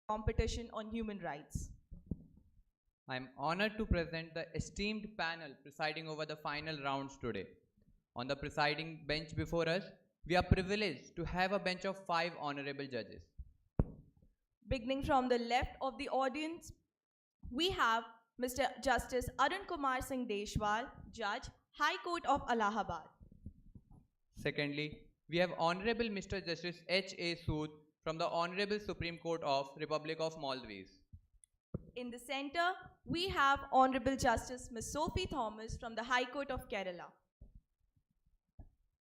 competition on human rights. I am honored to present the esteemed panel presiding over the final rounds today. On the presiding bench before us, we are privileged to have a bench of 5 honorable judges. Beginning from the left of the audience, we have Mr. Justice Arun Kumar Singh Deshwal, Judge, High Court of Allahabad. Secondly, we have Honorable Mr. Justice H.A. Sood from the Honorable Supreme Court of Republic of Maldives. In the center, we have Honorable Justice Ms. Sophie Thomas from the High Court of Kerala.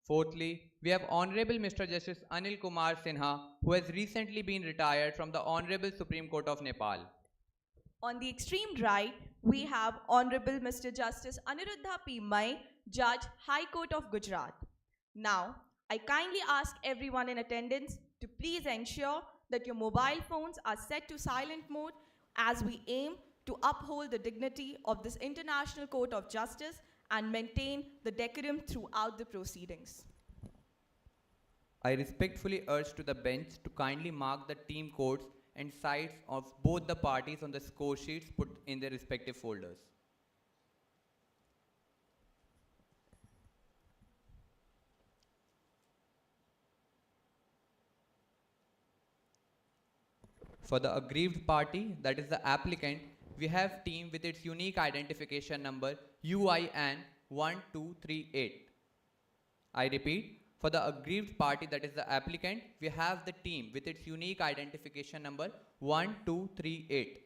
Fourthly, we have Honorable Mr. Justice Anil Kumar Sinha, who has recently been retired from the Honorable Supreme Court of Nepal. On the extreme right, we have Honorable Mr. Justice Aniruddha P. Mai, Judge, High Court of Gujarat. Now, I kindly ask everyone in attendance to please ensure that your mobile phones are set to silent mode as we aim to uphold the dignity of this International Court of Justice and maintain the decorum throughout the proceedings. I respectfully urge to the bench to kindly mark the team codes and sides of both the parties on the score sheets put in their respective folders. For the aggrieved party, that is the applicant, we have team with its unique identification number UIN 1238. I repeat, for the aggrieved party, that is the applicant, we have the team with its unique identification number 1238.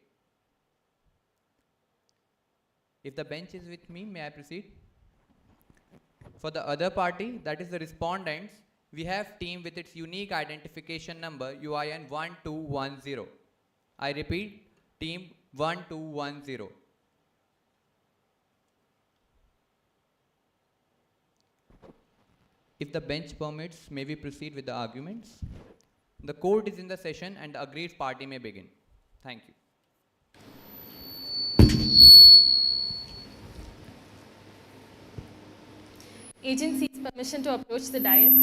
If the bench is with me, may I proceed? For the other party, that is the respondents, we have team with its unique identification number UIN 1210. I repeat, team 1210. If the bench permits, may we proceed with the arguments? The court is in the session and the aggrieved party may begin. Thank you. Agent seeks permission to approach the dais.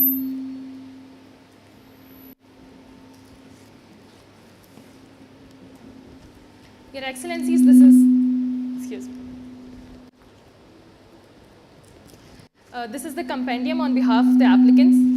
Your Excellencies, this is, excuse me. This is the compendium on behalf of the applicants.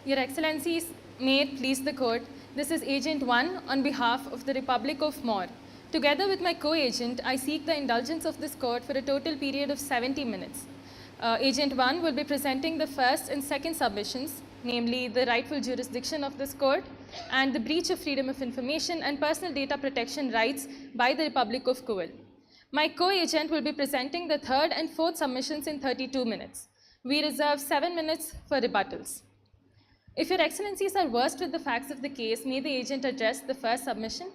Your Excellencies, may it please the court, this is Agent 1 on behalf of the Republic of More. Together with my co-agent, I seek the indulgence of this court for a total period of 70 minutes. Agent 1 will be presenting the first and second submissions, namely the rightful jurisdiction of this court and the breach of freedom of information and personal data protection rights by the Republic of Kuwait. My co-agent will be presenting the third and fourth submissions in 32 minutes. We reserve 7 minutes for rebuttals. If your Excellencies are versed with the facts of the case, may the agent address the first submission.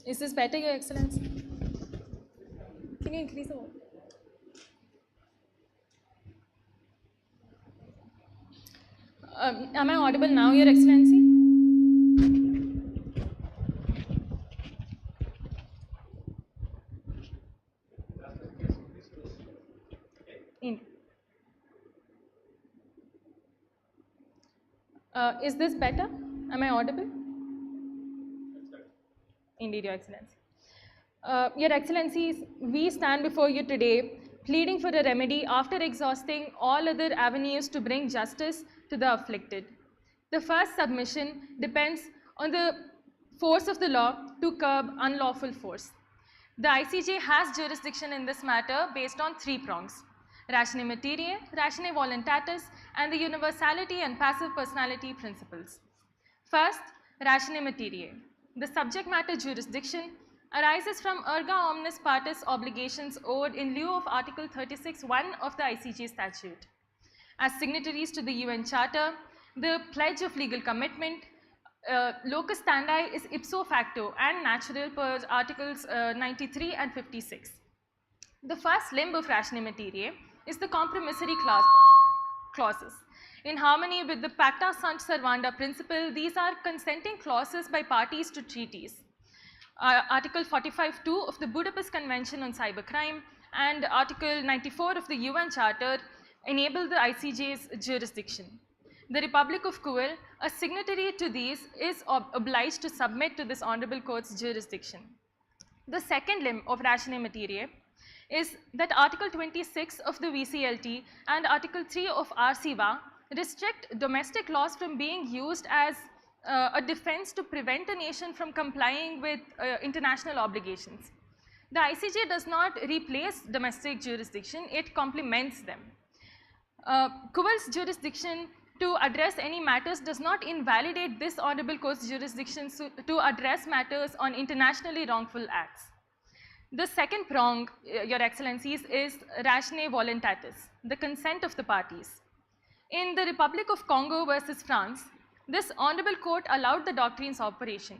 Is this better, Your Excellency? Can you increase the volume? Am I audible now, Your Excellency? Is this better? Am I audible? Indeed, Your Excellency. Your Excellencies, we stand before you today pleading for a remedy after exhausting all other avenues to bring justice to the afflicted. The first submission depends on the force of the law to curb unlawful force. The ICJ has jurisdiction in this matter based on 3 prongs: ratione materiae, ratione voluntatis, and the universality and passive personality principles. First, ratione materiae. The subject matter jurisdiction arises from erga omnes partes obligations owed in lieu of Article 36(1) of the ICJ statute. As signatories to the UN Charter, the pledge of legal commitment, locus standi is ipso facto and natural per Articles 93 and 56. The first limb of ratione materiae is the compromissory clauses. In harmony with the pacta sunt servanda principle, these are consenting clauses by parties to treaties. Article 45(2) of the Budapest Convention on Cybercrime and Article 94 of the UN Charter enable the ICJ's jurisdiction. The Republic of Kuwait, a signatory to these, is obliged to submit to this Honorable Court's jurisdiction. The second limb of ratione materiae is that Article 26 of the VCLT and Article 3 of RCWA restrict domestic laws from being used as a defense to prevent a nation from complying with international obligations. The ICJ does not replace domestic jurisdiction, it complements them. Kuwait's jurisdiction to address any matters does not invalidate this Honorable Court's jurisdiction to address matters on internationally wrongful acts. The second prong, Your Excellencies, is ratione voluntatis, the consent of the parties. In the Republic of Congo versus France, this Honorable Court allowed the doctrine's operation.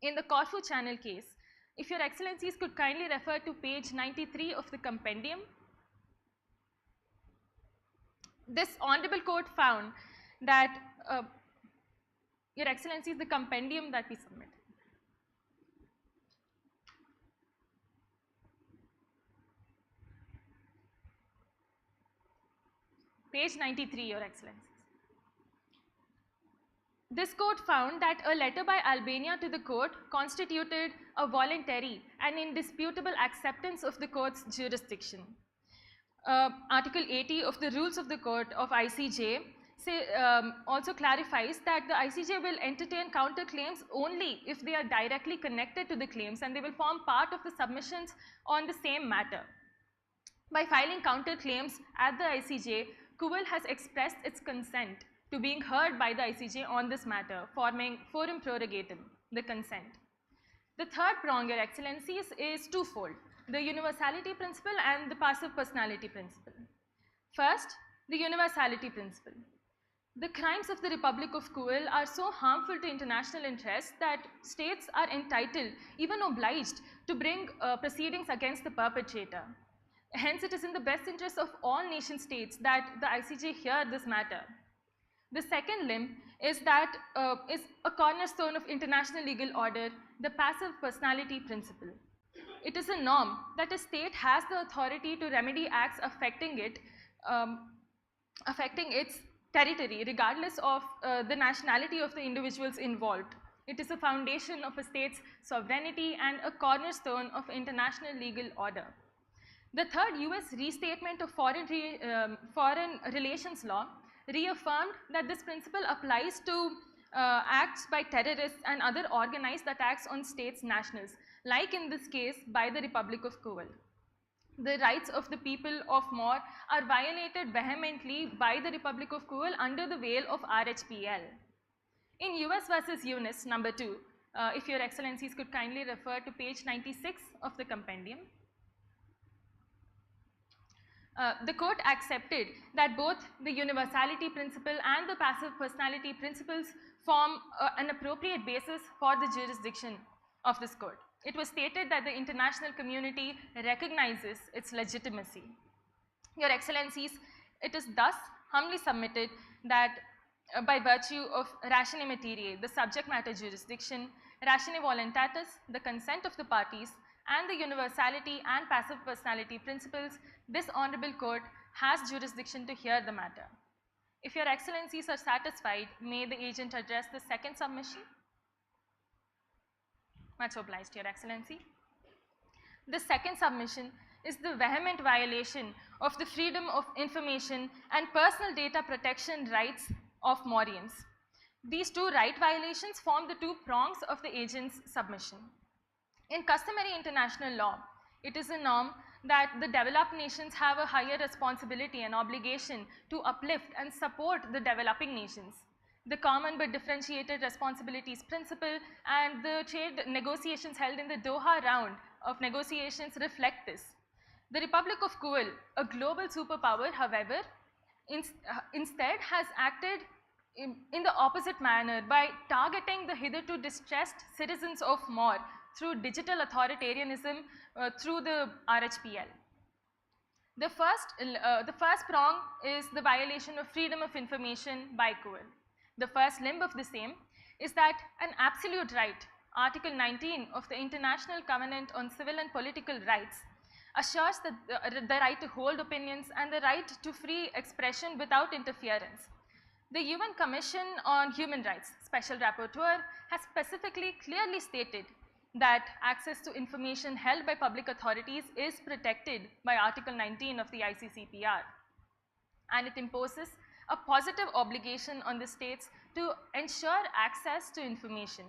In the Corfu Channel case, if Your Excellencies could kindly refer to page 93 of the compendium, this Honorable Court found that, Your Excellencies, the compendium that we submitted. Page 93, Your Excellencies. This court found that a letter by Albania to the court constituted a voluntary and indisputable acceptance of the court's jurisdiction. Article 80 of the Rules of the Court of ICJ also clarifies that the ICJ will entertain counterclaims only if they are directly connected to the claims and they will form part of the submissions on the same matter. By filing counterclaims at the ICJ, Kuwait has expressed its consent to being heard by the ICJ on this matter, forming forum prorogatum, the consent. The third prong, Your Excellencies, is twofold: the universality principle and the passive personality principle. First, the universality principle. The crimes of the Republic of Kuwait are so harmful to international interests that states are entitled, even obliged, to bring proceedings against the perpetrator. Hence, it is in the best interest of all nation states that the ICJ hear this matter. The second limb is that is a cornerstone of international legal order, the passive personality principle. It is a norm that a state has the authority to remedy acts affecting its territory, regardless of the nationality of the individuals involved. It is a foundation of a state's sovereignty and a cornerstone of international legal order. The third US restatement of foreign relations law reaffirmed that this principle applies to acts by terrorists and other organized attacks on states' nationals, like in this case by the Republic of Kuwait. The rights of the people of Moor are violated vehemently by the Republic of Kuwait under the veil of RHPL. In US versus UNIS number 2, if Your Excellencies could kindly refer to page 96 of the compendium. The court accepted that both the universality principle and the passive personality principles form an appropriate basis for the jurisdiction of this court. It was stated that the international community recognizes its legitimacy. Your Excellencies, it is thus humbly submitted that by virtue of ratione materiae, the subject matter jurisdiction, ratione voluntatis, the consent of the parties, and the universality and passive personality principles, this Honorable Court has jurisdiction to hear the matter. If Your Excellencies are satisfied, may the agent address the second submission? Much obliged, Your Excellency. The second submission is the vehement violation of the freedom of information and personal data protection rights of Maurians. These two right violations form the two prongs of the agent's submission. In customary international law, it is a norm that the developed nations have a higher responsibility and obligation to uplift and support the developing nations. the common but differentiated responsibilities principle, and the trade negotiations held in the Doha round of negotiations reflect this. The Republic of Kuwait, a global superpower, however, instead has acted in the opposite manner by targeting the hitherto distressed citizens of Mor through digital authoritarianism through the RHPL. The first prong is the violation of freedom of information by Kuwait. The first limb of the same is that an absolute right, Article 19 of the International Covenant on Civil and Political Rights, assures the right to hold opinions and the right to free expression without interference. The UN Commission on Human Rights Special Rapporteur has specifically clearly stated that access to information held by public authorities is protected by Article 19 of the ICCPR, and it imposes a positive obligation on the states to ensure access to information.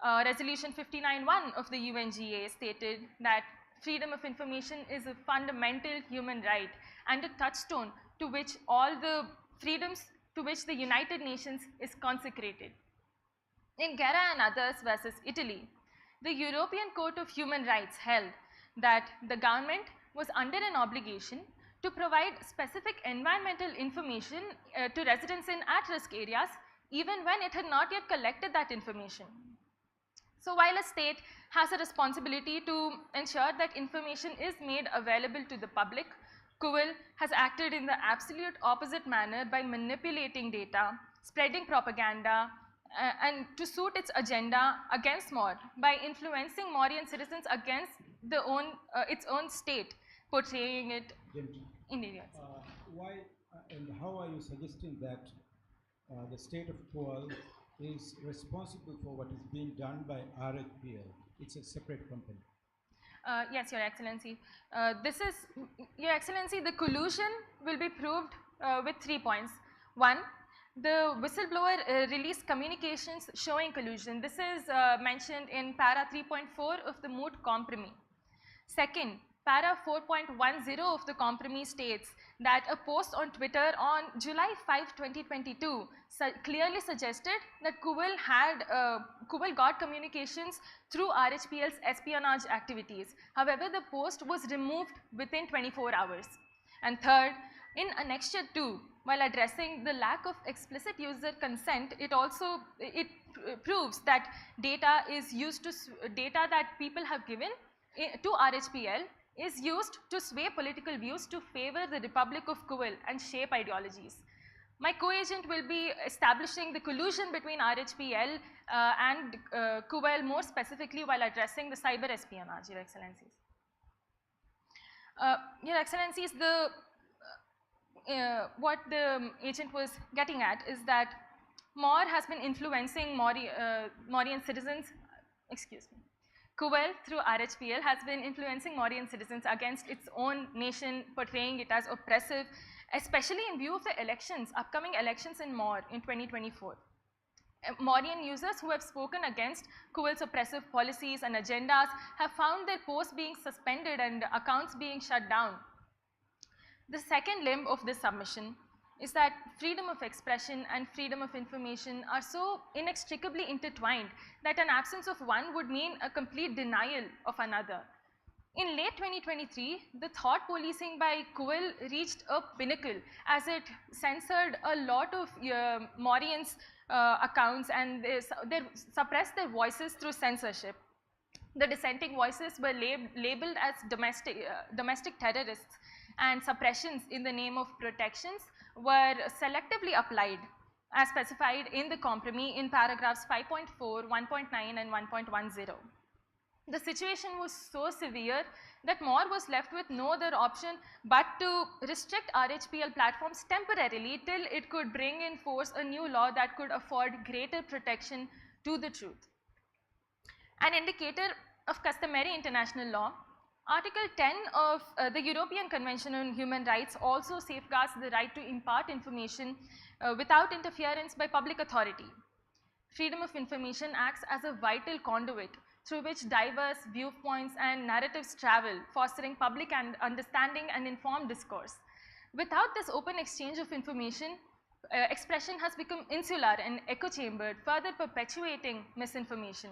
Resolution 59.1 of the UNGA stated that freedom of information is a fundamental human right and a touchstone to which all the freedoms to which the United Nations is consecrated. In Guerra and others versus Italy, the European Court of Human Rights held that the government was under an obligation to provide specific environmental information to residents in at-risk areas even when it had not yet collected that information. So while a state has a responsibility to ensure that information is made available to the public, Kuwait has acted in the absolute opposite manner by manipulating data, spreading propaganda, and to suit its agenda against Mor by influencing Mauryan citizens against its own state, portraying it in areas. Why and how are you suggesting that the state of Kuwait is responsible for what is being done by RHPL? It's a separate company. Yes, Your Excellency. Your Excellency, the collusion will be proved with 3 points. One, the whistleblower released communications showing collusion. This is mentioned in para 3.4 of the Moot compromise. Second, para 4.10 of the compromise states that a post on Twitter on July 5, 2022 clearly suggested that Kuwait got communications through RHPL's espionage activities. However, the post was removed within 24 hours. And third, in Annexure 2, while addressing the lack of explicit user consent, it proves that data that people have given to RHPL is used to sway political views to favor the Republic of Kuwait and shape ideologies. My co-agent will be establishing the collusion between RHPL and Kuwait more specifically while addressing the cyber espionage, Your Excellencies. Your Excellencies, what the agent was getting at is that Mor has been influencing Mauryan citizens, Kuwait through RHPL has been influencing Mauryan citizens against its own nation, portraying it as oppressive, especially in view of the upcoming elections in Mor in 2024. Mauryan users who have spoken against Kuwait's oppressive policies and agendas have found their posts being suspended and accounts being shut down. The second limb of this submission is that freedom of expression and freedom of information are so inextricably intertwined that an absence of one would mean a complete denial of another. In late 2023, the thought policing by Kuwait reached a pinnacle as it censored a lot of Mauryans' accounts and they suppressed their voices through censorship. The dissenting voices were labeled as domestic terrorists, and suppressions in the name of protections were selectively applied as specified in the compromise in paragraphs 5.4, 1.9 and 1.10. The situation was so severe that Mor was left with no other option but to restrict RHPL platforms temporarily till it could bring in force a new law that could afford greater protection to the truth. An indicator of customary international law, Article 10 of the European Convention on Human Rights also safeguards the right to impart information without interference by public authority. Freedom of information acts as a vital conduit through which diverse viewpoints and narratives travel, fostering public understanding and informed discourse. Without this open exchange of information, expression has become insular and echo-chambered, further perpetuating misinformation.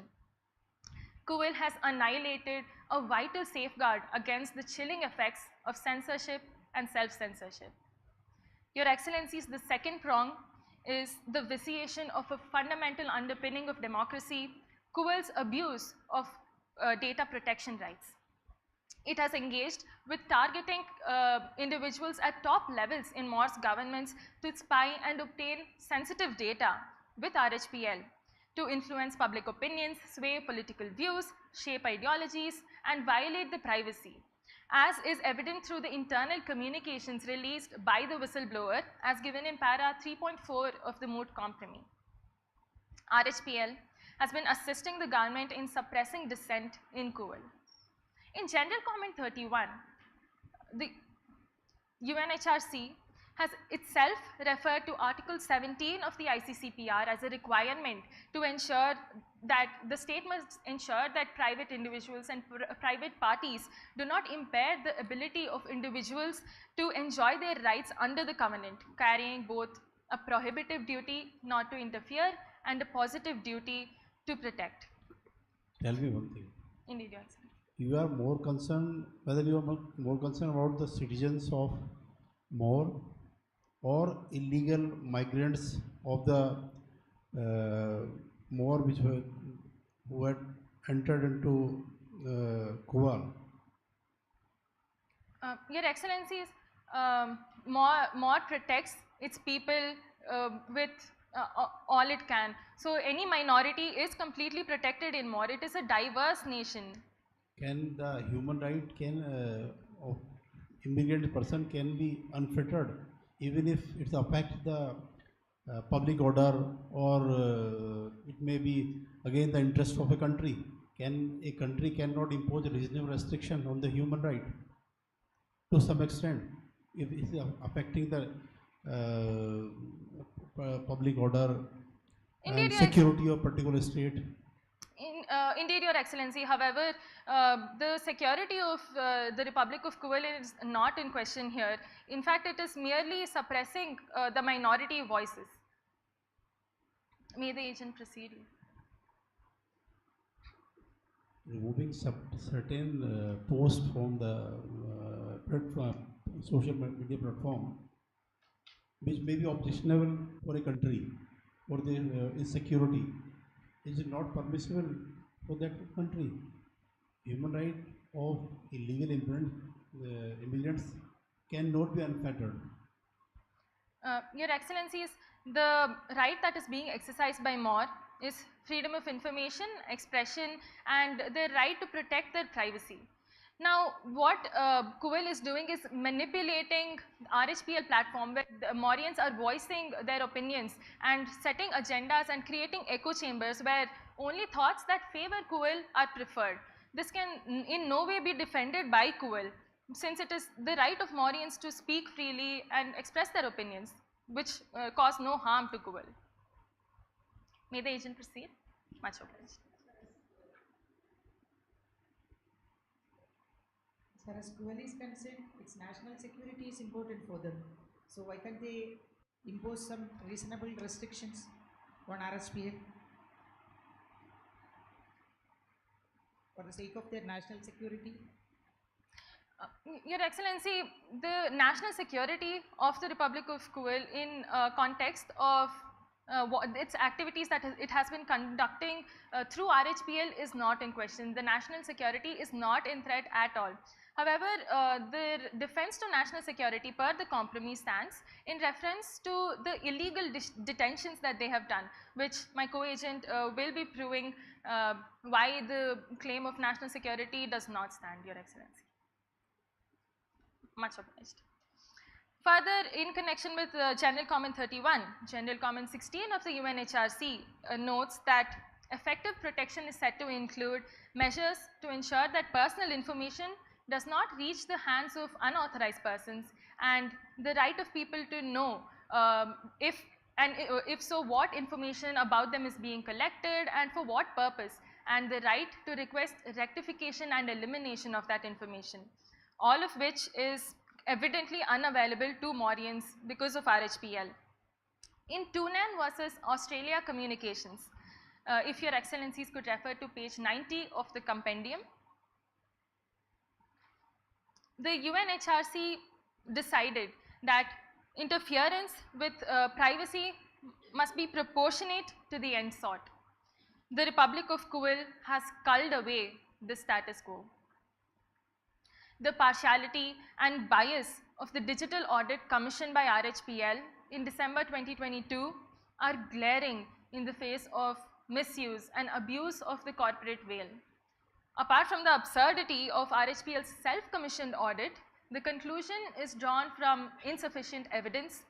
Kuwil has annihilated a vital safeguard against the chilling effects of censorship and self-censorship. Your Excellencies, the second prong is the vitiation of a fundamental underpinning of democracy, Kuwil's abuse of data protection rights. It has engaged with targeting individuals at top levels in Moore's governments to spy and obtain sensitive data with RHPL to influence public opinions, sway political views, shape ideologies, and violate the privacy, as is evident through the internal communications released by the whistleblower as given in para 3.4 of the Moot compromise. RHPL has been assisting the government in suppressing dissent in Kuwil. In General Comment 31, the UNHRC has itself referred to Article 17 of the ICCPR as a requirement to ensure that the state must ensure that private individuals and private parties do not impair the ability of individuals to enjoy their rights under the covenant, carrying both a prohibitive duty not to interfere and a positive duty to protect. Tell me one thing. Indeed, Your Excellency. You are more concerned, whether you are more concerned about the citizens of More or illegal migrants of the More who had entered into Kuwal. Your Excellencies, More protects its people with all it can. So any minority is completely protected in More. It is a diverse nation. Can the human right of immigrant person can be unfettered even if it affects the public order or it may be again the interest of a country? Can a country cannot impose a reasonable restriction on the human right to some extent if it is affecting the public order Indeed, and security of particular state? Indeed, Your Excellency. However, the security of the Republic of Kuwait is not in question here. In fact, it is merely suppressing the minority voices. May the agent proceed. Removing certain posts from the platform, social media platform, which may be objectionable for a country for the insecurity, is it not permissible for that country? Human right of illegal immigrants cannot be unfettered. Your Excellencies, the right that is being exercised by More is freedom of information, expression, and their right to protect their privacy. Now, what Kuwait is doing is manipulating RHPL platform where the Mauryan's are voicing their opinions and setting agendas and creating echo chambers where only thoughts that favor Kuwait are preferred. This can in no way be defended by Kuwait, since it is the right of Mauryan's to speak freely and express their opinions, which cause no harm to Kuwait. May the agent proceed? Much obliged. As far as Kuwait is concerned, its national security is important for them. So why can't they impose some reasonable restrictions on RSPA for the sake of their national security? Your Excellency, the national security of the Republic of Kuwait in context of its activities that it has been conducting through RHPL is not in question. The national security is not in threat at all. However, the defense to national security per the compromise stands in reference to the illegal detentions that they have done, which my co-agent will be proving why the claim of national security does not stand, Your Excellency. Much obliged. Further, in connection with General Comment 31, General Comment 16 of the UNHRC notes that effective protection is said to include measures to ensure that personal information does not reach the hands of unauthorized persons, and the right of people to know if so what information about them is being collected and for what purpose, and the right to request rectification and elimination of that information, all of which is evidently unavailable to Mauryans because of RHPL. In Tunan versus Australia Communications, if Your Excellencies could refer to page 90 of the compendium, the UNHRC decided that interference with privacy must be proportionate to the end sought. The Republic of Kuwait has culled away the status quo. The partiality and bias of the digital audit commissioned by RHPL in December 2022 are glaring in the face of misuse and abuse of the corporate veil. Apart from the absurdity of RHPL's self-commissioned audit, the conclusion is drawn from insufficient evidence.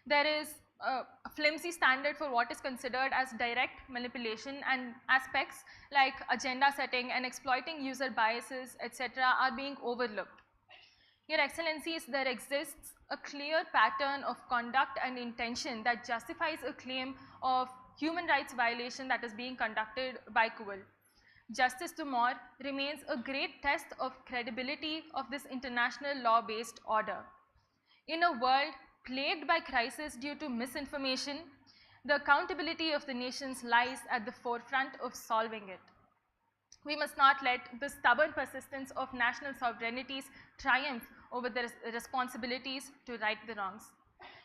There is a flimsy standard for what is considered as direct manipulation, and aspects like agenda setting and exploiting user biases, etc. are being overlooked. Your Excellencies, there exists a clear pattern of conduct and intention that justifies a claim of human rights violation that is being conducted by Kuwait. Justice to More remains a great test of credibility of this international law-based order. In a world plagued by crisis due to misinformation, the accountability of the nations lies at the forefront of solving it. We must not let the stubborn persistence of national sovereignties triumph over the responsibilities to right the wrongs.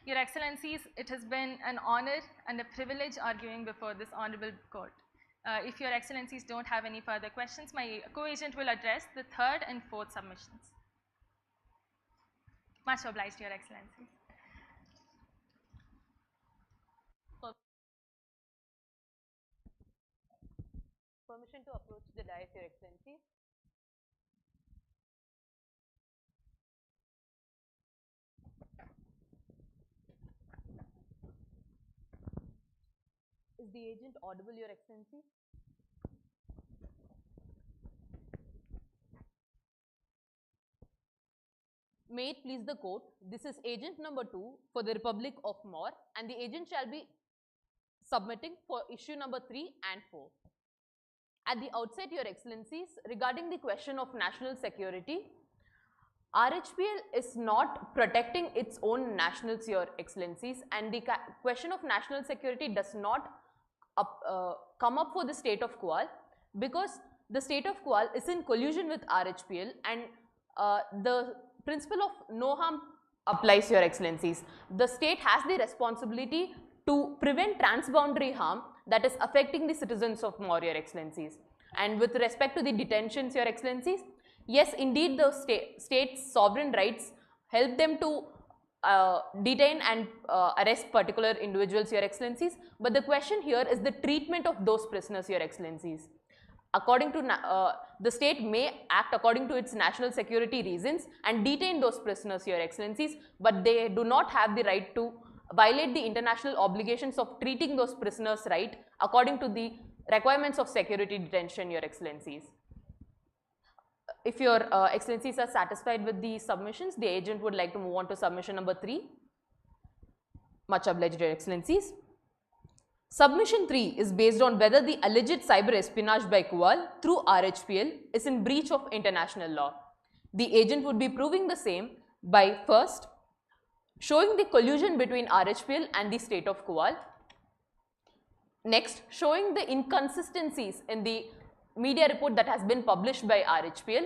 Your Excellencies, it has been an honor and a privilege arguing before this honorable court. If Your Excellencies don't have any further questions, my co-agent will address the third and fourth submissions. Much obliged, Your Excellencies. Permission to approach the dais, Your Excellencies. Is the agent audible, Your Excellency? May it please the court, this is agent number 2 for the Republic of More, and the agent shall be submitting for issue number 3 and 4. At the outset, Your Excellencies, regarding the question of national security, RHPL is not protecting its own nationals, Your Excellencies, and the question of national security does not come up for the state of Kuwait, because the state of Kuwait is in collusion with RHPL, and the principle of no harm applies, Your Excellencies. The state has the responsibility to prevent transboundary harm that is affecting the citizens of More, Your Excellencies. And with respect to the detentions, Your Excellencies, yes, indeed the state's sovereign rights help them to detain and arrest particular individuals, Your Excellencies, but the question here is the treatment of those prisoners, Your Excellencies. According to the state may act according to its national security reasons and detain those prisoners, Your Excellencies, but they do not have the right to violate the international obligations of treating those prisoners right according to the requirements of security detention, Your Excellencies. If Your Excellencies are satisfied with the submissions, the agent would like to move on to submission number 3. Much obliged, Your Excellencies. Submission 3 is based on whether the alleged cyber espionage by Kuwait through RHPL is in breach of international law. The agent would be proving the same by first showing the collusion between RHPL and the state of Kuwait. Next, showing the inconsistencies in the media report that has been published by RHPL.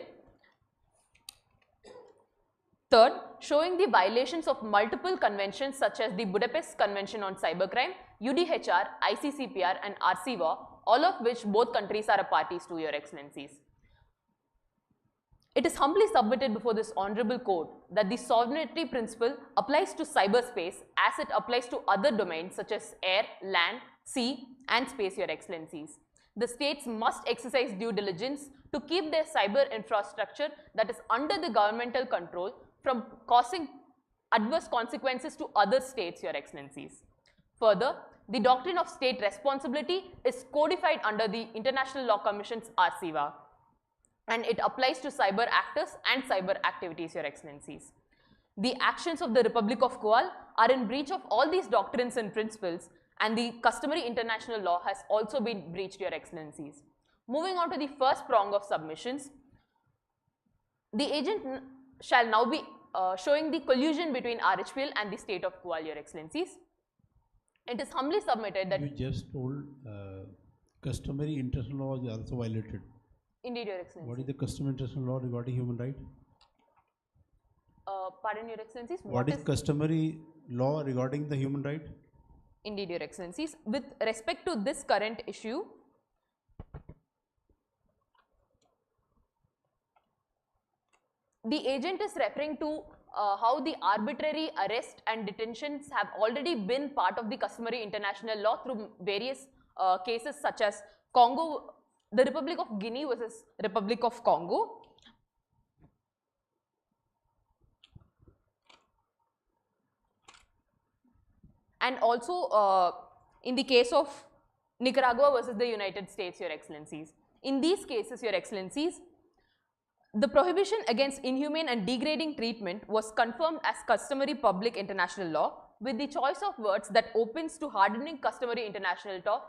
Third, showing the violations of multiple conventions such as the Budapest Convention on Cybercrime, UDHR, ICCPR and RCWA, all of which both countries are a parties to, Your Excellencies. It is humbly submitted before this honorable court that the sovereignty principle applies to cyberspace as it applies to other domains such as air, land, sea and space, Your Excellencies. The states must exercise due diligence to keep their cyber infrastructure that is under the governmental control from causing adverse consequences to other states, Your Excellencies. Further, the doctrine of state responsibility is codified under the International Law Commission's RCWA, and it applies to cyber actors and cyber activities, Your Excellencies. The actions of the Republic of Kuwait are in breach of all these doctrines and principles, and the customary international law has also been breached, Your Excellencies. Moving on to the first prong of submissions, the agent shall now be showing the collusion between RHPL and the state of Kuwait, Your Excellencies. It is humbly submitted that You just told customary international law is also violated. indeed, Your What Excellency. is the customary international law regarding human right? Pardon, Your Excellencies. What is customary law regarding the human right? Indeed, Your Excellencies. With respect to this current issue, the agent is referring to how the arbitrary arrest and detentions have already been part of the customary international law through various cases such as Congo, the Republic of Guinea versus Republic of Congo. And also in the case of Nicaragua versus the United States, Your Excellencies. In these cases, Your Excellencies, the prohibition against inhumane and degrading treatment was confirmed as customary public international law with the choice of words that opens to hardening customary international law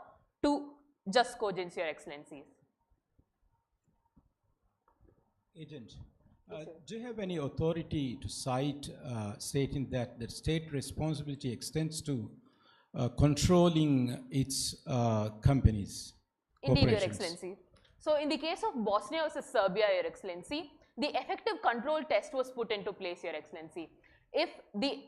to just cogence, Your Excellencies. Agent, Yes, sir. do you have any authority to cite stating that the state responsibility extends to controlling its companies? Indeed, Your corporations? Excellency. So, in the case of Bosnia versus Serbia, Your Excellency, the effective control test was put into place, Your Excellency. If the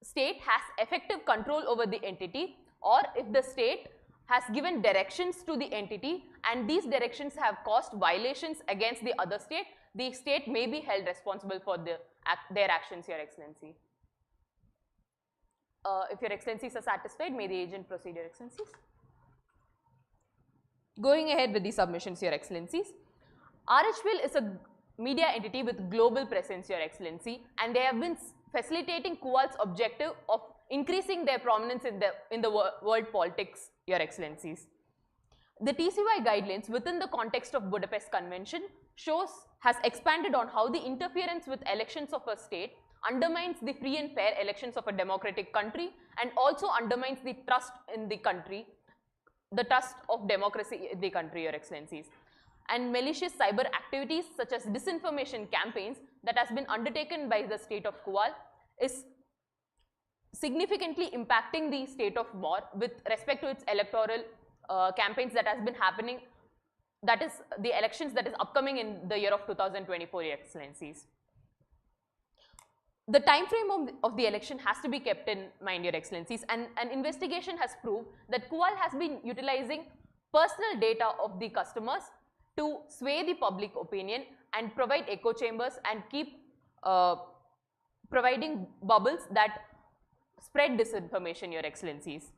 state has effective control over the entity, or if the state has given directions to the entity and these directions have caused violations against the other state, the state may be held responsible for their actions, Your Excellency. If Your Excellencies are satisfied, may the agent proceed, Your Excellencies. Going ahead with the submissions, Your Excellencies. RHPL is a media entity with global presence, Your Excellency, and they have been facilitating Kuwal's objective of increasing their prominence in the world politics, Your Excellencies. The TCY guidelines within the context of Budapest Convention has expanded on how the interference with elections of a state undermines the free and fair elections of a democratic country and also undermines the trust in the country, the trust of democracy in the country, Your Excellencies. And malicious cyber activities such as disinformation campaigns that has been undertaken by the state of Kuwal is significantly impacting the state of Mor with respect to its electoral campaigns that has been happening, that is the elections that is upcoming in the year of 2024, Your Excellencies. The time frame of the election has to be kept in mind, Your Excellencies, and an investigation has proved that Kuwal has been utilizing personal data of the customers to sway the public opinion and provide echo chambers and keep providing bubbles that spread disinformation, Your Excellencies.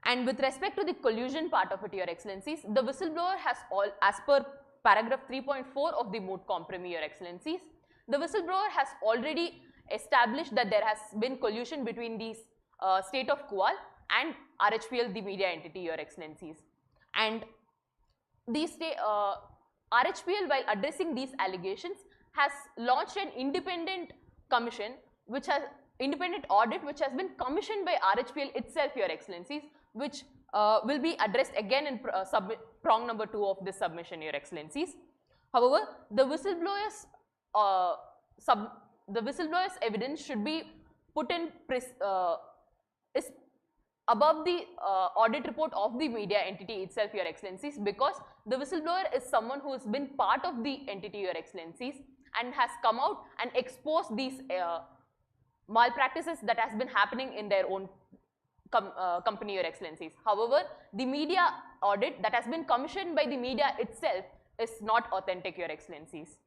And with respect to the collusion part of it, Your Excellencies, the whistleblower has as per paragraph 3.4 of the Moot compromise, Your Excellencies, the whistleblower has already established that there has been collusion between the state of Kuwal and RHPL, the media entity, Your Excellencies. And the RHPL, while addressing these allegations, has launched an independent commission, which has independent audit, which has been commissioned by RHPL itself, Your Excellencies, which will be addressed again in prong number 2 of this submission, Your Excellencies. However, the whistleblower's evidence should be put in is above the audit report of the media entity itself, Your Excellencies, because the whistleblower is someone who has been part of the entity, Your Excellencies, and has come out and exposed these malpractices that has been happening in their own company, Your Excellencies. However, the media audit that has been commissioned by the media itself is not authentic, Your Excellencies.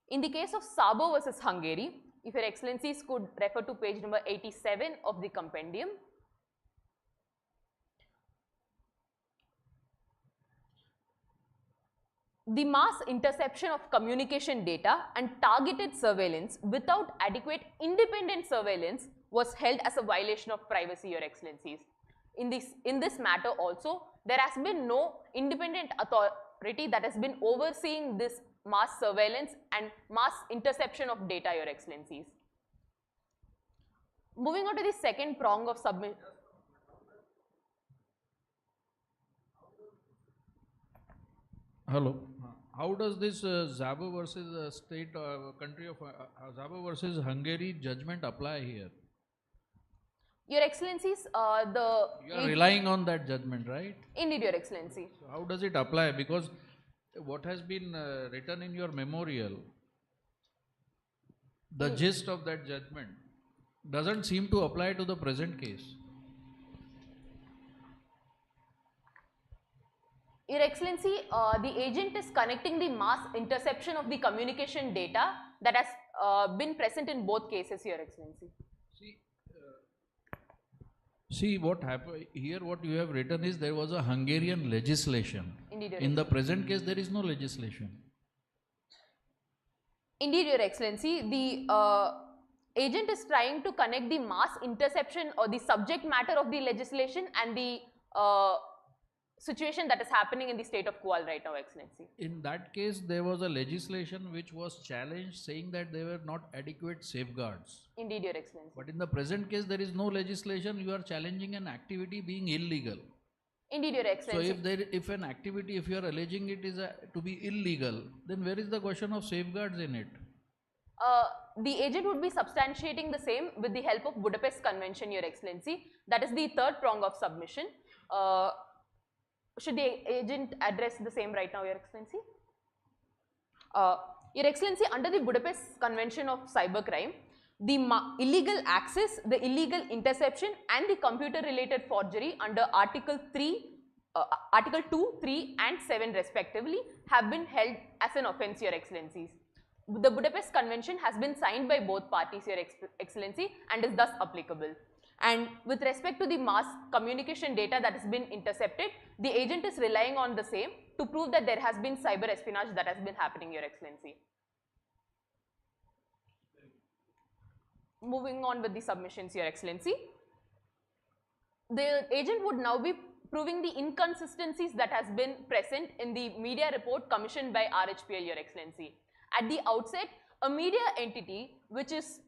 In the case of Sabo versus Hungary, if Your Excellencies could refer to page number 87 of the compendium. The mass interception of communication data and targeted surveillance without adequate independent surveillance was held as a violation of privacy, Your Excellencies. In this matter also, there has been no independent authority that has been overseeing this mass surveillance and mass interception of data, Your Excellencies. Moving on to the second prong of submission. Hello. How does this Zabo versus country of Zabo versus Hungary judgment apply here? Your Excellencies, You are relying on that judgment, right? Indeed, Your Excellency. So how does it apply? Because what has been written in your memorial, the gist of that judgment doesn't seem to apply to the present case. Your Excellency, the agent is connecting the mass interception of the communication data that has been present in both cases, Your Excellency. See what happened here, what you have written is there was a Hungarian legislation. Indeed, Your In the present case, there is no legislation. Indeed, Your Excellency, the agent is trying to connect the mass interception or the subject matter of the legislation and the situation that is happening in the state of Kual right now, Excellency. In that case, there was a legislation which was challenged saying that there were not adequate safeguards. Indeed, Your Excellency. But in the present case, there is no legislation, you are challenging an activity being illegal. Indeed, Your So Excellency. if an activity, if you are alleging it is to be illegal, then where is the question of safeguards in it? The agent would be substantiating the same with the help of Budapest Convention, Your Excellency. That is the third prong of submission. Should the agent address the same right now, Your Excellency? Your Excellency, under the Budapest Convention of Cybercrime, the illegal access, the illegal interception and the computer related forgery under Article 2, 3 and 7 respectively have been held as an offence, Your Excellencies. The Budapest Convention has been signed by both parties, Your Excellency, and is thus applicable. And with respect to the mass communication data that has been intercepted, the agent is relying on the same to prove that there has been cyber espionage that has been happening, Your Excellency. Moving on with the submissions, Your Excellency. The agent would now be proving the inconsistencies that has been present in the media report commissioned by RHPL, Your Excellency. At the outset, a media entity which is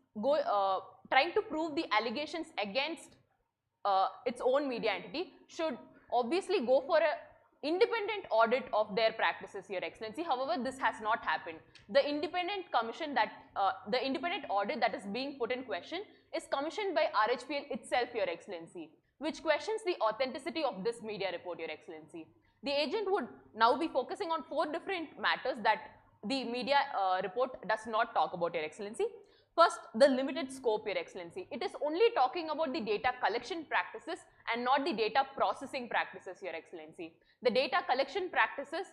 trying to prove the allegations against its own media entity should obviously go for an independent audit of their practices, Your Excellency. However, this has not happened. The independent commission that, the independent audit that is being put in question is commissioned by RHPL itself, Your Excellency, which questions the authenticity of this media report, Your Excellency. The agent would now be focusing on 4 different matters that the media report does not talk about, Your Excellency. First, the limited scope, Your Excellency. It is only talking about the data collection practices and not the data processing practices, Your Excellency. The data collection practices,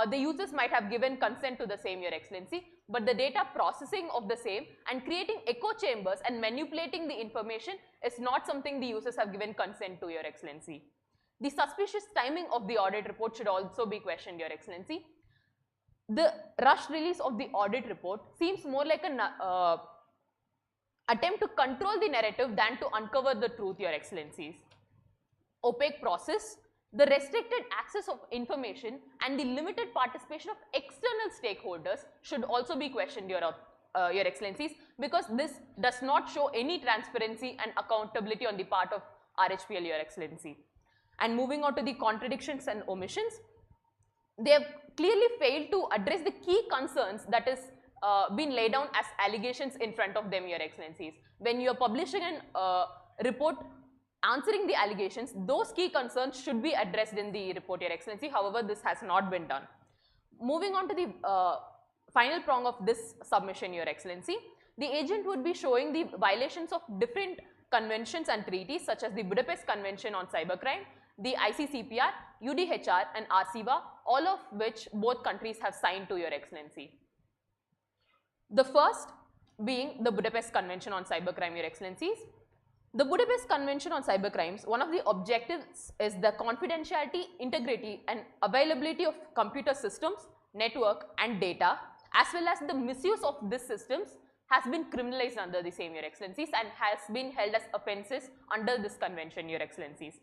the users might have given consent to the same, Your Excellency, but the data processing of the same and creating echo chambers and manipulating the information is not something the users have given consent to, Your Excellency. The suspicious timing of the audit report should also be questioned, Your Excellency. The rushed release of the audit report seems more like an attempt to control the narrative than to uncover the truth, Your Excellencies. Opaque process, the restricted access of information and the limited participation of external stakeholders should also be questioned, Your Excellencies, because this does not show any transparency and accountability on the part of RHPL, Your Excellency. And moving on to the contradictions and omissions, they have clearly failed to address the key concerns that is been laid down as allegations in front of them, Your Excellencies. When you are publishing a report answering the allegations, those key concerns should be addressed in the report, Your Excellency. However, this has not been done. Moving on to the final prong of this submission, Your Excellency, the agent would be showing the violations of different conventions and treaties such as the Budapest Convention on Cybercrime, the ICCPR, UDHR and RCVA, all of which both countries have signed to, Your Excellency. The first being the Budapest Convention on Cybercrime, Your Excellencies. The Budapest Convention on Cybercrimes, one of the objectives is the confidentiality, integrity and availability of computer systems, network and data, as well as the misuse of these systems has been criminalized under the same, Your Excellencies, and has been held as offences under this convention, Your Excellencies.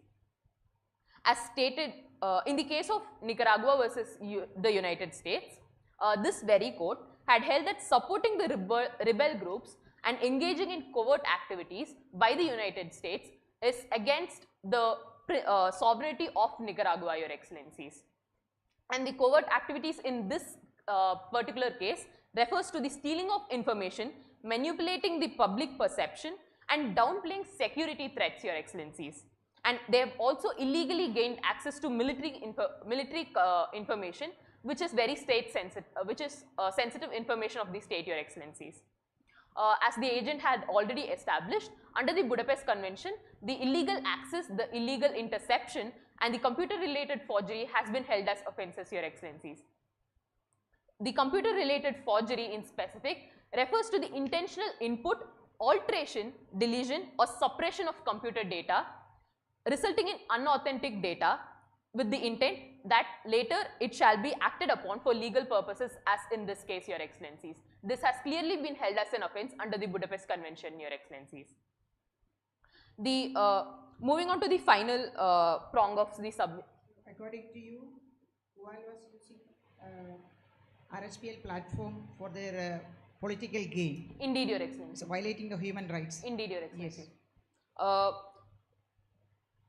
As stated in the case of Nicaragua versus the United States, this very court had held that supporting the rebel groups and engaging in covert activities by the United States is against the sovereignty of Nicaragua, Your Excellencies. And the covert activities in this particular case refers to the stealing of information, manipulating the public perception and downplaying security threats, Your Excellencies. And they have also illegally gained access to military information, which is very state sensitive, sensitive information of the state, Your Excellencies. As the agent had already established, under the Budapest Convention, the illegal access, the illegal interception, and the computer-related forgery has been held as offences, Your Excellencies. The computer-related forgery in specific refers to the intentional input, alteration, deletion, or suppression of computer data, resulting in unauthentic data with the intent that later it shall be acted upon for legal purposes, as in this case, Your Excellencies. This has clearly been held as an offence under the Budapest Convention, Your Excellencies. Moving on to the final prong of the According to you, while was using RSPL platform for their political gain. Indeed, Your Excellency. So violating the human rights. Indeed, Your Excellency. Yes.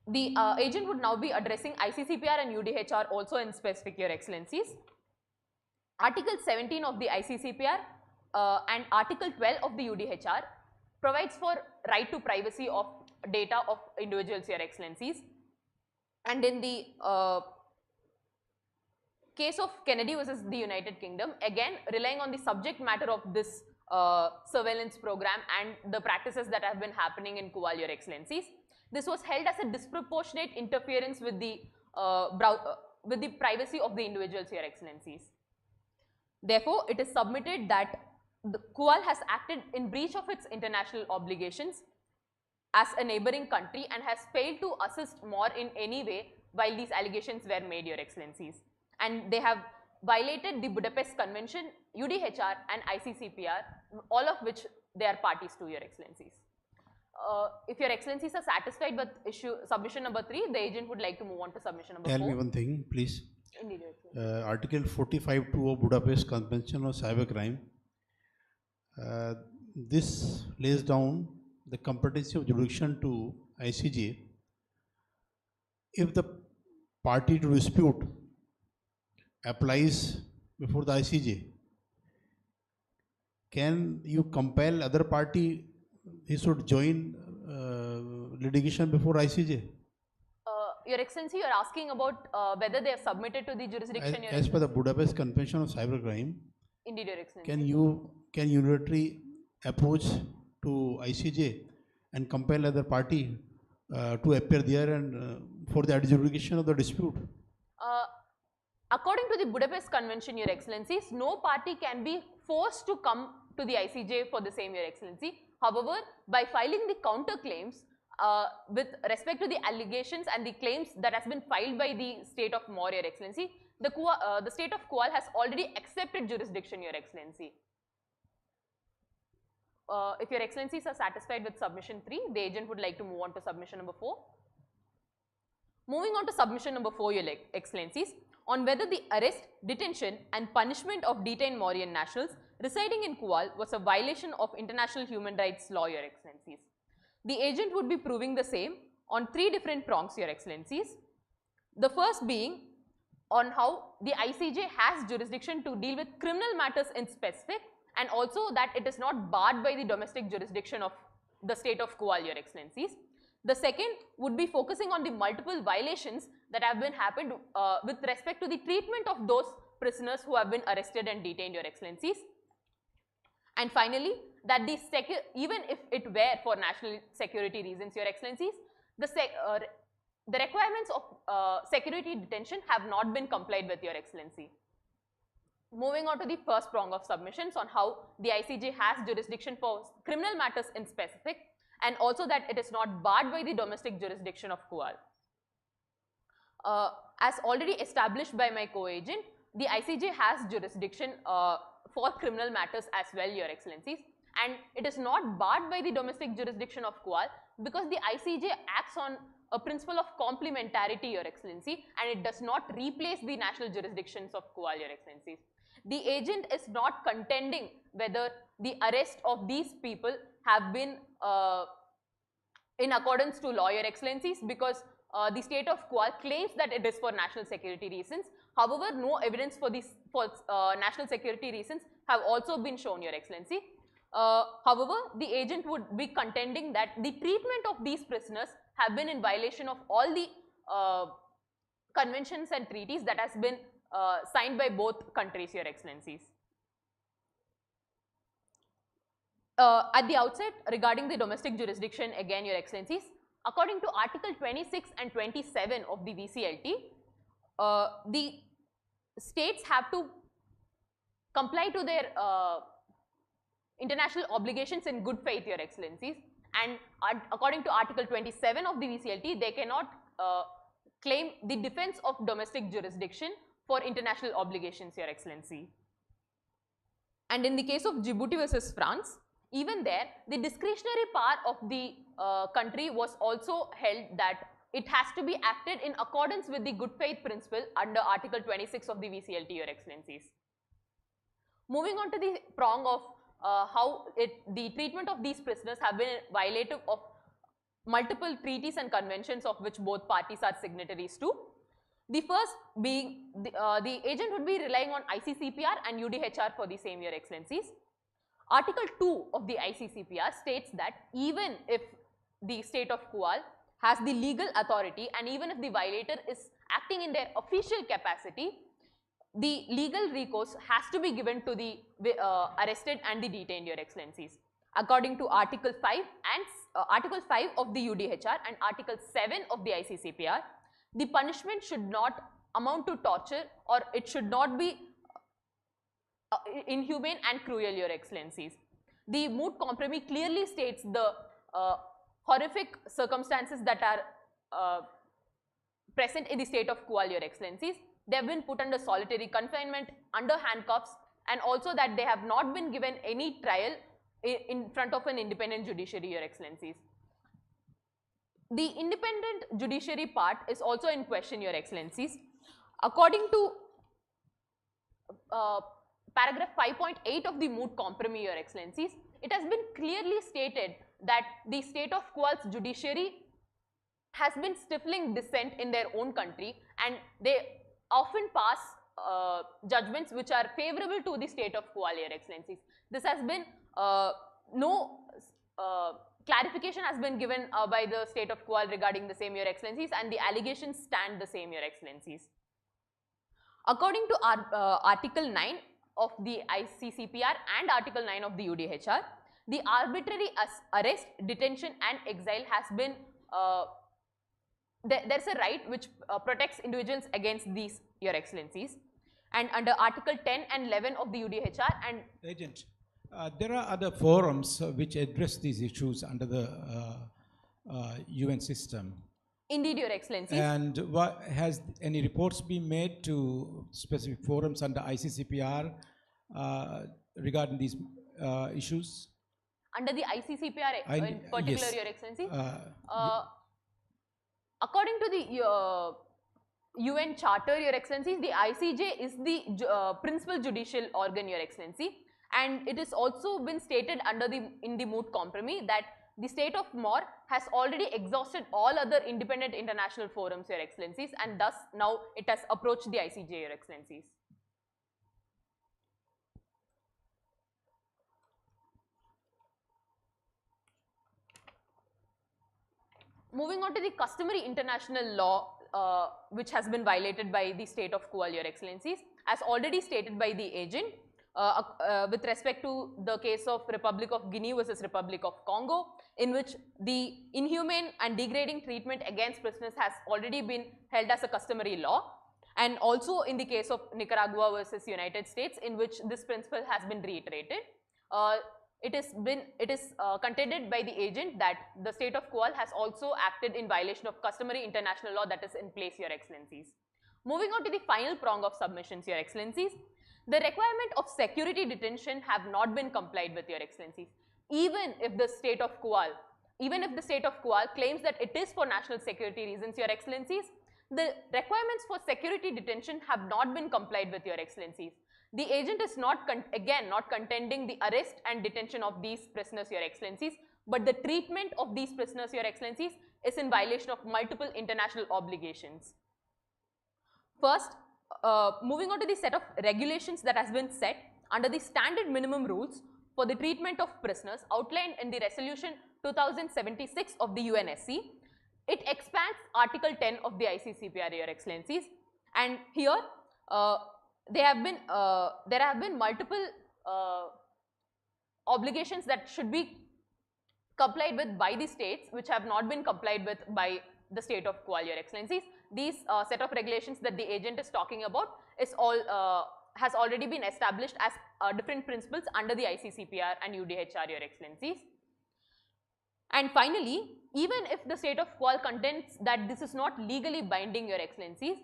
The agent would now be addressing ICCPR and UDHR also in specific, Your Excellencies. Article 17 of the ICCPR and Article 12 of the UDHR provides for right to privacy of data of individuals, Your Excellencies. And in the case of Kennedy versus the United Kingdom, again relying on the subject matter of this surveillance program and the practices that have been happening in Kuwait, Your Excellencies, this was held as a disproportionate interference with the privacy of the individuals, Your Excellencies. Therefore, it is submitted that the Kuwait has acted in breach of its international obligations as a neighboring country and has failed to assist more in any way while these allegations were made, Your Excellencies. And they have violated the Budapest Convention, UDHR and ICCPR, all of which they are parties to, Your Excellencies. If Your Excellencies are satisfied with submission number 3, the agent would like to move on to submission number 4. Tell me one thing, please. Indeed, Your Excellency. Article 45(2) of Budapest Convention on Cybercrime. This lays down the competency of jurisdiction to ICJ if the party to dispute applies before the ICJ. Can you compel other party he should join litigation before ICJ? Your Excellency, you are asking about whether they have submitted to the jurisdiction. As per the Budapest Convention of Cybercrime, Indeed, Your Excellency. can unilaterally approach to ICJ and compel other party to appear there and for the adjudication of the dispute? According to the Budapest Convention, Your Excellencies, no party can be forced to come to the ICJ for the same, Your Excellency. However, by filing the counter claims with respect to the allegations and the claims that has been filed by the state of Moor, Your Excellency, the state of Kuwait has already accepted jurisdiction, Your Excellency. If Your Excellencies are satisfied with submission 3, the agent would like to move on to submission number 4. Moving on to submission number 4, Your Excellencies, on whether the arrest, detention and punishment of detained Mauryan nationals residing in Kuwait was a violation of international human rights law, Your Excellencies. The agent would be proving the same on 3 different prongs, Your Excellencies. The first being on how the ICJ has jurisdiction to deal with criminal matters in specific, and also that it is not barred by the domestic jurisdiction of the state of Kuwait, Your Excellencies. The second would be focusing on the multiple violations that have been happened with respect to the treatment of those prisoners who have been arrested and detained, Your Excellencies. And finally, that even if it were for national security reasons, Your Excellencies, the requirements of security detention have not been complied with, Your Excellency. Moving on to the first prong of submissions on how the ICJ has jurisdiction for criminal matters in specific, and also that it is not barred by the domestic jurisdiction of Kuwait. As already established by my co-agent, the ICJ has jurisdiction for criminal matters as well, Your Excellencies, and it is not barred by the domestic jurisdiction of Kuwait because the ICJ acts on a principle of complementarity, Your Excellency, and it does not replace the national jurisdictions of Kuwait, Your Excellencies. The agent is not contending whether the arrest of these people have been in accordance to law, Your Excellencies, because the state of Kuwait claims that it is for national security reasons. However, no evidence for national security reasons have also been shown, Your Excellency. However, the agent would be contending that the treatment of these prisoners have been in violation of all the conventions and treaties that has been signed by both countries, Your Excellencies. At the outset, regarding the domestic jurisdiction, again, Your Excellencies, according to Article 26 and 27 of the VCLT, the states have to comply to their international obligations in good faith, Your Excellencies, and according to Article 27 of the VCLT, they cannot claim the defense of domestic jurisdiction for international obligations, Your Excellency. And in the case of Djibouti versus France, even there, the discretionary power of the country was also held that it has to be acted in accordance with the good faith principle under Article 26 of the VCLT, Your Excellencies. Moving on to the prong of how the treatment of these prisoners have been violative of multiple treaties and conventions of which both parties are signatories to. The first being the agent would be relying on ICCPR and UDHR for the same, Your Excellencies. Article 2 of the ICCPR states that even if the state of Kual has the legal authority and even if the violator is acting in their official capacity, the legal recourse has to be given to the arrested and the detained, Your Excellencies. According to Article 5 and Article 5 of the UDHR and Article 7 of the ICCPR, the punishment should not amount to torture or it should not be inhumane and cruel, Your Excellencies. The Moot compromise clearly states the horrific circumstances that are present in the state of Kual, Your Excellencies. They have been put under solitary confinement, under handcuffs, and also that they have not been given any trial in front of an independent judiciary, Your Excellencies. The independent judiciary part is also in question, Your Excellencies. According to paragraph 5.8 of the Moot compromise, Your Excellencies, it has been clearly stated that the state of Kual's judiciary has been stifling dissent in their own country and they often pass judgments which are favorable to the state of Kual, Your Excellencies. This has been no clarification has been given by the state of Kual regarding the same, Your Excellencies, and the allegations stand the same, Your Excellencies. According to Article 9 of the ICCPR and Article 9 of the UDHR, the arbitrary arrest, detention and exile has been, there's a right which protects individuals against these, Your Excellencies. And under Article 10 and 11 of the UDHR and... Agent, there are other forums which address these issues under the UN system. Indeed, Your Excellencies. And has any reports been made to specific forums under ICCPR regarding these issues? Under the ICCPR in particular, yes. Your Excellencies? According to the UN Charter, Your Excellencies, the ICJ is the principal judicial organ, Your Excellency. And it has also been stated in the Moot compromise that the state of Mor has already exhausted all other independent international forums, Your Excellencies, and thus now it has approached the ICJ, Your Excellencies. Moving on to the customary international law which has been violated by the state of Kual, Your Excellencies, as already stated by the agent. With respect to the case of Republic of Guinea versus Republic of Congo, in which the inhumane and degrading treatment against prisoners has already been held as a customary law, and also in the case of Nicaragua versus United States, in which this principle has been reiterated. It is contended by the agent that the state of Kual has also acted in violation of customary international law that is in place, Your Excellencies. Moving on to the final prong of submissions, Your Excellencies. The requirement of security detention have not been complied with, Your Excellencies. Even if the state of Kual claims that it is for national security reasons, Your Excellencies, the requirements for security detention have not been complied with, Your Excellencies. The agent is not contending the arrest and detention of these prisoners, Your Excellencies, but the treatment of these prisoners, Your Excellencies, is in violation of multiple international obligations. First, moving on to the set of regulations that has been set under the standard minimum rules for the treatment of prisoners outlined in the Resolution 2076 of the UNSC. It expands Article 10 of the ICCPR, Your Excellencies, and here there have been multiple obligations that should be complied with by the states, which have not been complied with by the state of Kuala, Your Excellencies. These set of regulations that the agent is talking about is has already been established as different principles under the ICCPR and UDHR, Your Excellencies. And finally, even if the state of Kuala contends that this is not legally binding, Your Excellencies,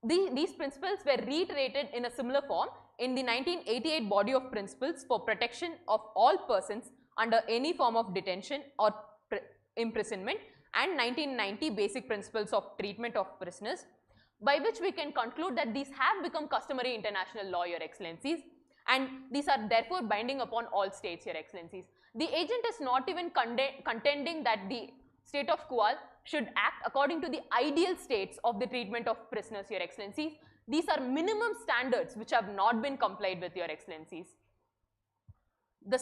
these principles were reiterated in a similar form in the 1988 Body of Principles for Protection of All Persons under any form of detention or imprisonment and 1990 Basic Principles of Treatment of Prisoners, by which we can conclude that these have become customary international law, Your Excellencies, and these are therefore binding upon all states, Your Excellencies. The agent is not even contending that the state of Kuala should act according to the ideal states of the treatment of prisoners, Your Excellencies. These are minimum standards which have not been complied with, Your Excellencies. The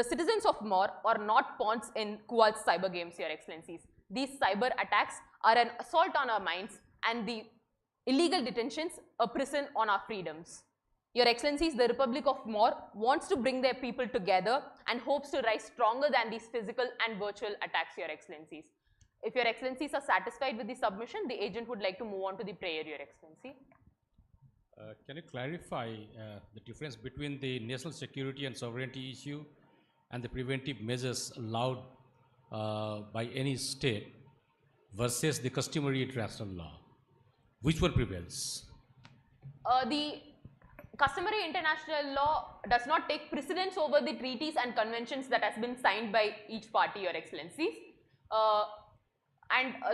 citizens of Moor are not pawns in Kuala's cyber games, Your Excellencies. These cyber attacks are an assault on our minds and the illegal detentions a prison on our freedoms. Your Excellencies, the Republic of Moor wants to bring their people together and hopes to rise stronger than these physical and virtual attacks, Your Excellencies. If Your Excellencies are satisfied with the submission, the agent would like to move on to the prayer, Your Excellency. Can you clarify the difference between the national security and sovereignty issue and the preventive measures allowed by any state versus the customary international law? Which one prevails? The customary international law does not take precedence over the treaties and conventions that has been signed by each party, Your Excellencies.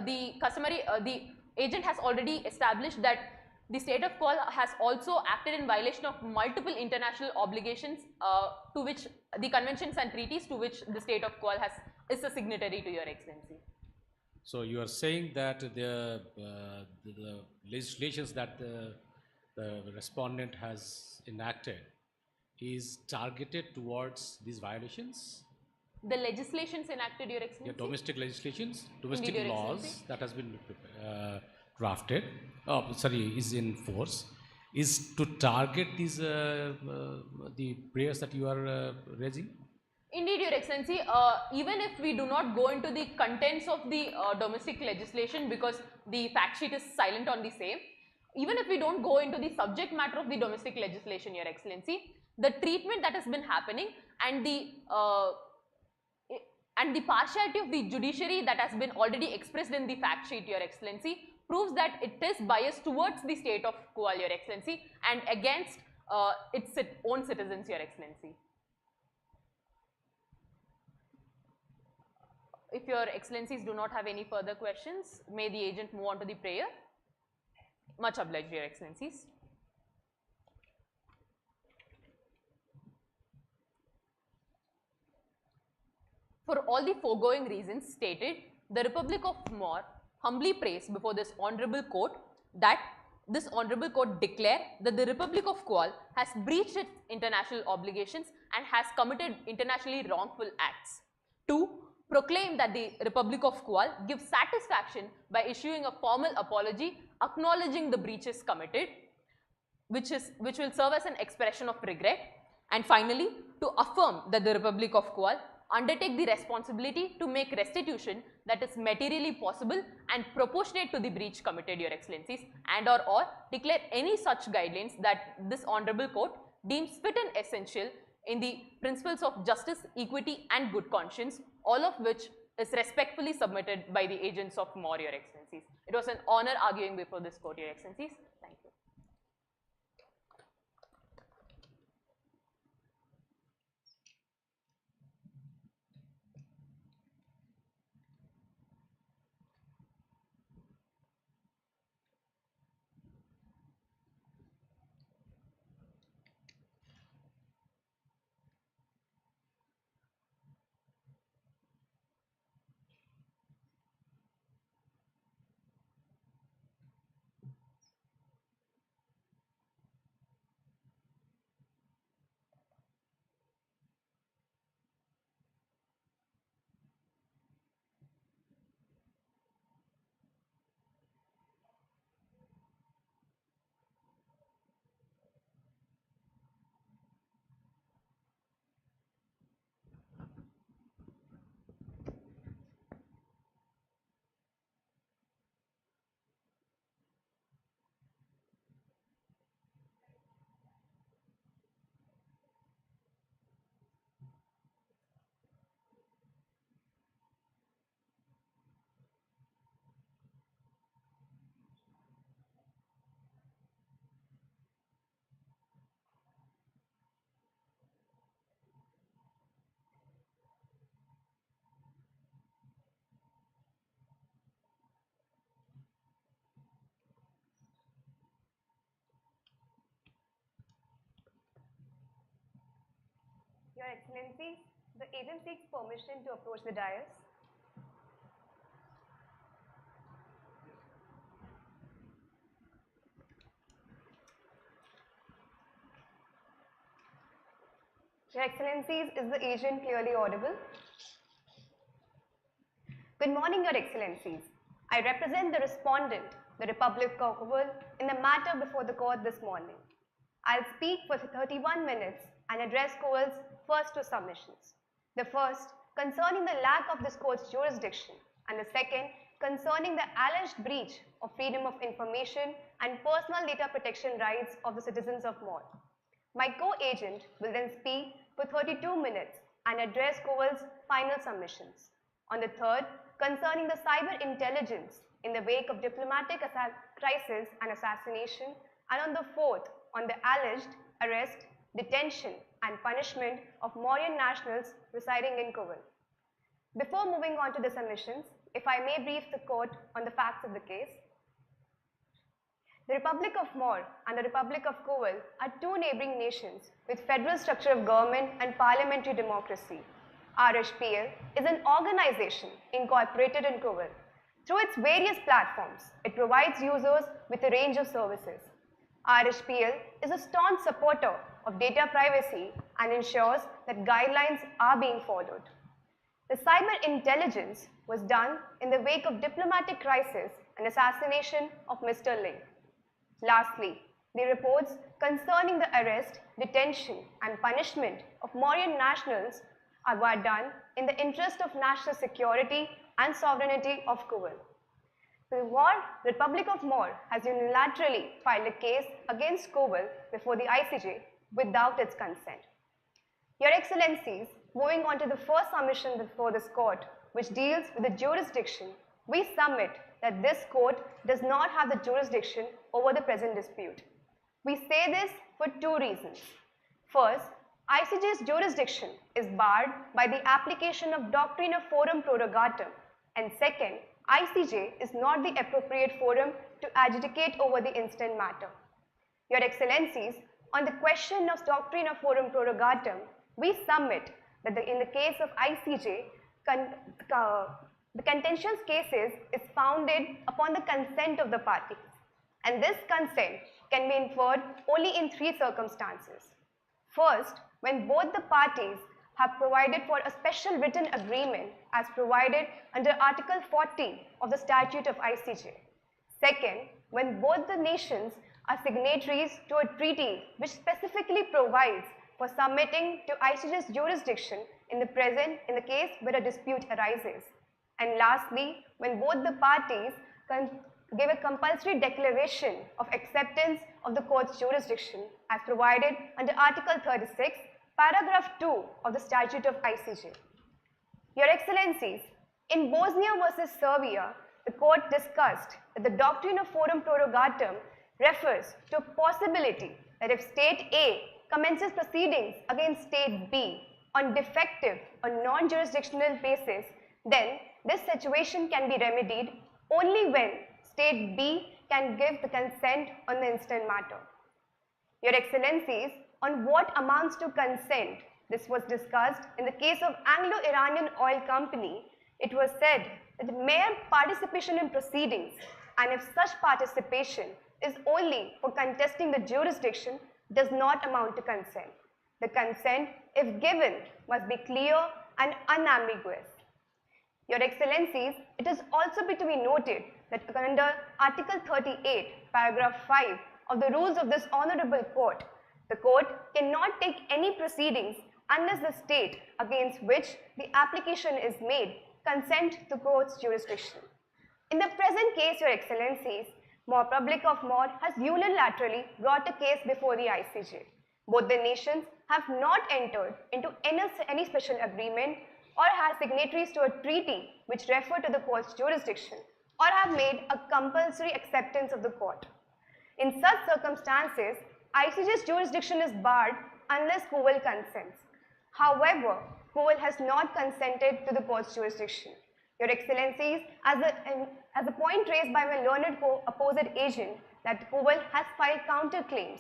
The agent has already established that the state of Kuala has also acted in violation of multiple international obligations to which the conventions and treaties to which the state of Kuala is a signatory to, Your Excellency. So you are saying that the legislations that the respondent has enacted is targeted towards these violations? The legislations enacted, Your Excellency? Yeah, domestic legislations, domestic Indeed, Your laws Excellency. that has been drafted, is in force, is to target these the prayers that you are raising? Indeed, Your Excellency, even if we do not go into the contents of the domestic legislation because the fact sheet is silent on the same, even if we don't go into the subject matter of the domestic legislation, Your Excellency, the treatment that has been happening and the partiality of the judiciary that has been already expressed in the fact sheet, Your Excellency, proves that it is biased towards the state of Kuala, Your Excellency, and against its own citizens, Your Excellency. If Your Excellencies do not have any further questions, may the agent move on to the prayer. Much obliged, Your Excellencies. For all the foregoing reasons stated, the Republic of Moor humbly prays before this honorable court that this honorable court declare that the Republic of Kuala has breached its international obligations and has committed internationally wrongful acts. 2. Proclaim that the Republic of Kuala gives satisfaction by issuing a formal apology acknowledging the breaches committed, which will serve as an expression of regret. And finally, to affirm that the Republic of Kuala undertake the responsibility to make restitution that is materially possible and proportionate to the breach committed, Your Excellencies, and or declare any such guidelines that this honorable court deems fit and essential in the principles of justice, equity and good conscience, all of which is respectfully submitted by the agents of Moor, Your Excellencies. It was an honor arguing before this court, Your Excellencies. Thank you. Excellencies, the agent seeks permission to approach the dais. Your Excellencies, is the agent clearly audible? Good morning, Your Excellencies. I represent the respondent, the Republic of Kuwait, in the matter before the court this morning. I'll speak for 31 minutes and address Kuwait's first two submissions. The first, concerning the lack of this court's jurisdiction, and the second, concerning the alleged breach of freedom of information and personal data protection rights of the citizens of Moot. My co-agent will then speak for 32 minutes and address Kuwait's final submissions. On the third, concerning the cyber intelligence in the wake of diplomatic crisis and assassination, and on the fourth, on the alleged arrest, detention and punishment of Mauryan nationals residing in Kuwait. Before moving on to the submissions, if I may brief the court on the facts of the case. The Republic of Moot and the Republic of Kuwait are two neighboring nations with federal structure of government and parliamentary democracy. RHPL is an organization incorporated in Kuwait. Through its various platforms, it provides users with a range of services. RHPL is a staunch supporter of data privacy and ensures that guidelines are being followed. The cyber intelligence was done in the wake of diplomatic crisis and assassination of Mr. Ling. Lastly, the reports concerning the arrest, detention and punishment of Mauryan nationals were done in the interest of national security and sovereignty of Kuwait. The Republic of Moot has unilaterally filed a case against Kuwait before the ICJ without its consent. Your Excellencies, moving on to the first submission before this court, which deals with the jurisdiction, we submit that this court does not have the jurisdiction over the present dispute. We say this for two reasons. First, ICJ's jurisdiction is barred by the application of doctrine of forum prorogatum, and second, ICJ is not the appropriate forum to adjudicate over the instant matter. Your Excellencies, on the question of doctrine of forum prorogatum, we submit that in the case of ICJ, the contentious cases is founded upon the consent of the parties, and this consent can be inferred only in three circumstances. First, when both the parties have provided for a special written agreement as provided under Article 40 of the Statute of ICJ. Second, when both the nations are signatories to a treaty which specifically provides for submitting to ICJ's jurisdiction in the case where a dispute arises. And lastly, when both the parties give a compulsory declaration of acceptance of the court's jurisdiction as provided under Article 36, Paragraph 2 of the Statute of ICJ. Your Excellencies, in Bosnia versus Serbia, the court discussed that the doctrine of forum prorogatum refers to a possibility that if State A commences proceedings against State B on defective or non-jurisdictional basis, then this situation can be remedied only when State B can give the consent on the instant matter. Your Excellencies, on what amounts to consent, this was discussed in the case of Anglo-Iranian Oil Company. It was said that mere participation in proceedings, and if such participation is only for contesting the jurisdiction, does not amount to consent. The consent, if given, must be clear and unambiguous. Your Excellencies, it is also to be noted that under Article 38, Paragraph 5 of the rules of this Honorable Court, the court cannot take any proceedings unless the state against which the application is made consent to court's jurisdiction. In the present case, Your Excellencies, Republic of Moot has unilaterally brought a case before the ICJ. Both the nations have not entered into any special agreement or have signatories to a treaty which refer to the court's jurisdiction or have made a compulsory acceptance of the court. In such circumstances, ICJ's jurisdiction is barred unless Kuwait consents. However, Kuwait has not consented to the court's jurisdiction. Your Excellencies, as a point raised by my learned opposite agent that Kuwait has filed counterclaims.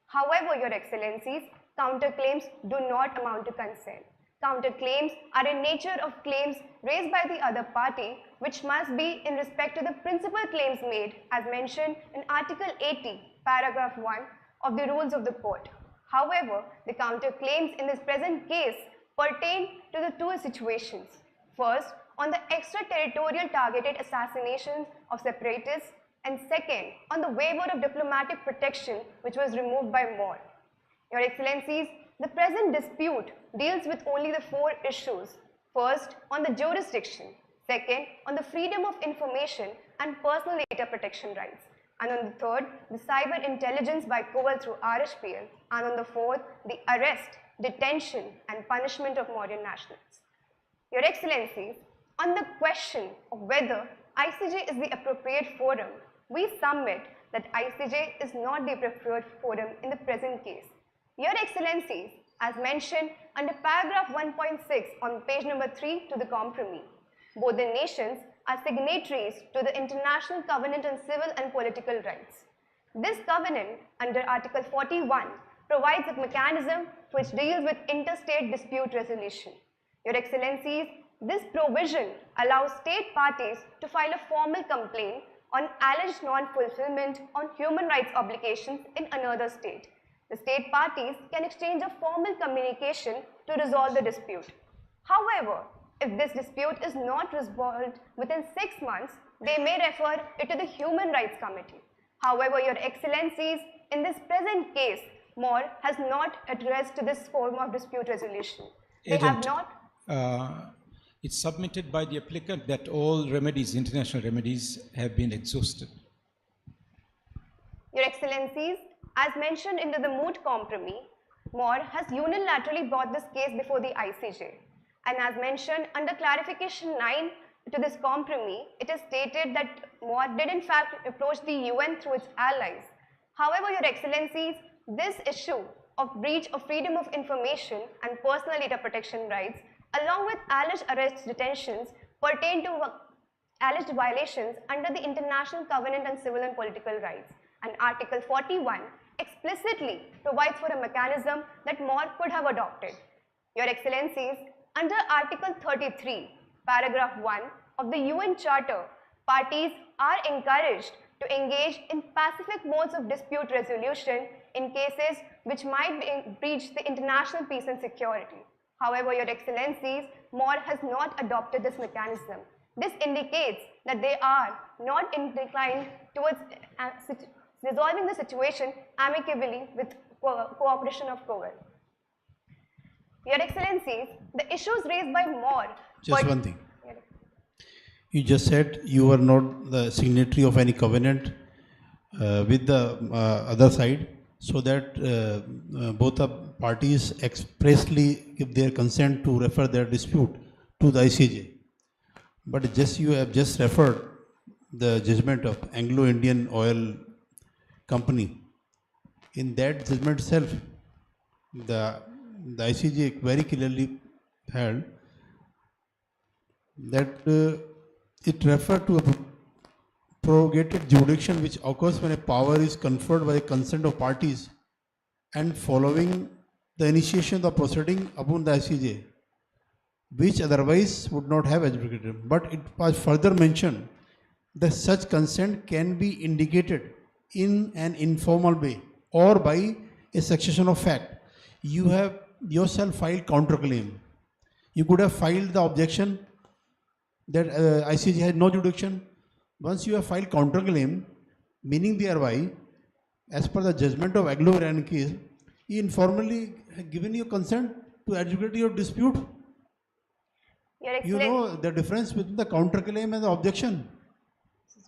However, Your Excellencies, counterclaims do not amount to consent. Counterclaims are in nature of claims raised by the other party, which must be in respect to the principal claims made as mentioned in Article 80, paragraph 1 of the rules of the court. However, the counterclaims in this present case pertain to the two situations. First, on the extraterritorial targeted assassinations of separatists, and second, on the waiver of diplomatic protection which was removed by Moore. Your Excellencies, the present dispute deals with only the four issues. First, on the jurisdiction. Second, on the freedom of information and personal data protection rights. And on the third, the cyber intelligence by COAL through RHPL. And on the fourth, the arrest, detention and punishment of Mauryan nationals. Your Excellencies, on the question of whether ICJ is the appropriate forum, we submit that ICJ is not the preferred forum in the present case. Your Excellencies, as mentioned under paragraph 1.6 on page number 3 to the compromise, both the nations are signatories to the International Covenant on Civil and Political Rights. This covenant, under Article 41, provides a mechanism which deals with interstate dispute resolution. Your Excellencies, this provision allows state parties to file a formal complaint on alleged non-fulfillment on human rights obligations in another state. The state parties can exchange a formal communication to resolve the dispute. However, if this dispute is not resolved within 6 months, they may refer it to the Human Rights Committee. However, Your Excellencies, in this present case, Moore has not addressed this form of dispute resolution. They have not. It's submitted by the applicant that all remedies, international remedies, have been exhausted. Your Excellencies, as mentioned in the Moot compromise, Moore has unilaterally brought this case before the ICJ. And as mentioned under clarification 9 to this compromise, it is stated that Moore did in fact approach the UN through its allies. However, Your Excellencies, this issue of breach of freedom of information and personal data protection rights, along with alleged arrests, detentions, pertain to alleged violations under the International Covenant on Civil and Political Rights. And Article 41 explicitly provides for a mechanism that Moore could have adopted. Your Excellencies, under Article 33, paragraph 1 of the UN Charter, parties are encouraged to engage in pacific modes of dispute resolution in cases which might breach the international peace and security. However, Your Excellencies, Moore has not adopted this mechanism. This indicates that they are not inclined towards resolving the situation amicably with cooperation of COAL. Your Excellencies, the issues raised by Moore... Just one thing. You just said you were not the signatory of any covenant with the other side, so that both the parties expressly give their consent to refer their dispute to the ICJ. But you have just referred the judgment of Anglo-Indian Oil Company. In that judgment itself, the ICJ very clearly held that it referred to a prorogated jurisdiction which occurs when a power is conferred by the consent of parties and following the initiation of the proceeding upon the ICJ, which otherwise would not have adjudicated. But it was further mentioned that such consent can be indicated in an informal way or by a succession of fact. You have yourself filed counterclaim. You could have filed the objection that ICJ has no jurisdiction. Once you have filed counterclaim, meaning thereby, as per the judgment of Anglo-Indian case, he informally has given you consent to adjudicate your dispute. You know the difference between the counterclaim and the objection.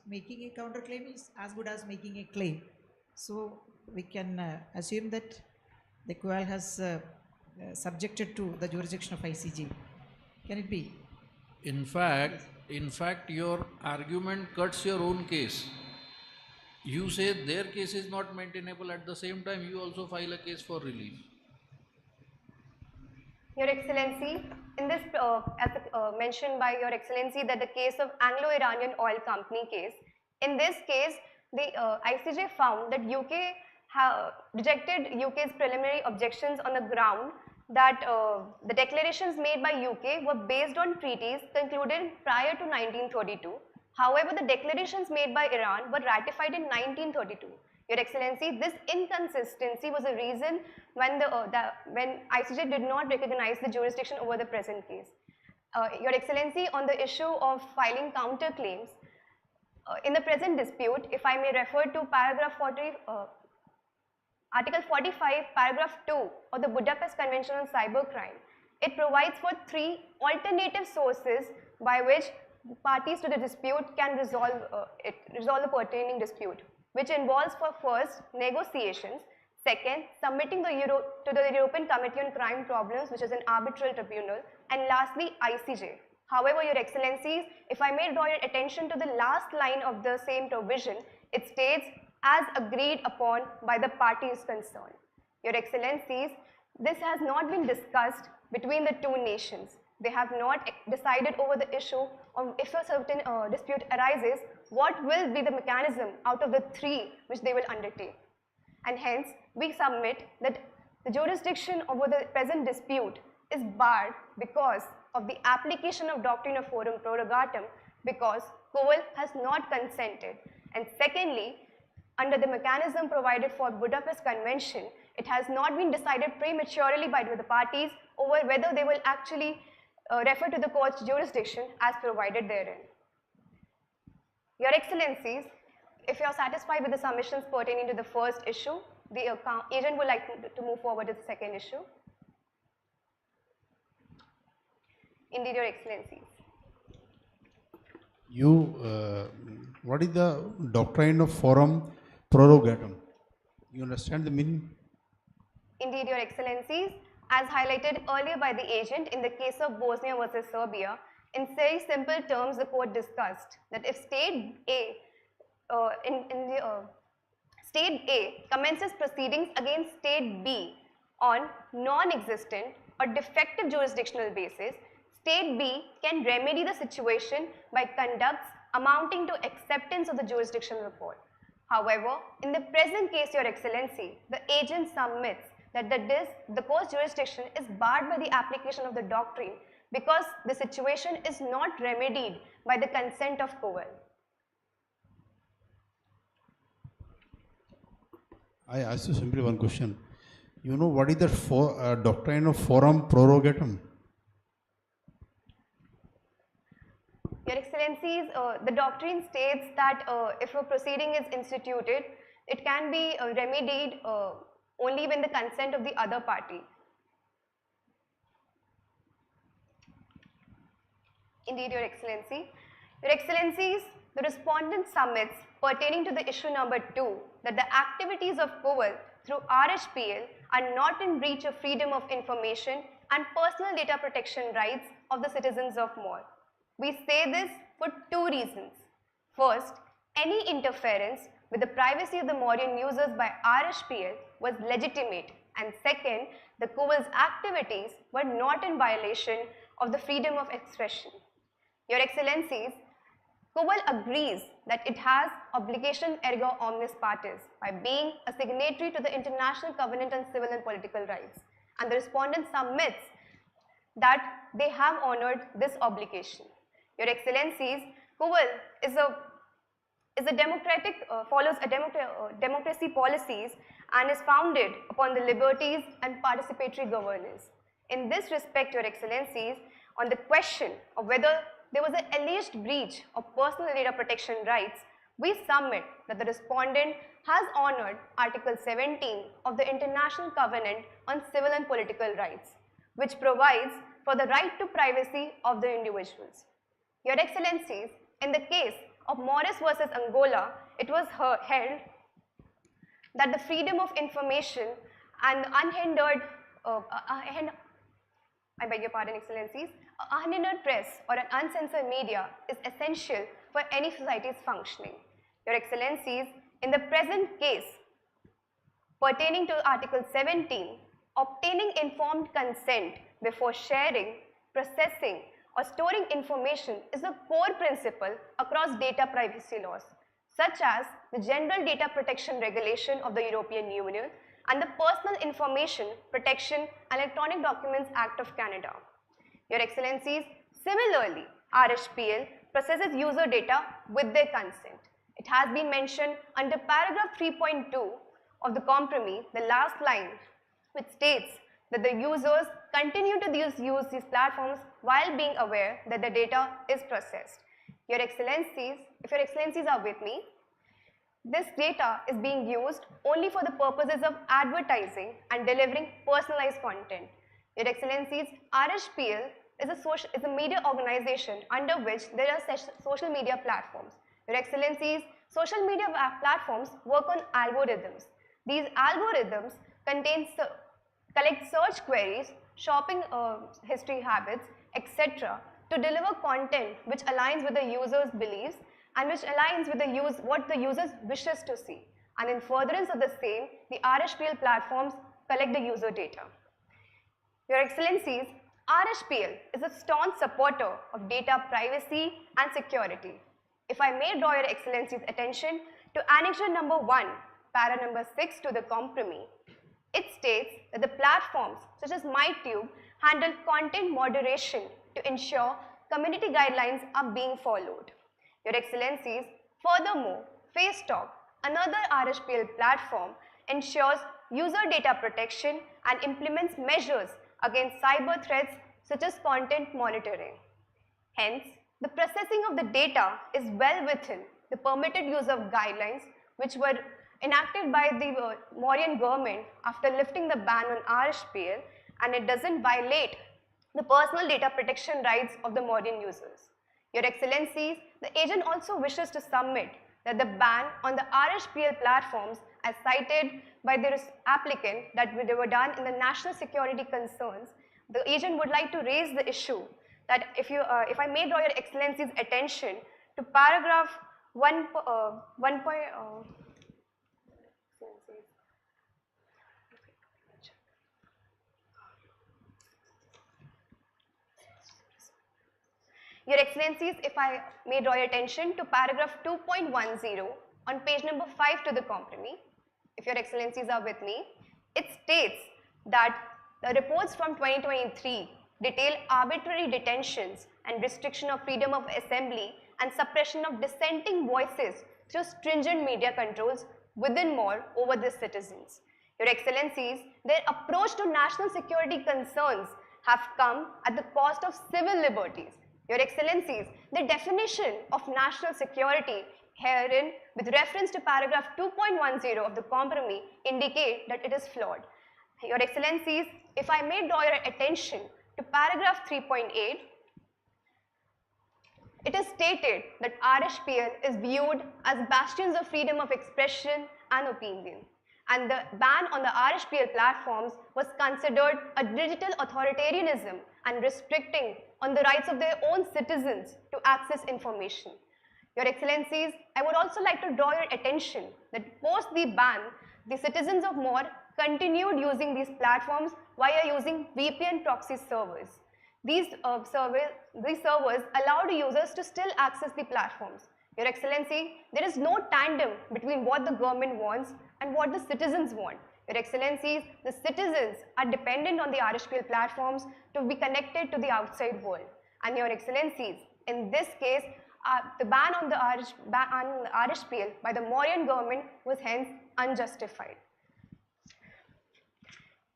Making a counterclaim is as good as making a claim. So we can assume that the COAL has subjected to the jurisdiction of ICJ. Can it be? In fact, your argument cuts your own case. You say their case is not maintainable, at the same time you also file a case for relief. Your Excellency, in this, as mentioned by Your Excellency, that the case of Anglo-Iranian Oil Company case, in this case, the ICJ found that UK rejected UK's preliminary objections on the ground that the declarations made by UK were based on treaties concluded prior to 1932. However, the declarations made by Iran were ratified in 1932. Your Excellency, this inconsistency was a reason when when ICJ did not recognize the jurisdiction over the present case. Your Excellency, on the issue of filing counterclaims, in the present dispute, if I may refer to Article 45, paragraph 2 of the Budapest Convention on Cybercrime, it provides for 3 alternative sources by which parties to the dispute can resolve the pertaining dispute, which involves for first, negotiations, second, submitting to the European Committee on Crime Problems, which is an arbitral tribunal, and lastly, ICJ. However, Your Excellencies, if I may draw your attention to the last line of the same provision, it states, as agreed upon by the parties concerned. Your Excellencies, this has not been discussed between the two nations. They have not decided over the issue of if a certain dispute arises, what will be the mechanism out of the 3 which they will undertake. And hence, we submit that the jurisdiction over the present dispute is barred because of the application of doctrine of forum prorogatum, because Cowell has not consented. And secondly, under the mechanism provided for Budapest Convention, it has not been decided prematurely by the parties over whether they will actually refer to the court's jurisdiction as provided therein. Your Excellencies, if you are satisfied with the submissions pertaining to the first issue, the agent would like to move forward to the second issue. Indeed, Your Excellencies. What is the doctrine of forum prorogatum? You understand the meaning? Indeed, Your Excellencies, as highlighted earlier by the agent in the case of Bosnia versus Serbia, in very simple terms, the court discussed that if State A, State A commences proceedings against State B on non-existent or defective jurisdictional basis, State B can remedy the situation by conducts amounting to acceptance of the jurisdictional report. However, in the present case, Your Excellency, the agent submits that the court's jurisdiction is barred by the application of the doctrine because the situation is not remedied by the consent of Cowell. I ask you simply one question. You know what is the doctrine of forum prorogatum? Your Excellencies, the doctrine states that if a proceeding is instituted, it can be remedied only when the consent of the other party. Indeed, Your Excellency. Your Excellencies, the respondent submits pertaining to the issue number 2 that the activities of Cowell through RHPL are not in breach of freedom of information and personal data protection rights of the citizens of MOR. We say this for 2 reasons. First, any interference with the privacy of the Mauryan users by RHPL was legitimate, and second, the Cowell's activities were not in violation of the freedom of expression. Your Excellencies, Cowell agrees that it has obligation erga omnes partes by being a signatory to the International Covenant on Civil and Political Rights, and the respondent submits that they have honored this obligation. Your Excellencies, Cowell follows democracy policies and is founded upon the liberties and participatory governance. In this respect, Your Excellencies, on the question of whether there was an alleged breach of personal data protection rights, we submit that the respondent has honored Article 17 of the International Covenant on Civil and Political Rights, which provides for the right to privacy of the individuals. Your Excellencies, in the case of Morris versus Angola, it was held that the freedom of information and unhindered, I beg your pardon, Excellencies, an unhindered press or an uncensored media is essential for any society's functioning. Your Excellencies, in the present case, pertaining to Article 17, obtaining informed consent before sharing, processing, or storing information is a core principle across data privacy laws. such as the General Data Protection Regulation of the European Union and the Personal Information Protection and Electronic Documents Act of Canada. Your Excellencies, similarly, RHPL processes user data with their consent. It has been mentioned under paragraph 3.2 of the compromise, the last line, which states that the users continue to use these platforms while being aware that the data is processed. Your Excellencies, if Your Excellencies are with me, this data is being used only for the purposes of advertising and delivering personalized content. Your Excellencies, RHPL is a media organization under which there are social media platforms. Your Excellencies, social media platforms work on algorithms. These algorithms collect search queries, shopping history habits, etc. to deliver content which aligns with the user's beliefs and which aligns with what the user wishes to see. And in furtherance of the same, the RHPL platforms collect the user data. Your Excellencies, RHPL is a staunch supporter of data privacy and security. If I may draw Your Excellencies' attention to Annexure number 1, para number 6 to the compromise, it states that the platforms such as MyTube handle content moderation to ensure community guidelines are being followed. Your Excellencies, furthermore, FaceTalk, another RHPL platform, ensures user data protection and implements measures against cyber threats such as content monitoring. Hence, the processing of the data is well within the permitted use of guidelines which were enacted by the Mauryan government after lifting the ban on RHPL, and it doesn't violate the personal data protection rights of the Mauryan users. Your Excellencies, the agent also wishes to submit that the ban on the RHPL platforms as cited by the applicant that they were done in the national security concerns, the agent would like to raise the issue that if I may draw Your Excellencies' attention to paragraph 1. Your Excellencies, if I may draw your attention to paragraph 2.10 on page number 5 to the compromise, if Your Excellencies are with me, it states that the reports from 2023 detail arbitrary detentions and restriction of freedom of assembly and suppression of dissenting voices through stringent media controls within MOR over the citizens. Your Excellencies, their approach to national security concerns have come at the cost of civil liberties. Your Excellencies, the definition of national security herein with reference to paragraph 2.10 of the compromise indicate that it is flawed. Your Excellencies, if I may draw your attention to paragraph 3.8, it is stated that RHPL is viewed as bastions of freedom of expression and opinion, and the ban on the RHPL platforms was considered a digital authoritarianism and restricting on the rights of their own citizens to access information. Your Excellencies, I would also like to draw your attention that post the ban, the citizens of MOR continued using these platforms via using VPN proxy servers. These servers allowed users to still access the platforms. Your Excellency, there is no tandem between what the government wants and what the citizens want. Your Excellencies, the citizens are dependent on the RHPL platforms to be connected to the outside world. And Your Excellencies, in this case, the ban on the RHPL by the Mauryan government was hence unjustified.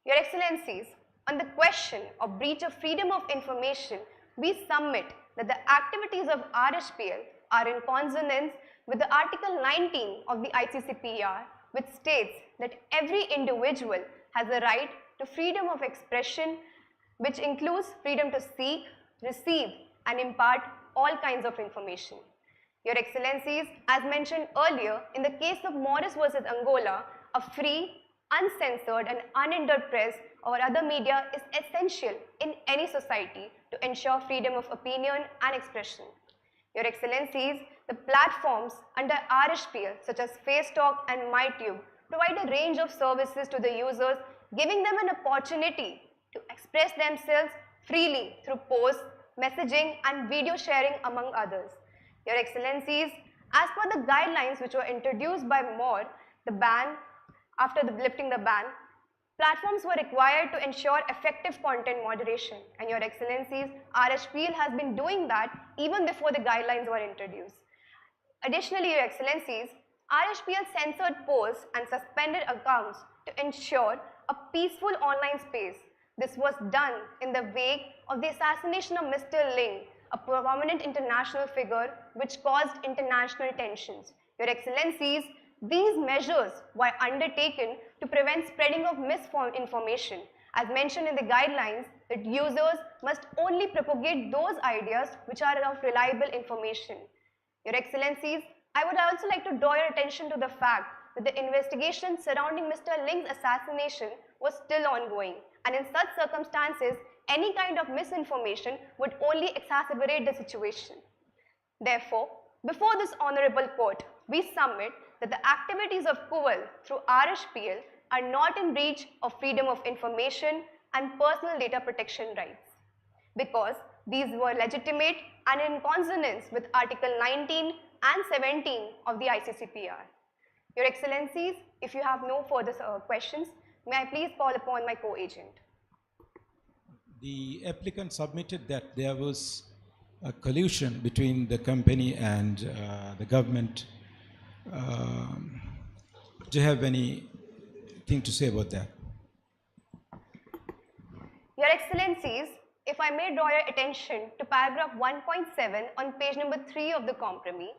Your Excellencies, on the question of breach of freedom of information, we submit that the activities of RHPL are in consonance with the Article 19 of the ICCPR, which states that every individual has a right to freedom of expression, which includes freedom to seek, receive, and impart all kinds of information. Your Excellencies, as mentioned earlier, in the case of Morris versus Angola, a free, uncensored, and unhindered press or other media is essential in any society to ensure freedom of opinion and expression. Your Excellencies, the platforms under RHPL such as FaceTalk and MyTube provide a range of services to the users, giving them an opportunity to express themselves freely through posts, messaging, and video sharing among others. Your Excellencies, As per the guidelines which were introduced by Moore, after lifting the ban, platforms were required to ensure effective content moderation. And Your Excellencies, RHPL has been doing that even before the guidelines were introduced. Additionally, Your Excellencies, RHPL censored posts and suspended accounts to ensure a peaceful online space. This was done in the wake of the assassination of Mr. Ling, a prominent international figure which caused international tensions. Your Excellencies, these measures were undertaken to prevent spreading of misinformation. As mentioned in the guidelines, that users must only propagate those ideas which are of reliable information. Your Excellencies, I would also like to draw your attention to the fact that the investigation surrounding Mr. Ling's assassination was still ongoing, and in such circumstances, any kind of misinformation would only exacerbate the situation. Therefore, before this honorable court, we submit that the activities of KUVL through RHPL are not in breach of freedom of information and personal data protection rights, because these were legitimate and in consonance with Article 19 and 17 of the ICCPR. Your Excellencies, if you have no further questions, may I please call upon my co-agent. The applicant submitted that there was a collusion between the company and the government. Do you have anything to say about that? Your Excellencies, if I may draw your attention to paragraph 1.7 on page number 3 of the compromise.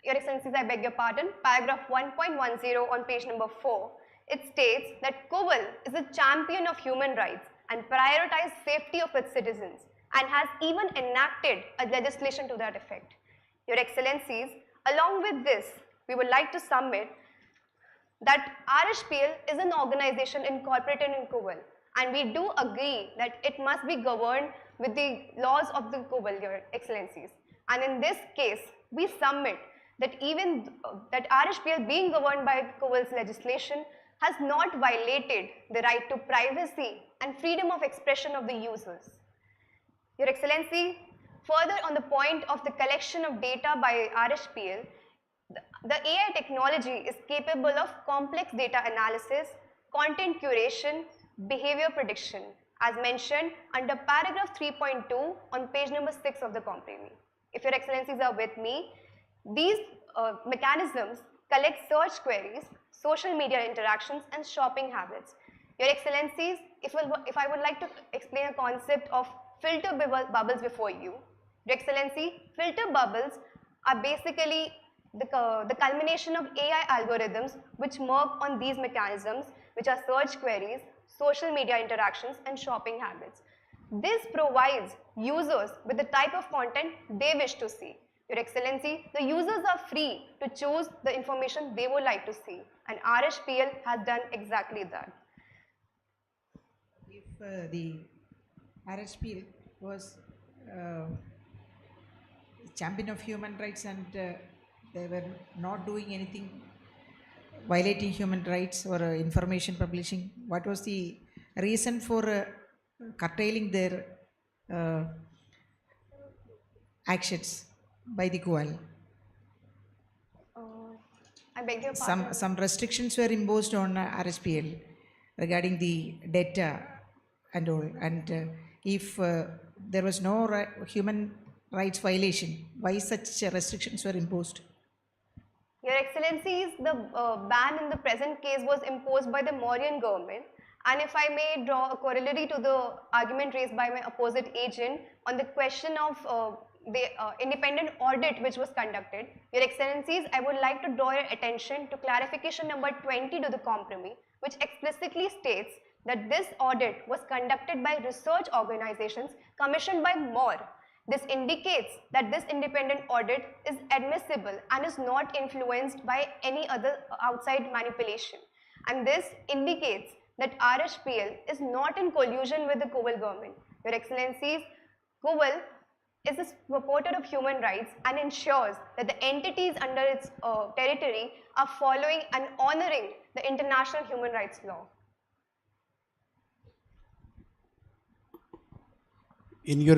Your Excellencies, I beg your pardon, paragraph 1.10 on page number 4. It states that KUVL is a champion of human rights and prioritizes safety of its citizens and has even enacted a legislation to that effect. Your Excellencies, along with this, we would like to submit that RHPL is an organization incorporated in KUVL, and we do agree that it must be governed with the laws of the KUVL, Your Excellencies. And in this case, we submit that even that RHPL being governed by KUVL's legislation has not violated the right to privacy and freedom of expression of the users. Your Excellency, further on the point of the collection of data by RHPL, the AI technology is capable of complex data analysis, content curation, behavior prediction, as mentioned under paragraph 3.2 on page number 6 of the compromise. If Your Excellencies are with me, these mechanisms collect search queries, social media interactions, and shopping habits. Your Excellencies, if I would like to explain a concept of filter bubbles before you. Your Excellency, filter bubbles are basically the culmination of AI algorithms which work on these mechanisms, which are search queries, social media interactions, and shopping habits. This provides users with the type of content they wish to see. Your Excellency, the users are free to choose the information they would like to see, and RHPL has done exactly that. If the RHPL was champion of human rights and they were not doing anything violating human rights or information publishing, what was the reason for curtailing their actions by the KUVL? I beg your pardon. Some restrictions were imposed on RHPL regarding the data and all, and if there was no human rights violation, why such restrictions were imposed? Your Excellencies, the ban in the present case was imposed by the Mauryan government, and if I may draw a corollary to the argument raised by my opposite agent on the question of the independent audit which was conducted, Your Excellencies, I would like to draw your attention to clarification number 20 to the compromise, which explicitly states that this audit was conducted by research organizations commissioned by Moore. This indicates that this independent audit is admissible and is not influenced by any other outside manipulation. And this indicates that RHPL is not in collusion with the KUVL government. Your Excellencies, KUVL is a supporter of human rights and ensures that the entities under its territory are following and honoring the international human rights law. In your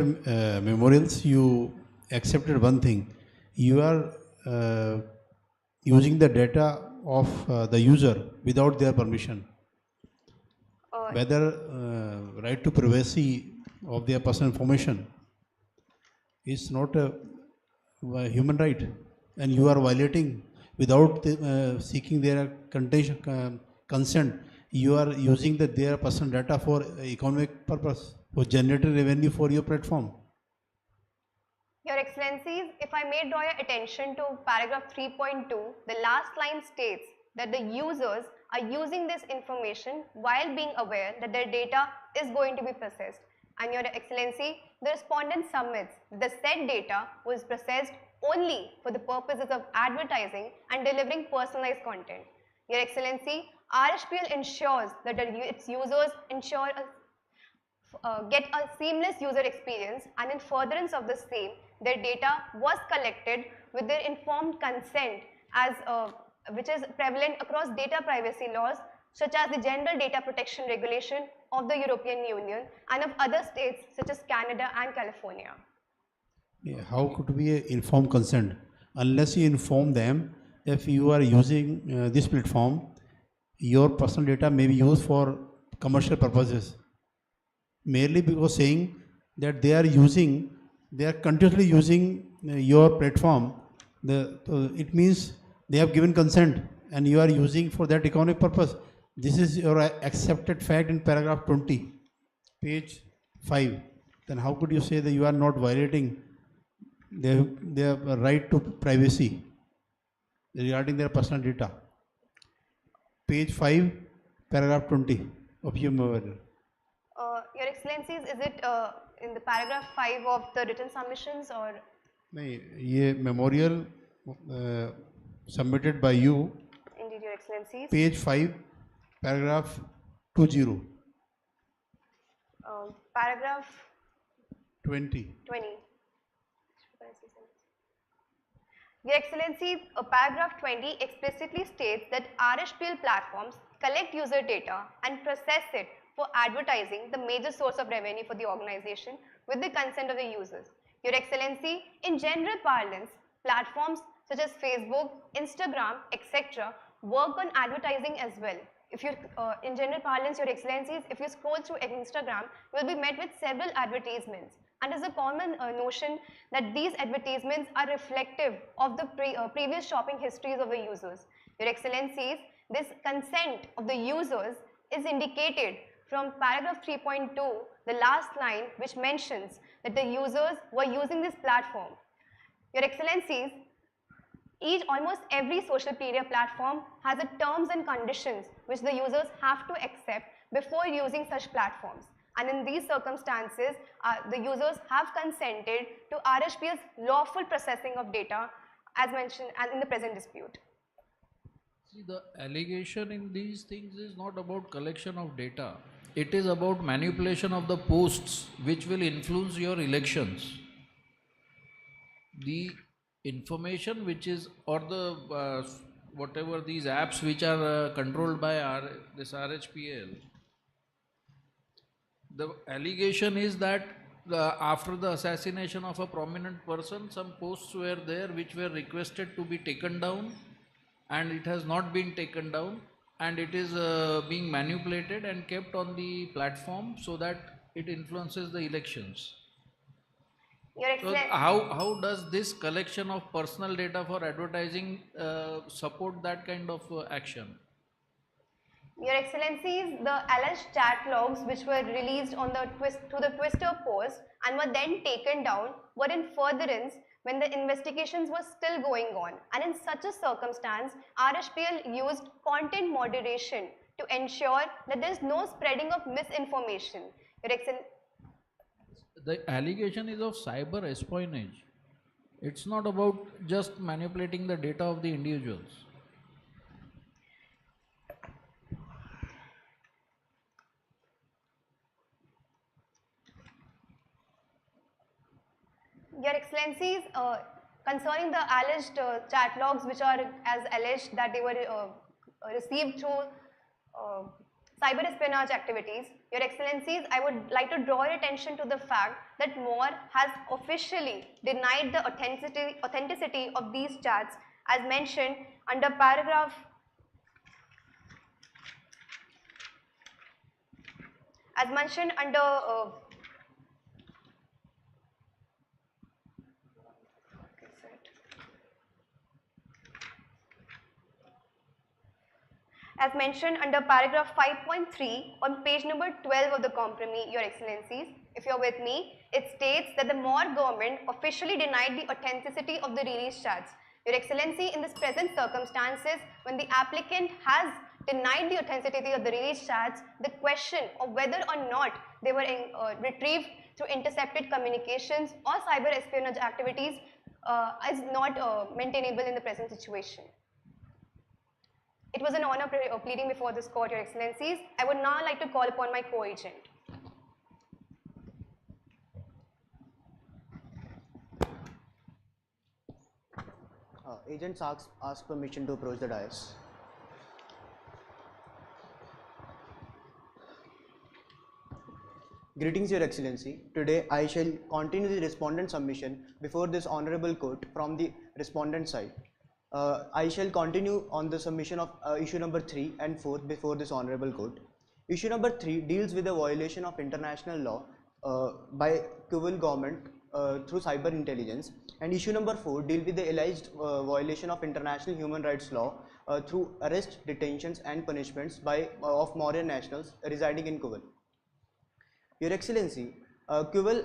memorials, you accepted one thing, you are using the data of the user without their permission. Whether right to privacy of their personal information is not a human right, and you are violating without seeking their consent. You are using their personal data for economic purpose, for generating revenue for your platform. Your Excellencies, if I may draw your attention to paragraph 3.2, the last line states that the users are using this information while being aware that their data is going to be processed. And Your Excellency, the respondent submits the said data was processed only for the purposes of advertising and delivering personalized content. Your Excellency, RSPL ensures that its users get a seamless user experience, and in furtherance of the same, their data was collected with their informed consent, as which is prevalent across data privacy laws such as the General Data Protection Regulation of the European Union and of other states such as Canada and California. Yeah, how could we inform consent? Unless you inform them, if you are using this platform, your personal data may be used for commercial purposes. Merely because saying that they are continuously using your platform, it means they have given consent and you are using for that economic purpose. This is your accepted fact in paragraph 20, page 5. Then how could you say that you are not violating their right to privacy regarding their personal data? Page 5, paragraph 20 of your memorial. Your Excellencies, is it in the paragraph 5 of the written submissions or? नहीं, ये memorial submitted by you. Indeed, Your Excellencies. Page 5, paragraph 20. Paragraph 20. Your Excellency, paragraph 20 explicitly states that RSPL platforms collect user data and process it for advertising, the major source of revenue for the organization, with the consent of the users. Your Excellency, in general parlance, platforms such as Facebook, Instagram, etc. work on advertising as well. If you, in general parlance, Your Excellencies, if you scroll through Instagram, you will be met with several advertisements. And there's a common notion that these advertisements are reflective of the previous shopping histories of the users. Your Excellencies, this consent of the users is indicated from paragraph 3.2, the last line, which mentions that the users were using this platform. Your Excellencies, almost every social media platform has a terms and conditions which the users have to accept before using such platforms. And in these circumstances, the users have consented to RSPL's lawful processing of data as mentioned and in the present dispute. See, the allegation in these things is not about collection of data. It is about manipulation of the posts which will influence your elections. The information which is, or the whatever these apps which are controlled by this RHPL, the allegation is that after the assassination of a prominent person, some posts were there which were requested to be taken down, and it has not been taken down, and it is being manipulated and kept on the platform so that it influences the elections. So how does this collection of personal data for advertising support that kind of action? Your Excellencies, the alleged chat logs which were released on the Twitter post and were then taken down were in furtherance when the investigations were still going on, and in such a circumstance, RSPL used content moderation to ensure that there is no spreading of misinformation. Your Excellency, the allegation is of cyber espionage. It's not about just manipulating the data of the individuals. Your Excellencies, concerning the alleged chat logs which are as alleged that they were received through cyber espionage activities, Your Excellencies, I would like to draw your attention to the fact that Moore has officially denied the authenticity of these chats as mentioned under paragraph as mentioned under as mentioned under paragraph 5.3 on page number 12 of the compromise, Your Excellencies. If you're with me, it states that the Moore government officially denied the authenticity of the release chats. Your Excellency, in this present circumstances, when the applicant has denied the authenticity of the release chats, the question of whether or not they were retrieved through intercepted communications or cyber espionage activities is not maintainable in the present situation. It was an honor pleading before this court, Your Excellencies. I would now like to call upon my co-agent. Agents ask permission to approach the dais. Greetings, Your Excellency. Today I shall continue the respondent submission before this honorable court from the respondent side. I shall continue on the submission of issue number 3 and 4 before this honorable court. Issue number 3 deals with the violation of international law by Kuwait government through cyber intelligence, and issue number 4 deals with the alleged violation of international human rights law through arrest, detentions and punishments of Mauryan nationals residing in Kuwait. Your Excellency, Kuwait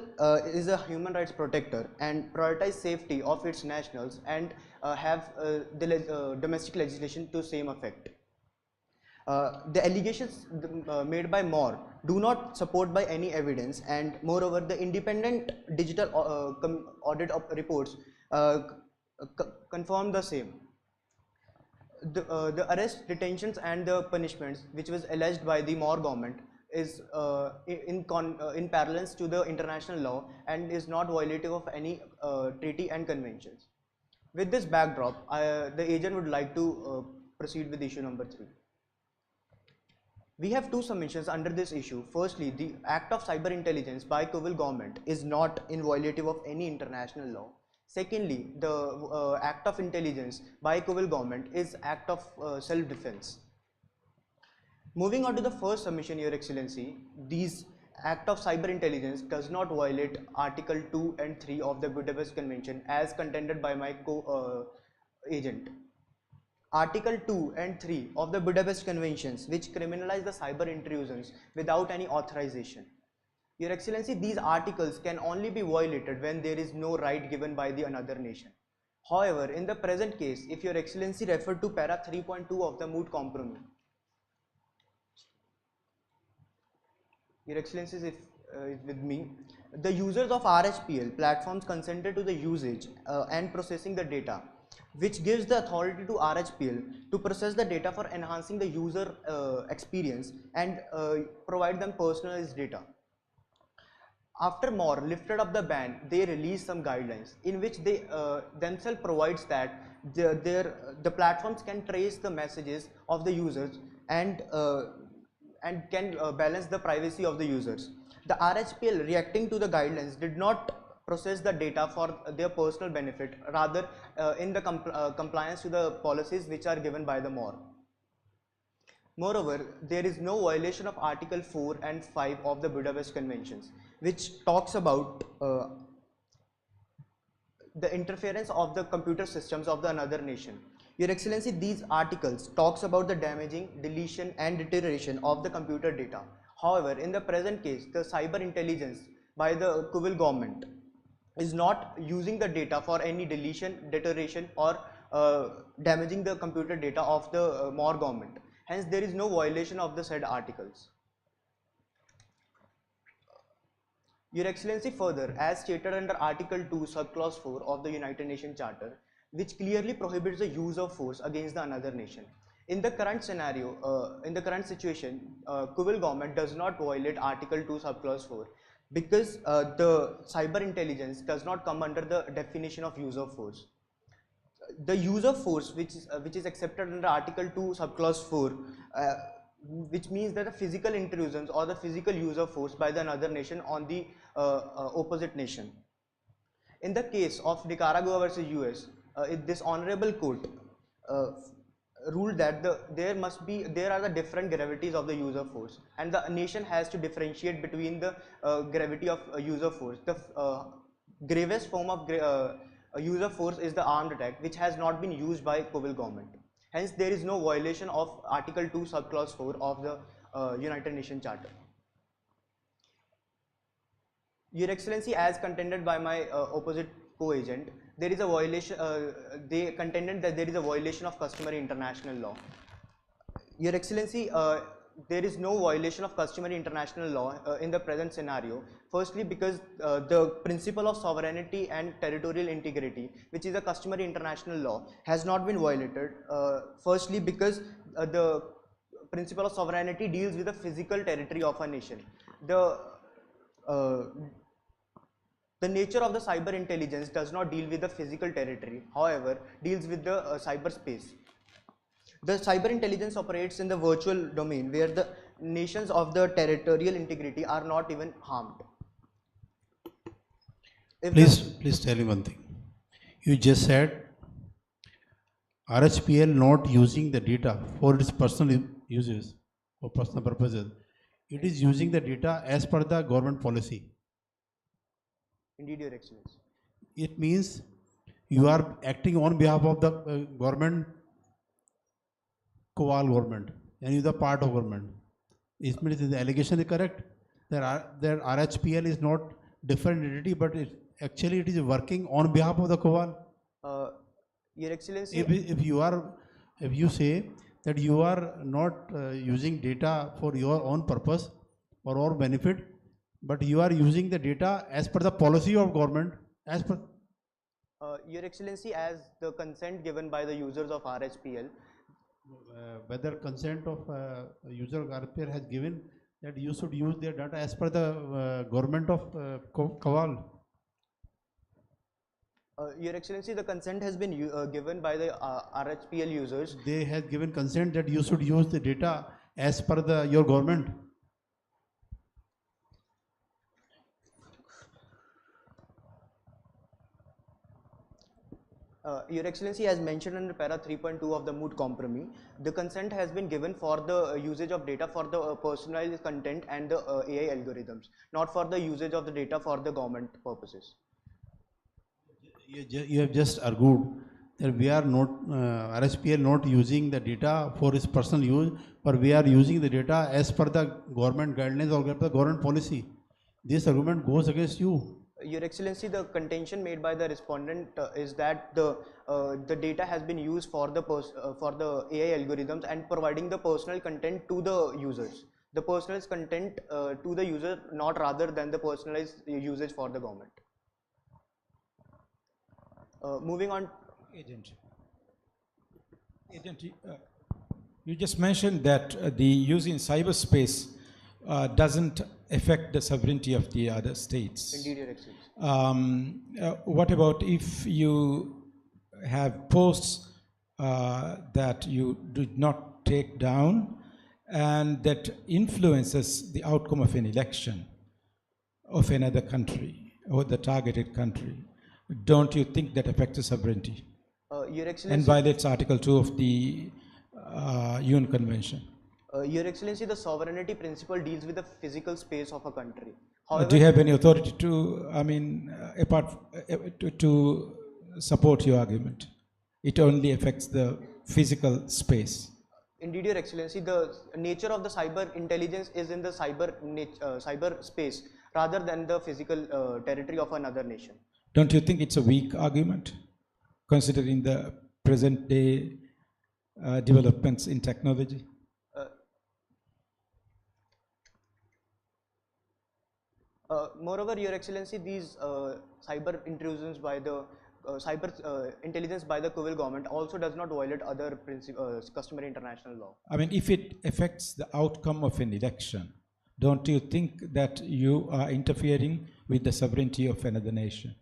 is a human rights protector and prioritizes safety of its nationals and have the domestic legislation to same effect. The allegations made by Moore do not support by any evidence, and moreover the independent digital audit reports confirm the same. The arrest, detentions and the punishments which was alleged by the Moore government is in parallel to the international law and is not violative of any treaty and conventions. With this backdrop, the agent would like to proceed with issue number 3. We have two submissions under this issue. Firstly, the act of cyber intelligence by Kuwait government is not in violative of any international law. Secondly, the act of intelligence by Kuwait government is act of self-defense. Moving on to the first submission, Your Excellency, these act of cyber intelligence does not violate Article 2 and 3 of the Budapest Convention as contended by my co-agent. Article 2 and 3 of the Budapest Conventions, which criminalize the cyber intrusions without any authorization. Your Excellency, these articles can only be violated when there is no right given by the another nation. However, in the present case, if Your Excellency refer to para 3.2 of the Moot compromise, Your Excellencies, if with me, the users of RHPL platforms consented to the usage and processing the data, which gives the authority to RHPL to process the data for enhancing the user experience and provide them personalized data. After Moore lifted up the ban, they released some guidelines in which they themselves provides that the platforms can trace the messages of the users and can balance the privacy of the users. The RHPL, reacting to the guidelines, did not process the data for their personal benefit, rather in the compliance to the policies which are given by the Moore. Moreover, there is no violation of Article 4 and 5 of the Budapest Conventions, which talks about the interference of the computer systems of the another nation. Your Excellency, these articles talks about the damaging, deletion and deterioration of the computer data. However, in the present case, the cyber intelligence by the Kuwait government is not using the data for any deletion, deterioration or damaging the computer data of the Moore government. Hence, there is no violation of the said articles. Your Excellency, further, as stated under Article 2, Subclause 4 of the United Nations Charter, which clearly prohibits the use of force against the another nation. In the current scenario, in the current situation, Kuwait government does not violate Article 2, Subclause 4 because the cyber intelligence does not come under the definition of use of force. The use of force, which is accepted under Article 2, Subclause 4, which means that the physical intrusions or the physical use of force by the another nation on the opposite nation. In the case of Nicaragua versus US, this honorable court ruled that there are the different gravities of the use of force, and the nation has to differentiate between the gravity of use of force. The gravest form of use of force is the armed attack, which has not been used by Civil government. Hence, there is no violation of Article 2, Subclause 4 of the United Nations Charter. Your Excellency, as contended by my opposite co-agent, there is a violation. They contended that there is a violation of customary international law. Your Excellency, there is no violation of customary international law in the present scenario. Firstly, because the principle of sovereignty and territorial integrity, which is a customary international law, has not been violated. Firstly, because the principle of sovereignty deals with the physical territory of a nation. The nature of the cyber intelligence does not deal with the physical territory, however, deals with the cyberspace. The cyber intelligence operates in the virtual domain where the nations of the territorial integrity are not even harmed. Please tell me one thing. You just said RHPL not using the data for its personal uses or personal purposes. It is using the data as per the government policy. Indeed, Your Excellency. It means you are acting on behalf of the government, Koal government, and you are the part of government. It means the allegation is correct. That RHPL is not different entity, but actually it is working on behalf of the Koal. Your Excellency, if you say that you are not using data for your own purpose or your benefit, but you are using the data as per the policy of government, as per. Your Excellency, as the consent given by the users of RHPL, whether consent of user of RHPL has given that you should use their data as per the government of Kawal. Your Excellency, the consent has been given by the RHPL users. They have given consent that you should use the data as per your government. Your Excellency, as mentioned under para 3.2 of the Moot compromise, the consent has been given for the usage of data for the personalized content and the AI algorithms, not for the usage of the data for the government purposes. You have just argued that we are not, RHPL not using the data for its personal use, but we are using the data as per the government guidelines or the government policy. This argument goes against you. Your Excellency, the contention made by the respondent is that the data has been used for the AI algorithms and providing the personal content to the users. The personalized content to the user, not rather than the personalized usage for the government. Moving on. Agent, you just mentioned that the use in cyberspace doesn't affect the sovereignty of the other states. Indeed, Your Excellency. What about if you have posts that you did not take down and that influences the outcome of an election of another country or the targeted country? Don't you think that affects the sovereignty? Your Excellency, and violates Article 2 of the UN Convention? Your Excellency, the sovereignty principle deals with the physical space of a country. However, do you have any authority to, to support your argument? It only affects the physical space. Indeed, Your Excellency, the nature of the cyber intelligence is in the cyber space rather than the physical territory of another nation. Don't you think it's a weak argument, considering the present day developments in technology? Moreover, Your Excellency, these cyber intrusions by the cyber intelligence by the Kuwait government also does not violate other customary international law. I mean, if it affects the outcome of an election, don't you think that you are interfering with the sovereignty of another nation?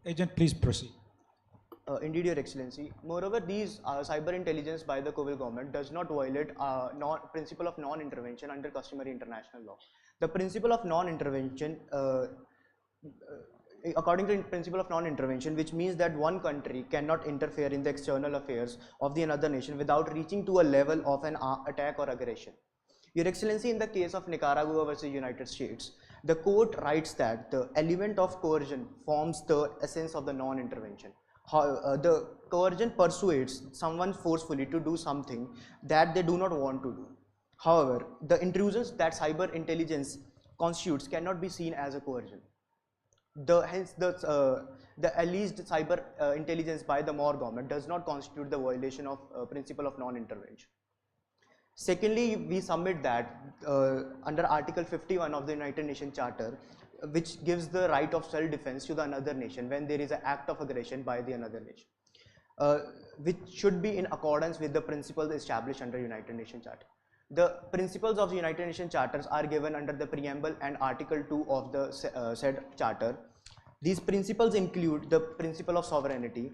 Agent, please proceed. Indeed, Your Excellency. Moreover, these cyber intelligence by the Kuwait government does not violate principle of non-intervention under customary international law. The principle of non-intervention, according to the principle of non-intervention, which means that one country cannot interfere in the external affairs of the another nation without reaching to a level of an attack or aggression. Your Excellency, in the case of Nicaragua versus United States, the court writes that the element of coercion forms the essence of the non-intervention. The coercion persuades someone forcefully to do something that they do not want to do. However, the intrusions that cyber intelligence constitutes cannot be seen as a coercion. Hence, the alleged cyber intelligence by the Moor government does not constitute the violation of principle of non-intervention. Secondly, we submit that under Article 51 of the United Nations Charter, which gives the right of self-defense to the another nation when there is an act of aggression by the another nation, which should be in accordance with the principles established under United Nations Charter. The principles of the United Nations Charters are given under the preamble and Article 2 of the said charter. These principles include the principle of sovereignty,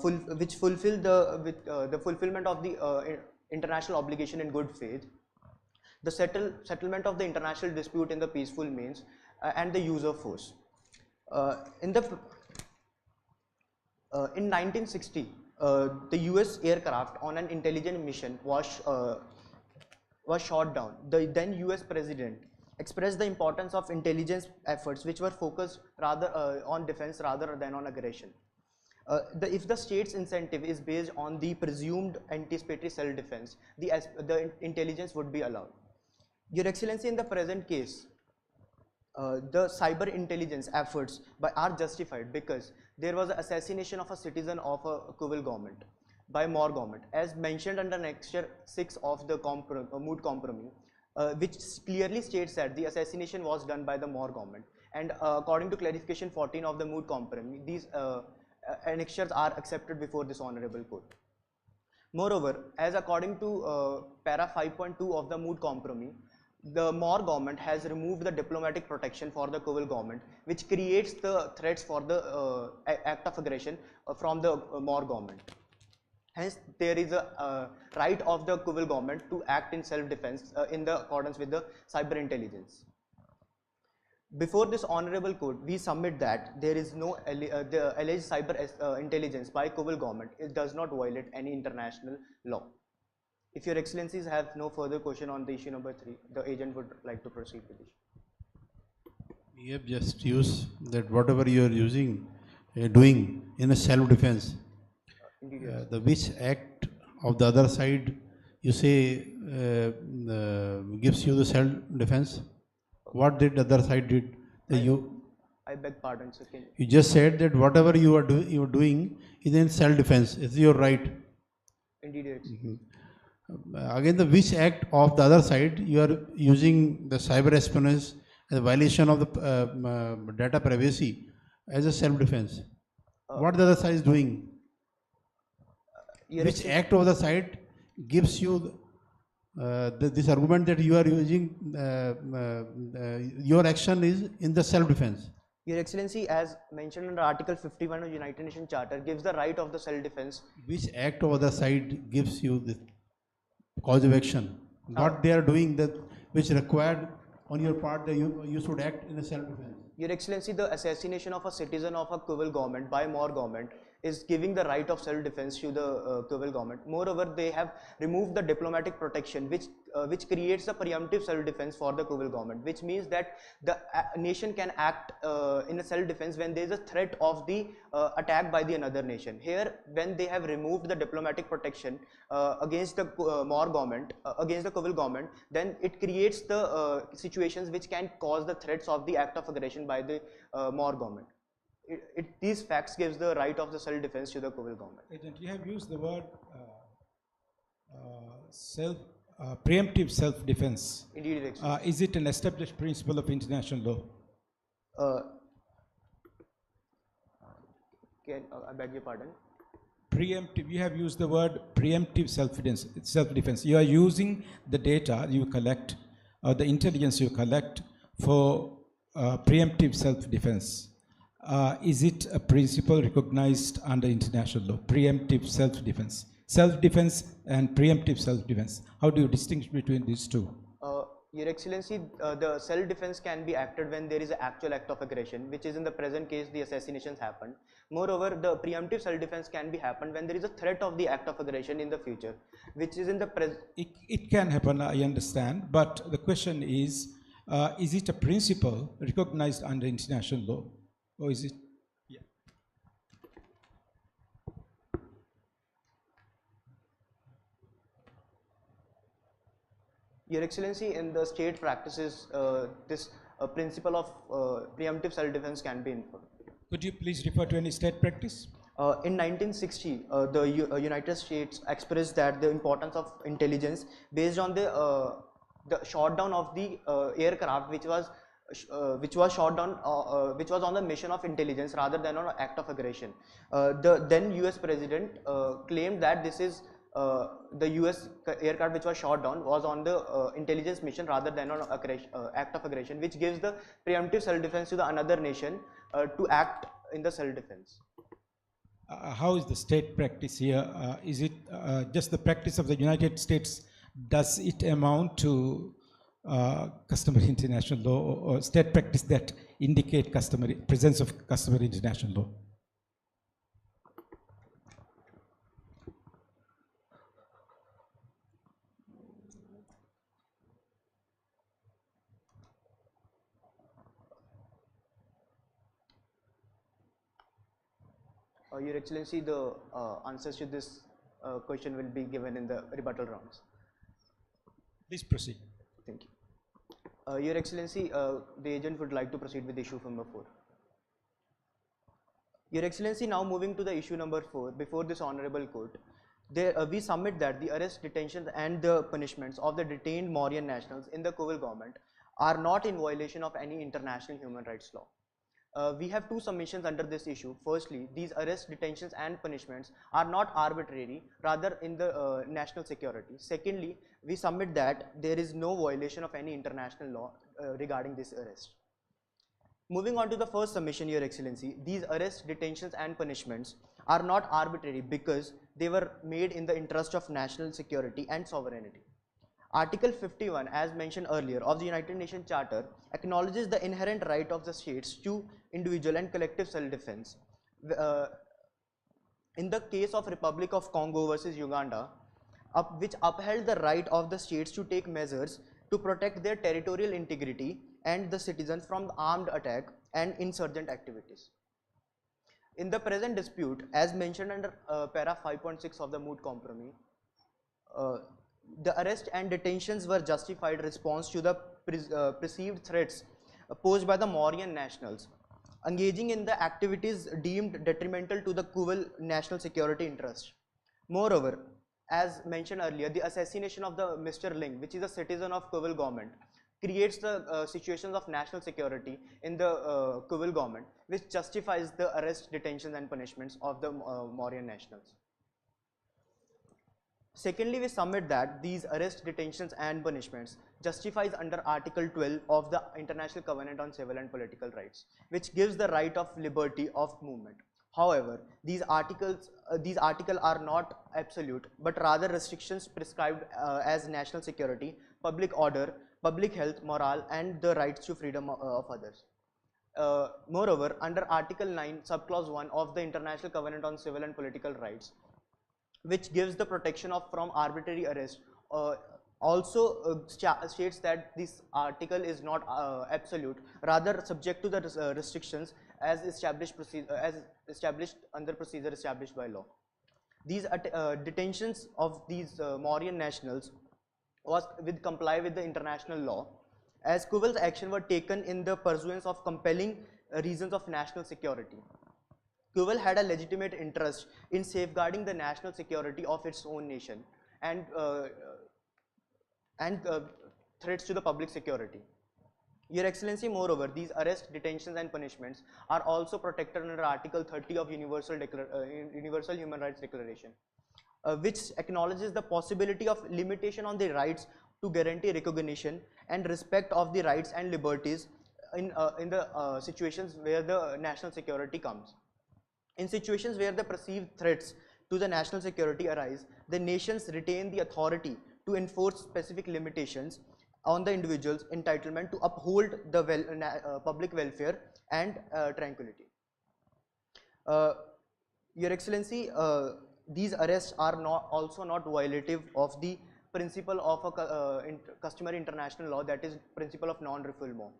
which fulfill the fulfillment of the international obligation in good faith, the settlement of the international dispute in the peaceful means, and the use of force. In 1960, the US aircraft on an intelligence mission was shot down. The then US president expressed the importance of intelligence efforts which were focused rather on defense rather than on aggression. If the state's incentive is based on the presumed anticipatory self-defense, the intelligence would be allowed. Your Excellency, in the present case, the cyber intelligence efforts are justified because there was an assassination of a citizen of a Kuwait government by Moor government, as mentioned under Annexure 6 of the Moot compromise, which clearly states that the assassination was done by the Moor government. And according to clarification 14 of the Moot compromise, these annexures are accepted before this honorable court. Moreover, as according to para 5.2 of the Moot compromise, the Moor government has removed the diplomatic protection for the Kuwait government, which creates the threats for the act of aggression from the Moor government. Hence, there is a right of the Kuwait government to act in self-defense in the accordance with the cyber intelligence. Before this honorable court, we submit that there is no the alleged cyber intelligence by Kuwait government. It does not violate any international law. If Your Excellencies have no further question on the issue number 3, the agent would like to proceed with this. You have just used that whatever you are doing in a self-defense, the which act of the other side you say gives you the self-defense. What did the other side did? I beg pardon, sir. You just said that whatever you are doing is in self-defense. It's your right. Indeed, Your Excellency. Again, the which act of the other side you are using the cyber espionage as a violation of the data privacy as a self-defense. What the other side is doing? Which act of the side gives you this argument that you are using your action is in the self-defense? Your Excellency, as mentioned under Article 51 of United Nations Charter, gives the right of the self-defense. Which act of the side gives you the cause of action? What they are doing that which required on your part that you should act in a self-defense? Your Excellency, the assassination of a citizen of a Kuwait government by Moor government is giving the right of self-defense to the Kuwait government. Moreover, they have removed the diplomatic protection which creates a preemptive self-defense for the Kuwait government, which means that the nation can act in a self-defense when there is a threat of the attack by the another nation. Here, when they have removed the diplomatic protection against the Moor government, against the Kuwait government, then it creates the situations which can cause the threats of the act of aggression by the Moor government. These facts gives the right of the self-defense to the Kuwait government. Agent, you have used the word preemptive self-defense. Indeed, is it an established principle of international law? I beg your pardon? Preemptive, you have used the word preemptive self-defense. You are using the data you collect or the intelligence you collect for preemptive self-defense. is it a principle recognized under international law? Preemptive self-defense. Self-defense and preemptive self-defense. How do you distinguish between these two? Your Excellency, the self-defense can be acted when there is an actual act of aggression, which is in the present case the assassinations happened. Moreover, the preemptive self-defense can be happened when there is a threat of the act of aggression in the future, which is in the present. It can happen, I understand, but the question is it a principle recognized under international law, or is it? Yeah. Your Excellency, in the state practices, this principle of preemptive self-defense can be inferred. Could you please refer to any state practice? In 1960, the United States expressed that the importance of intelligence based on the shot down of the aircraft which was shot down, which was on the mission of intelligence rather than on an act of aggression. The then US President claimed that this is the US aircraft which was shot down was on the intelligence mission rather than on act of aggression, which gives the preemptive self-defense to the another nation to act in the self-defense. How is the state practice here? Is it just the practice of the United States? Does it amount to customary international law, or state practice that indicate presence of customary international law? Your Excellency, the answers to this question will be given in the rebuttal rounds. Please proceed. Thank you. Your Excellency, the agent would like to proceed with issue number 4. Your Excellency, now moving to the issue number 4, before this honorable court, we submit that the arrest, detentions and the punishments of the detained Mauryan nationals in the Kuwait government are not in violation of any international human rights law. We have two submissions under this issue. Firstly, these arrests, detentions and punishments are not arbitrary, rather in the national security. Secondly, we submit that there is no violation of any international law regarding this arrest. Moving on to the first submission, Your Excellency, these arrests, detentions and punishments are not arbitrary because they were made in the interest of national security and sovereignty. Article 51, as mentioned earlier, of the United Nations Charter acknowledges the inherent right of the states to individual and collective self-defense. In the case of Republic of Congo versus Uganda, which upheld the right of the states to take measures to protect their territorial integrity and the citizens from armed attack and insurgent activities. In the present dispute, as mentioned under para 5.6 of the Moot compromise, the arrest and detentions were justified response to the perceived threats posed by the Mauryan nationals engaging in the activities deemed detrimental to the Kuwait national security interest. Moreover, as mentioned earlier, the assassination of the Mr. Ling, which is a citizen of Kuwait government, creates the situations of national security in the Kuwait government, which justifies the arrest, detentions and punishments of the Mauryan nationals. Secondly, we submit that these arrests, detentions and punishments justifies under Article 12 of the International Covenant on Civil and Political Rights, which gives the right of liberty of movement. However, these articles are not absolute, but rather restrictions prescribed as national security, public order, public health, morale, and the rights to freedom of others. Moreover, under Article 9, Subclause 1 of the International Covenant on Civil and Political Rights, which gives the protection from arbitrary arrest, also states that this article is not absolute, rather subject to the restrictions as established under procedure established by law. These detentions of these Mauryan nationals comply with the international law, as Kuwait's action were taken in the pursuance of compelling reasons of national security. Kuwait had a legitimate interest in safeguarding the national security of its own nation and threats to the public security. Your Excellency, moreover, these arrests, detentions and punishments are also protected under Article 30 of Universal Human Rights Declaration, which acknowledges the possibility of limitation on the rights to guarantee recognition and respect of the rights and liberties in the situations where the national security comes. In situations where the perceived threats to the national security arise, the nations retain the authority to enforce specific limitations on the individual's entitlement to uphold the public welfare and tranquility. Your Excellency, these arrests are also not violative of the principle of a customary international law, that is principle of non-refoulement.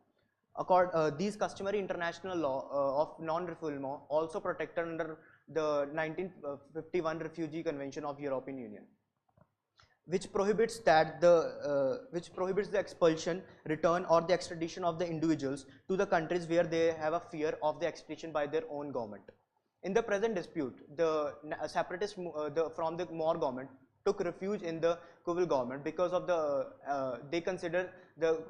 These customary international law of non-refoulement also protected under the 1951 Refugee Convention of European Union, which prohibits the expulsion, return or the extradition of the individuals to the countries where they have a fear of the extradition by their own government. In the present dispute, the separatists from the More government took refuge in the Kuval government because of they consider the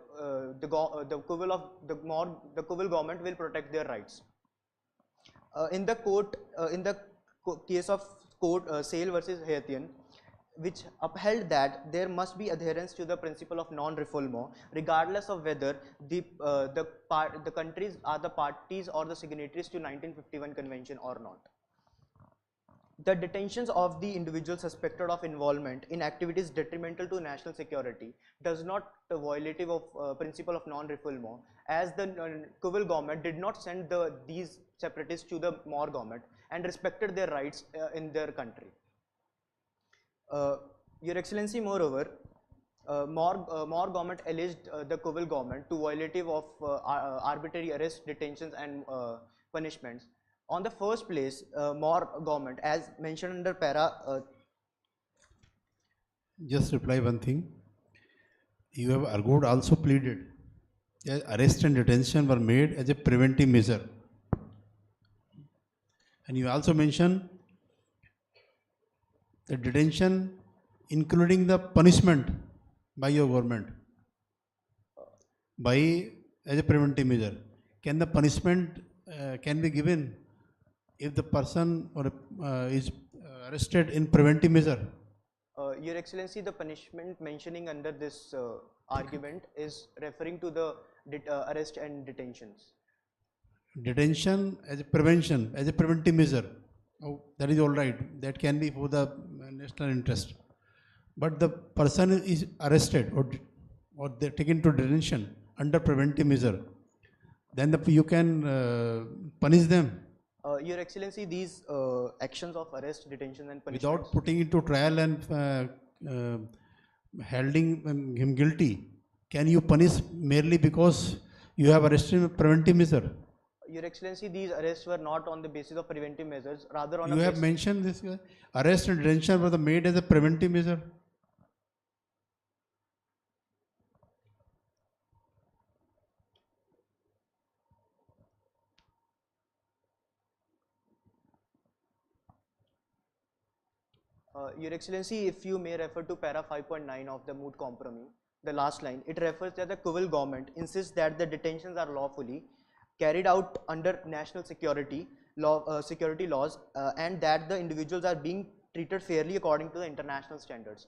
Kuval government will protect their rights. In the case of Sale versus Hayatian, which upheld that there must be adherence to the principle of non-refoulement, regardless of whether the countries are the parties or the signatories to 1951 convention or not. The detentions of the individuals suspected of involvement in activities detrimental to national security does not violative of principle of non-refoulement, as the Kuval government did not send these separatists to the More government and respected their rights in their country. Your Excellency, moreover, More government alleged the Kuval government to violative of arbitrary arrests, detentions and punishments. On the first place, More government, as mentioned under para. Just reply one thing. You have argued, also pleaded, that arrest and detention were made as a preventive measure. And you also mentioned the detention including the punishment by your government as a preventive measure. Can the punishment can be given if the person is arrested in preventive measure? Your Excellency, the punishment mentioning under this argument is referring to the arrest and detentions. Detention as a prevention, as a preventive measure. Oh, that is all right. That can be for the national interest. But the person is arrested or they're taken to detention under preventive measure. Then you can punish them. Your Excellency, these actions of arrest, detention and punishment without putting into trial and holding him guilty, can you punish merely because you have arrested him preventive measure? Your Excellency, these arrests were not on the basis of preventive measures, rather on you have mentioned this arrest and detention were made as a preventive measure. Your Excellency, if you may refer to para 5.9 of the Moot compromise, the last line, it refers that the Kuval government insists that the detentions are lawfully carried out under national security laws and that the individuals are being treated fairly according to the international standards.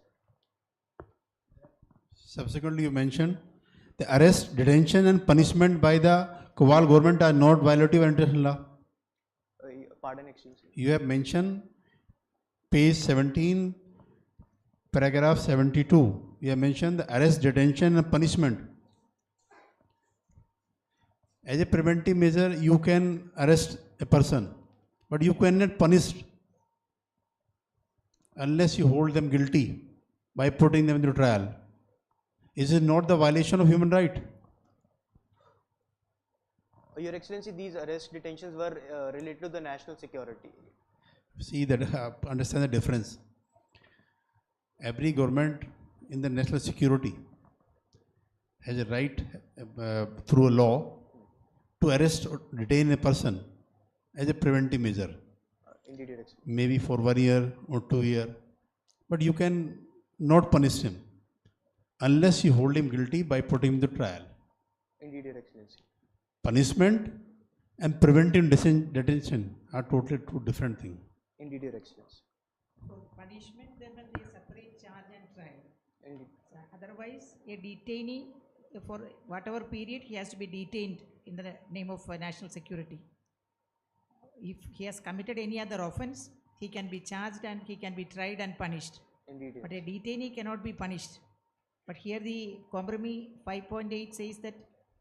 Subsequently, you mentioned the arrest, detention and punishment by the Kuval government are not violative of international law. Pardon, Excellency. You have mentioned page 17, paragraph 72. You have mentioned the arrest, detention and punishment. As a preventive measure, you can arrest a person, but you cannot punish unless you hold them guilty by putting them into trial. Is it not the violation of human right? Your Excellency, these arrest detentions were related to the national security. See that, understand the difference. Every government in the national security has a right through a law to arrest or detain a person as a preventive measure. Indeed, Your Excellency. Maybe for 1 year or 2 years. But you can not punish him unless you hold him guilty by putting him to trial. Indeed, Your Excellency. Punishment and preventive detention are totally two different things. Indeed, Your Excellency. So punishment, there must be a separate charge and trial. Indeed. So otherwise, a detainee for whatever period he has to be detained in the name of national security. If he has committed any other offense, he can be charged and he can be tried and punished. Indeed. But a detainee cannot be punished. But here the compromise 5.8 says that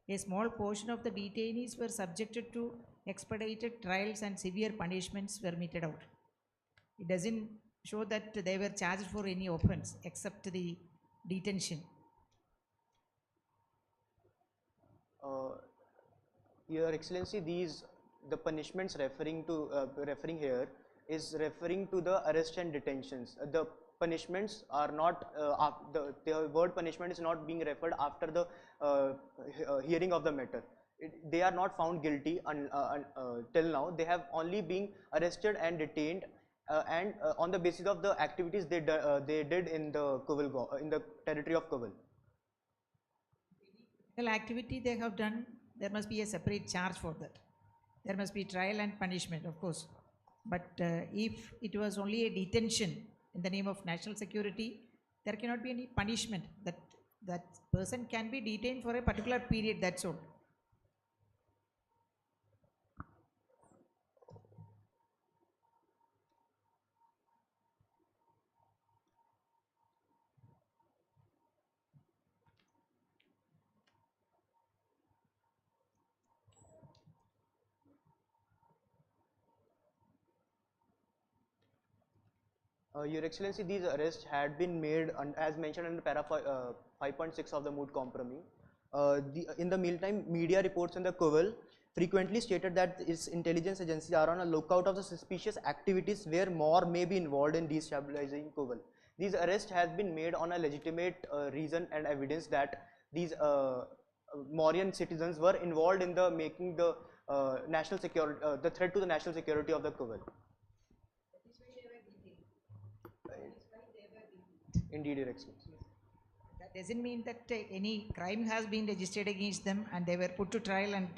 a small portion of the detainees were subjected to expedited trials and severe punishments were meted out. It doesn't show that they were charged for any offense except the detention. Your Excellency, the punishments referring here is referring to the arrest and detentions. The punishments are not the word punishment is not being referred after the hearing of the matter. They are not found guilty till now. They have only been arrested and detained and on the basis of the activities they did in the in the territory of Kuval. Activity they have done, there must be a separate charge for that. There must be trial and punishment, of course. But if it was only a detention in the name of national security, there cannot be any punishment. That person can be detained for a particular period, that's all. Your Excellency, these arrests had been made as mentioned in para 5.6 of the Moot compromise. In the meantime, media reports in the Kuval frequently stated that its intelligence agencies are on a lookout of the suspicious activities where more may be involved in destabilizing Kuval. These arrests have been made on a legitimate reason and evidence that these Mauryan citizens were involved in the making the national security, the threat to the national security of the Kuval. Indeed, Your Excellency. That doesn't mean that any crime has been registered against them and they were put to trial and...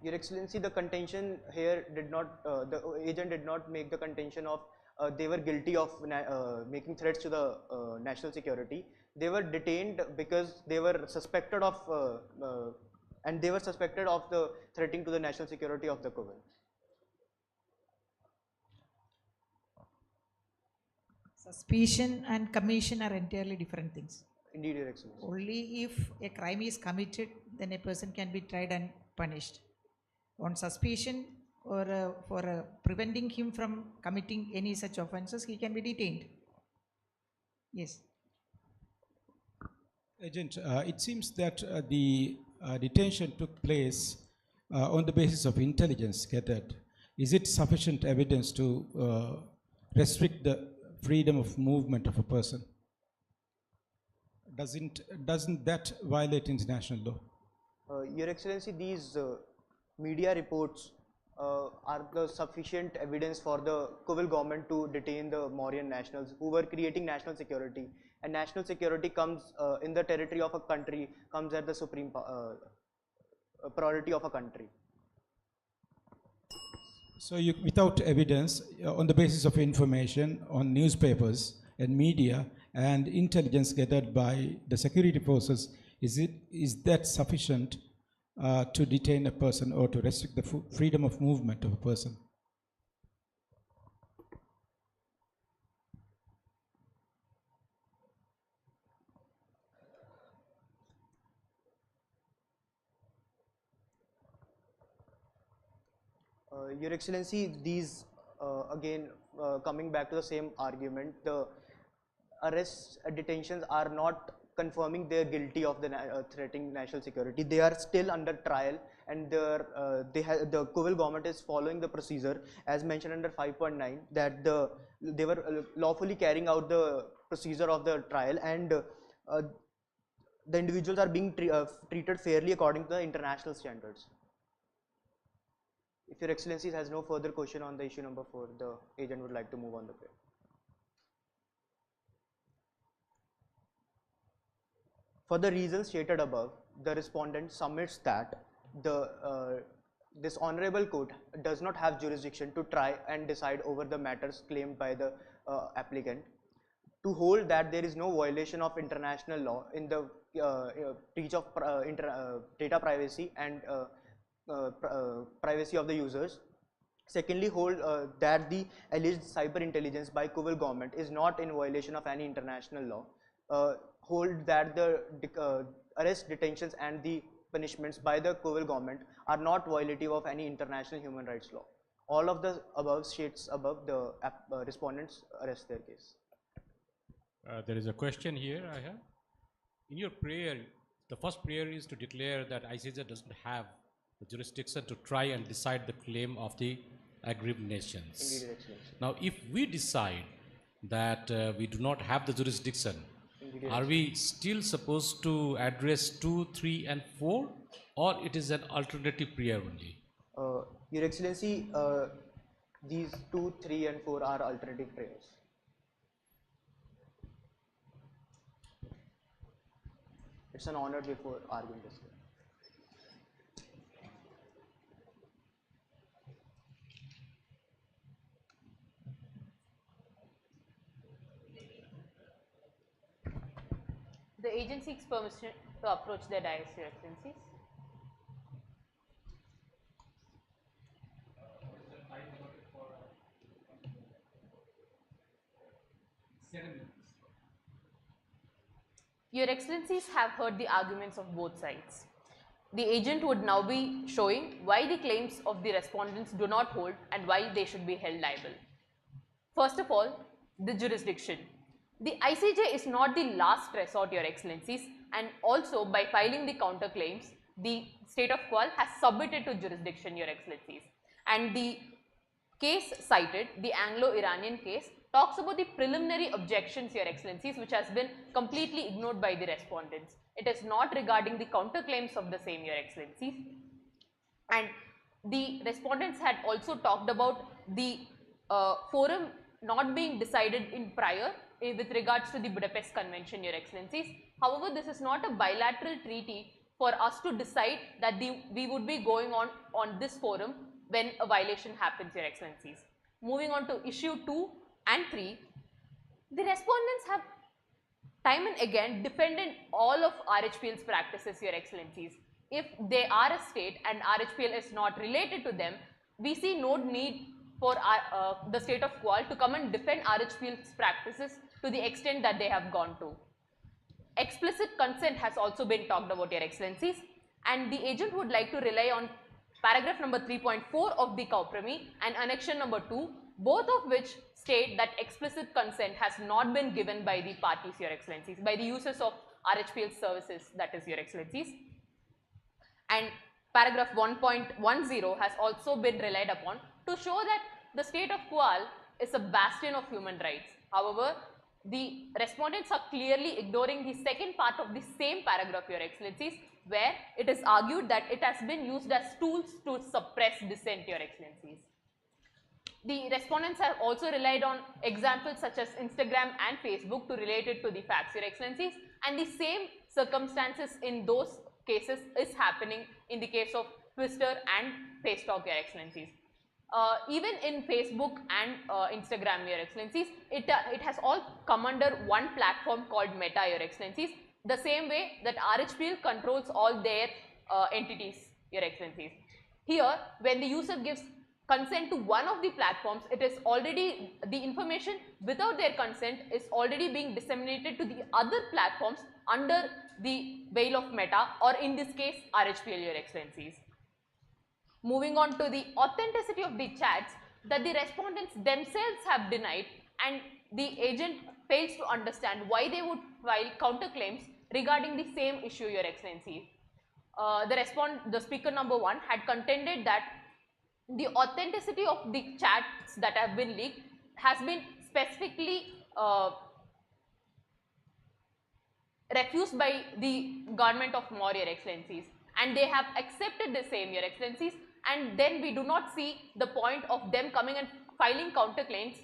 Your Excellency, the contention here did not, the agent did not make the contention of they were guilty of making threats to the national security. They were detained because they were suspected of, the threatening to the national security of the Kuval. Suspicion and commission are entirely different things. Indeed, Your Excellency. Only if a crime is committed, then a person can be tried and punished. On suspicion or for preventing him from committing any such offences, he can be detained. Yes. Agent, it seems that the detention took place on the basis of intelligence gathered. Is it sufficient evidence to restrict the freedom of movement of a person? Doesn't that violate international law? Your Excellency, these media reports are the sufficient evidence for the Kuval government to detain the Mauryan nationals who were creating national security. And national security comes in the territory of a country, comes at the supreme priority of a country. So you, without evidence, on the basis of information on newspapers and media and intelligence gathered by the security forces, is that sufficient to detain a person or to restrict the freedom of movement of a person? Your Excellency, these again coming back to the same argument, the arrests and detentions are not confirming they are guilty of the threatening national security. They are still under trial, and the Kuval government is following the procedure as mentioned under 5.9 that they were lawfully carrying out the procedure of the trial, and the individuals are being treated fairly according to the international standards. If Your Excellency has no further question on the issue number 4, the agent would like to move on the prayer. For the reasons stated above, the respondent submits that this honorable court does not have jurisdiction to try and decide over the matters claimed by the applicant, to hold that there is no violation of international law in the breach of data privacy and privacy of the users. Secondly, hold that the alleged cyber intelligence by Kuwait government is not in violation of any international law. Hold that the arrest, detentions and the punishments by the Kuwait government are not violative of any international human rights law. All of the above states above the respondents arrest their case. There is a question here I have. In your prayer, the first prayer is to declare that ICJ doesn't have the jurisdiction to try and decide the claim of the aggrieved nations. Indeed, Excellency. Now, if we decide that we do not have the jurisdiction, Indeed, are we still supposed to address 2, 3 and 4, or it is an alternative prayer only? Your Excellency, these 2, 3 and 4 are alternative prayers. It's an honor before arguing this case. The agent seeks permission to approach the dais, Your Excellencies. Your Excellencies have heard the arguments of both sides. The agent would now be showing why the claims of the respondents do not hold and why they should be held liable. First of all, the jurisdiction. The ICJ is not the last resort, Your Excellencies, and also by filing the counterclaims, the state of Kuwait has submitted to jurisdiction, Your Excellencies. And the case cited, the Anglo-Iranian case, talks about the preliminary objections, Your Excellencies, which has been completely ignored by the respondents. It is not regarding the counterclaims of the same, Your Excellencies. And the respondents had also talked about the forum not being decided in prior with regards to the Budapest Convention, Your Excellencies. However, this is not a bilateral treaty for us to decide that we would be going on this forum when a violation happens, Your Excellencies. Moving on to issue 2 and 3, the respondents have time and again defended all of RHPL's practices, Your Excellencies. If they are a state and RHPL is not related to them, we see no need for the state of Kuwait to come and defend RHPL's practices to the extent that they have gone to. Explicit consent has also been talked about, Your Excellencies, and the agent would like to rely on paragraph number 3.4 of the Compromise and annexion number 2, both of which state that explicit consent has not been given by the parties, Your Excellencies, by the users of RHPL services, that is, Your Excellencies. And paragraph 1.10 has also been relied upon to show that the state of Kuwait is a bastion of human rights. However, the respondents are clearly ignoring the second part of the same paragraph, Your Excellencies, where it is argued that it has been used as tools to suppress dissent, Your Excellencies. The respondents have also relied on examples such as Instagram and Facebook to relate it to the facts, Your Excellencies, and the same circumstances in those cases is happening in the case of Twitter and Facetalk, Your Excellencies. Even in Facebook and Instagram, Your Excellencies, it has all come under one platform called Meta, Your Excellencies, the same way that RHPL controls all their entities, Your Excellencies. Here, when the user gives consent to one of the platforms, it is already, the information without their consent is already being disseminated to the other platforms under the veil of Meta, or in this case, RHPL, Your Excellencies. Moving on to the authenticity of the chats that the respondents themselves have denied, and the agent fails to understand why they would file counterclaims regarding the same issue, Your Excellencies. The speaker number 1 had contended that the authenticity of the chats that have been leaked has been specifically refused by the government of Moor, Your Excellencies, and they have accepted the same, Your Excellencies, and then we do not see the point of them coming and filing counterclaims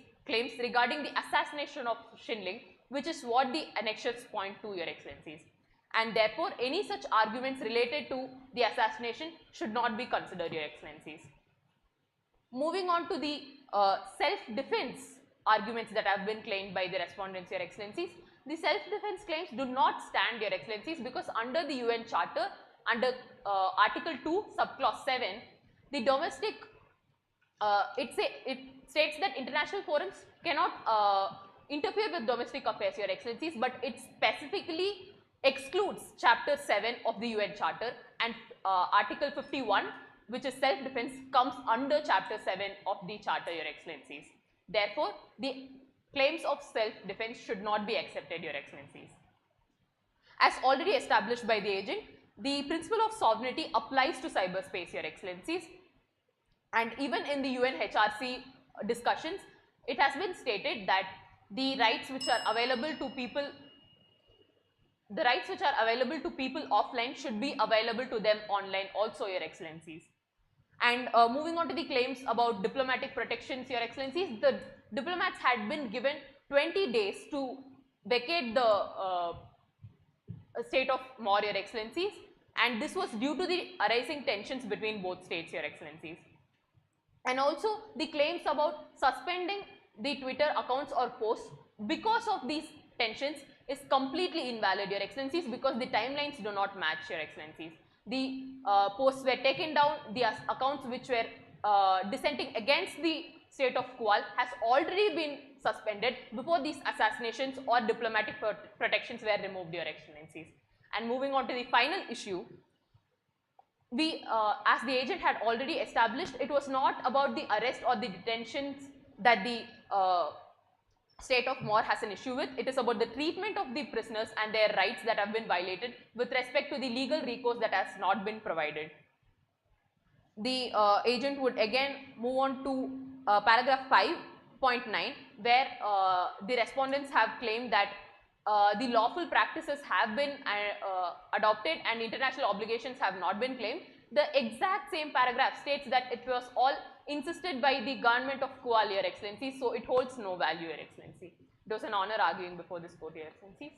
regarding the assassination of Shinling, which is what the annexures point to, Your Excellencies. And therefore, any such arguments related to the assassination should not be considered, Your Excellencies. Moving on to the self-defense arguments that have been claimed by the respondents, Your Excellencies, the self-defense claims do not stand, Your Excellencies, because under the UN Charter, under Article 2, subclause 7, the domestic, it states that international forums cannot interfere with domestic affairs, Your Excellencies, but it specifically excludes Chapter 7 of the UN Charter, and Article 51, which is self-defense, comes under Chapter 7 of the Charter, Your Excellencies. Therefore, the claims of self-defense should not be accepted, Your Excellencies. As already established by the agent, the principle of sovereignty applies to cyberspace, Your Excellencies, and even in the UN HRC discussions, it has been stated that the rights which are available to people offline should be available to them online also, Your Excellencies. And moving on to the claims about diplomatic protections, Your Excellencies, the diplomats had been given 20 days to vacate the state of Moor, Your Excellencies, and this was due to the arising tensions between both states, Your Excellencies. And also the claims about suspending the Twitter accounts or posts because of these tensions is completely invalid, Your Excellencies, because the timelines do not match, Your Excellencies. The posts were taken down, the accounts which were dissenting against the state of Kuwait has already been suspended before these assassinations or diplomatic protections were removed, Your Excellencies. And moving on to the final issue, as the agent had already established, it was not about the arrest or the detentions that the state of Moor has an issue with. It is about the treatment of the prisoners and their rights that have been violated with respect to the legal recourse that has not been provided. The agent would again move on to paragraph 5.9, where the respondents have claimed that the lawful practices have been adopted and international obligations have not been claimed. The exact same paragraph states that it was all insisted by the government of Kuwait, Your Excellency, so it holds no value, Your Excellency. It was an honor arguing before this court, Your Excellencies.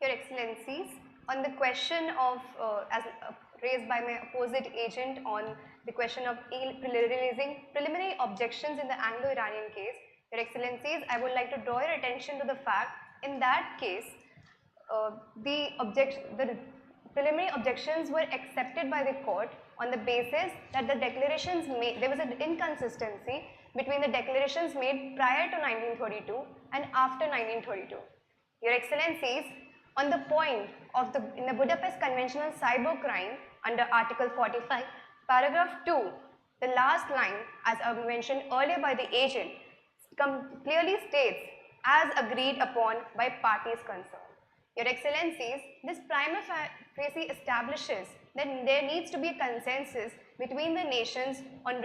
Your Excellencies, on the question of, as raised by my opposite agent on the question of releasing preliminary objections in the Anglo-Iranian case, Your Excellencies, I would like to draw your attention to the fact, in that case, the preliminary objections were accepted by the court on the basis that the declarations made, there was an inconsistency between the declarations made prior to 1932 and after 1932. Your Excellencies, on the point of in the Budapest Convention on Cybercrime under Article 45, paragraph 2, the last line, as mentioned earlier by the agent, clearly states, as agreed upon by parties concerned. Your Excellencies, this prima facie establishes that there needs to be a consensus between the nations on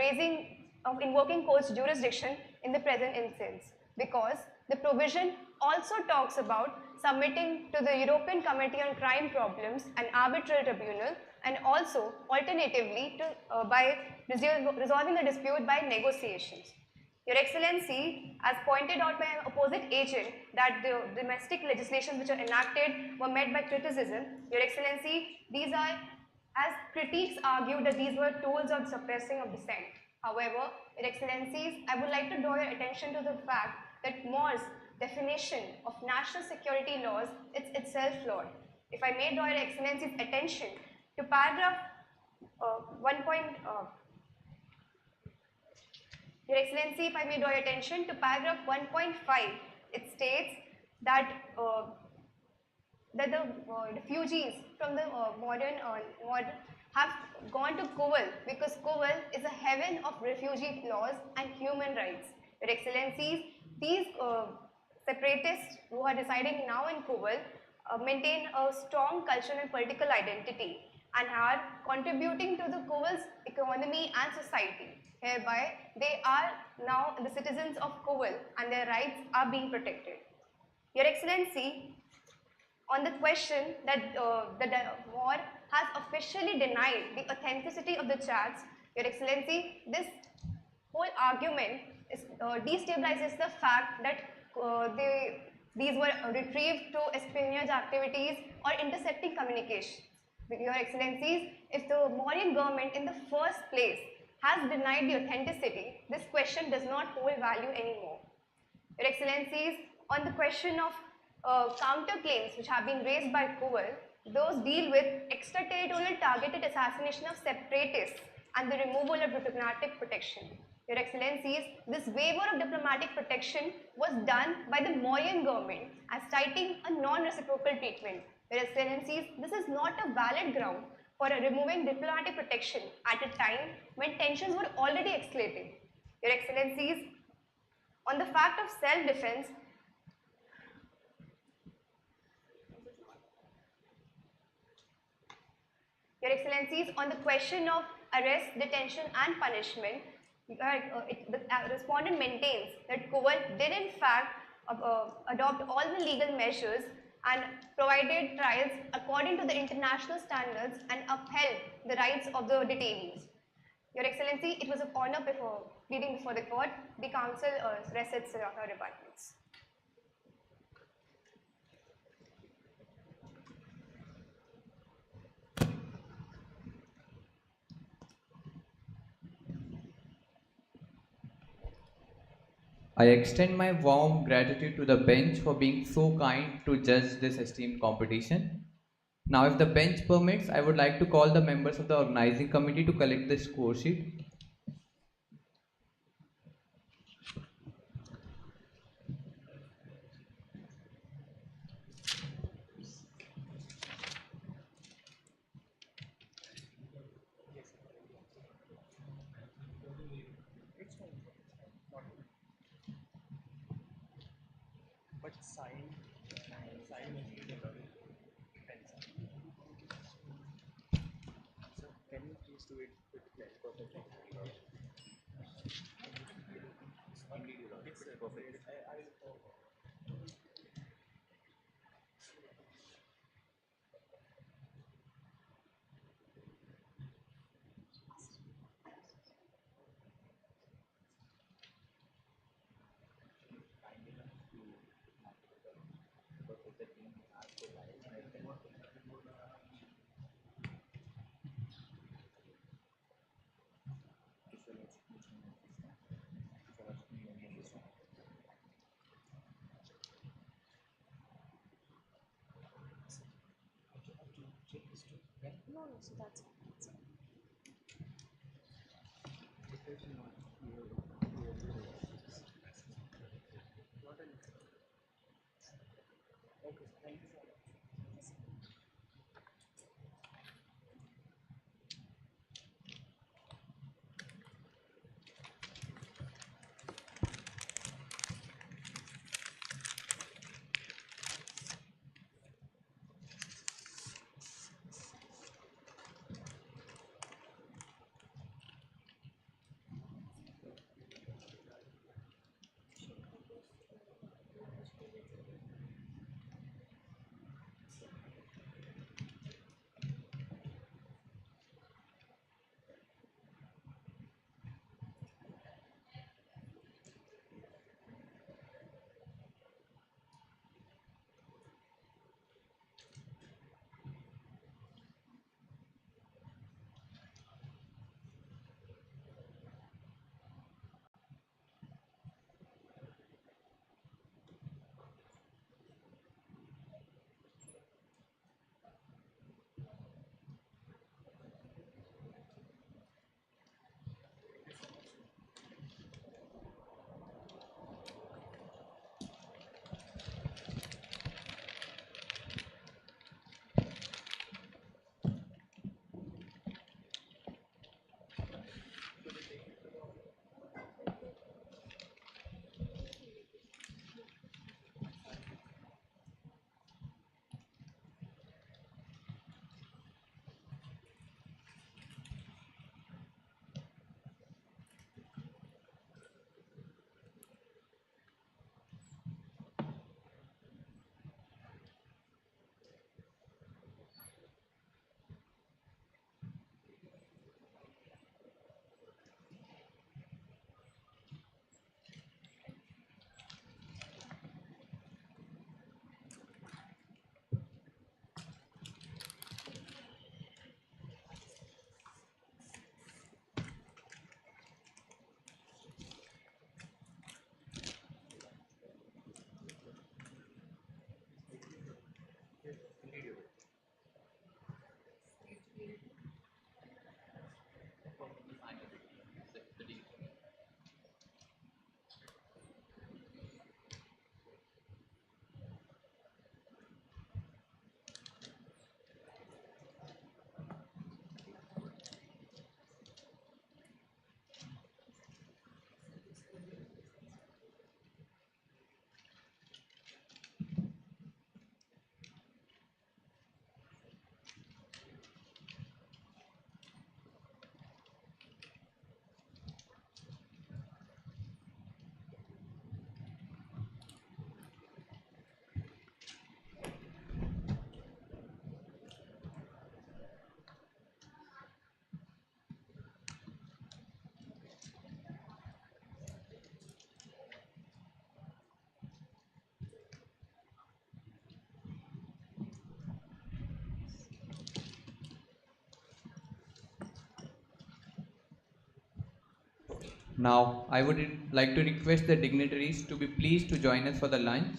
invoking court's jurisdiction in the present instance, because the provision also talks about submitting to the European Committee on Crime Problems an arbitral tribunal, and also alternatively by resolving the dispute by negotiations. Your Excellency, as pointed out by an opposite agent, that the domestic legislations which are enacted were met by criticism. Your Excellency, these are, as critiques argue, that these were tools of suppressing of dissent. However, Your Excellencies, I would like to draw your attention to the fact that Moor's definition of national security laws is itself flawed. If I may draw Your Excellency's attention to paragraph Your Excellency, if I may draw your attention to paragraph 1.5, it states that the refugees from the modern have gone to Kuwait because Kuwait is a heaven of refugee laws and human rights. Your Excellencies, these separatists who are residing now in Kuwait maintain a strong cultural and political identity, and are contributing to the Cowell's economy and society. Hereby, they are now the citizens of Cowell and their rights are being protected. Your Excellency, on the question that the war has officially denied the authenticity of the chats, Your Excellency, this whole argument is, destabilizes the fact that these were retrieved through espionage activities or intercepting communications. Your Excellencies, if the Mauryan government in the first place has denied the authenticity, this question does not hold value anymore. Your Excellencies, on the question of counterclaims which have been raised by Cowell, those deal with extraterritorial targeted assassination of separatists and the removal of diplomatic protection. Your Excellencies, this waiver of diplomatic protection was done by the Mauryan government as citing a non-reciprocal treatment. Your Excellencies, this is not a valid ground for removing diplomatic protection at a time when tensions were already escalating. Your Excellencies, on the fact of self-defense, Your Excellencies, on the question of arrest, detention and punishment, the respondent maintains that Cowell did in fact adopt all the legal measures and provided trials according to the international standards and upheld the rights of the detainees. Your Excellency, it was an honor pleading before the court. The counsel rests its rebuttals. I extend my warm gratitude to the bench for being so kind to judge this esteemed competition. Now, if the bench permits, I would like to call the members of the organizing committee to collect the score sheet. So that's all. Now, I would like to request the dignitaries to be pleased to join us for the lunch.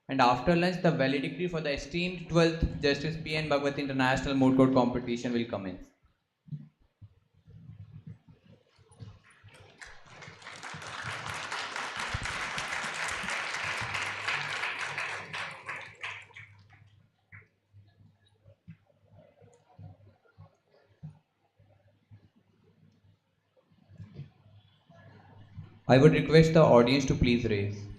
And after lunch, the valedictory for the esteemed 12th Justice P.N.Bhagwati International Moot Court Competition will commence. I would request the audience to please raise.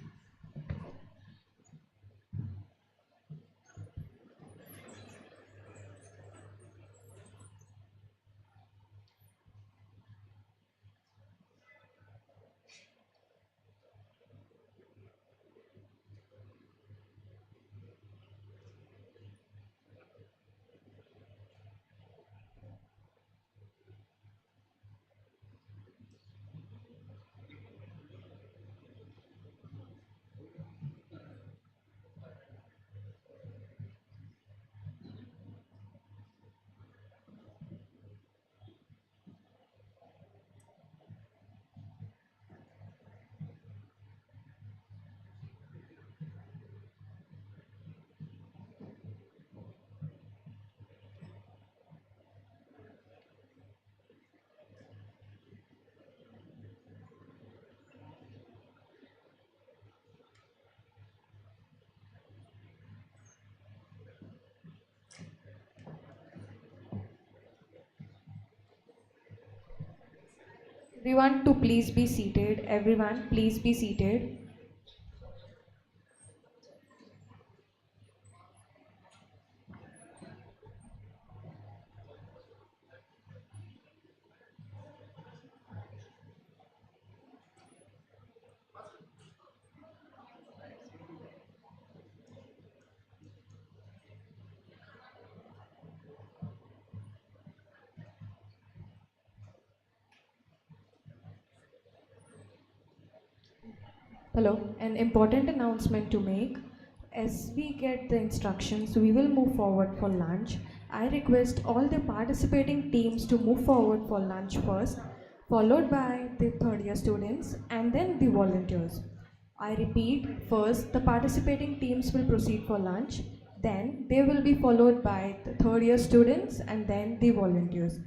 Everyone to please be seated. Everyone, please be seated. Hello, an important announcement to make. As we get the instructions, we will move forward for lunch. I request all the participating teams to move forward for lunch first, followed by the third year students and then the volunteers. I repeat, first the participating teams will proceed for lunch, then they will be followed by the third year students and then the volunteers.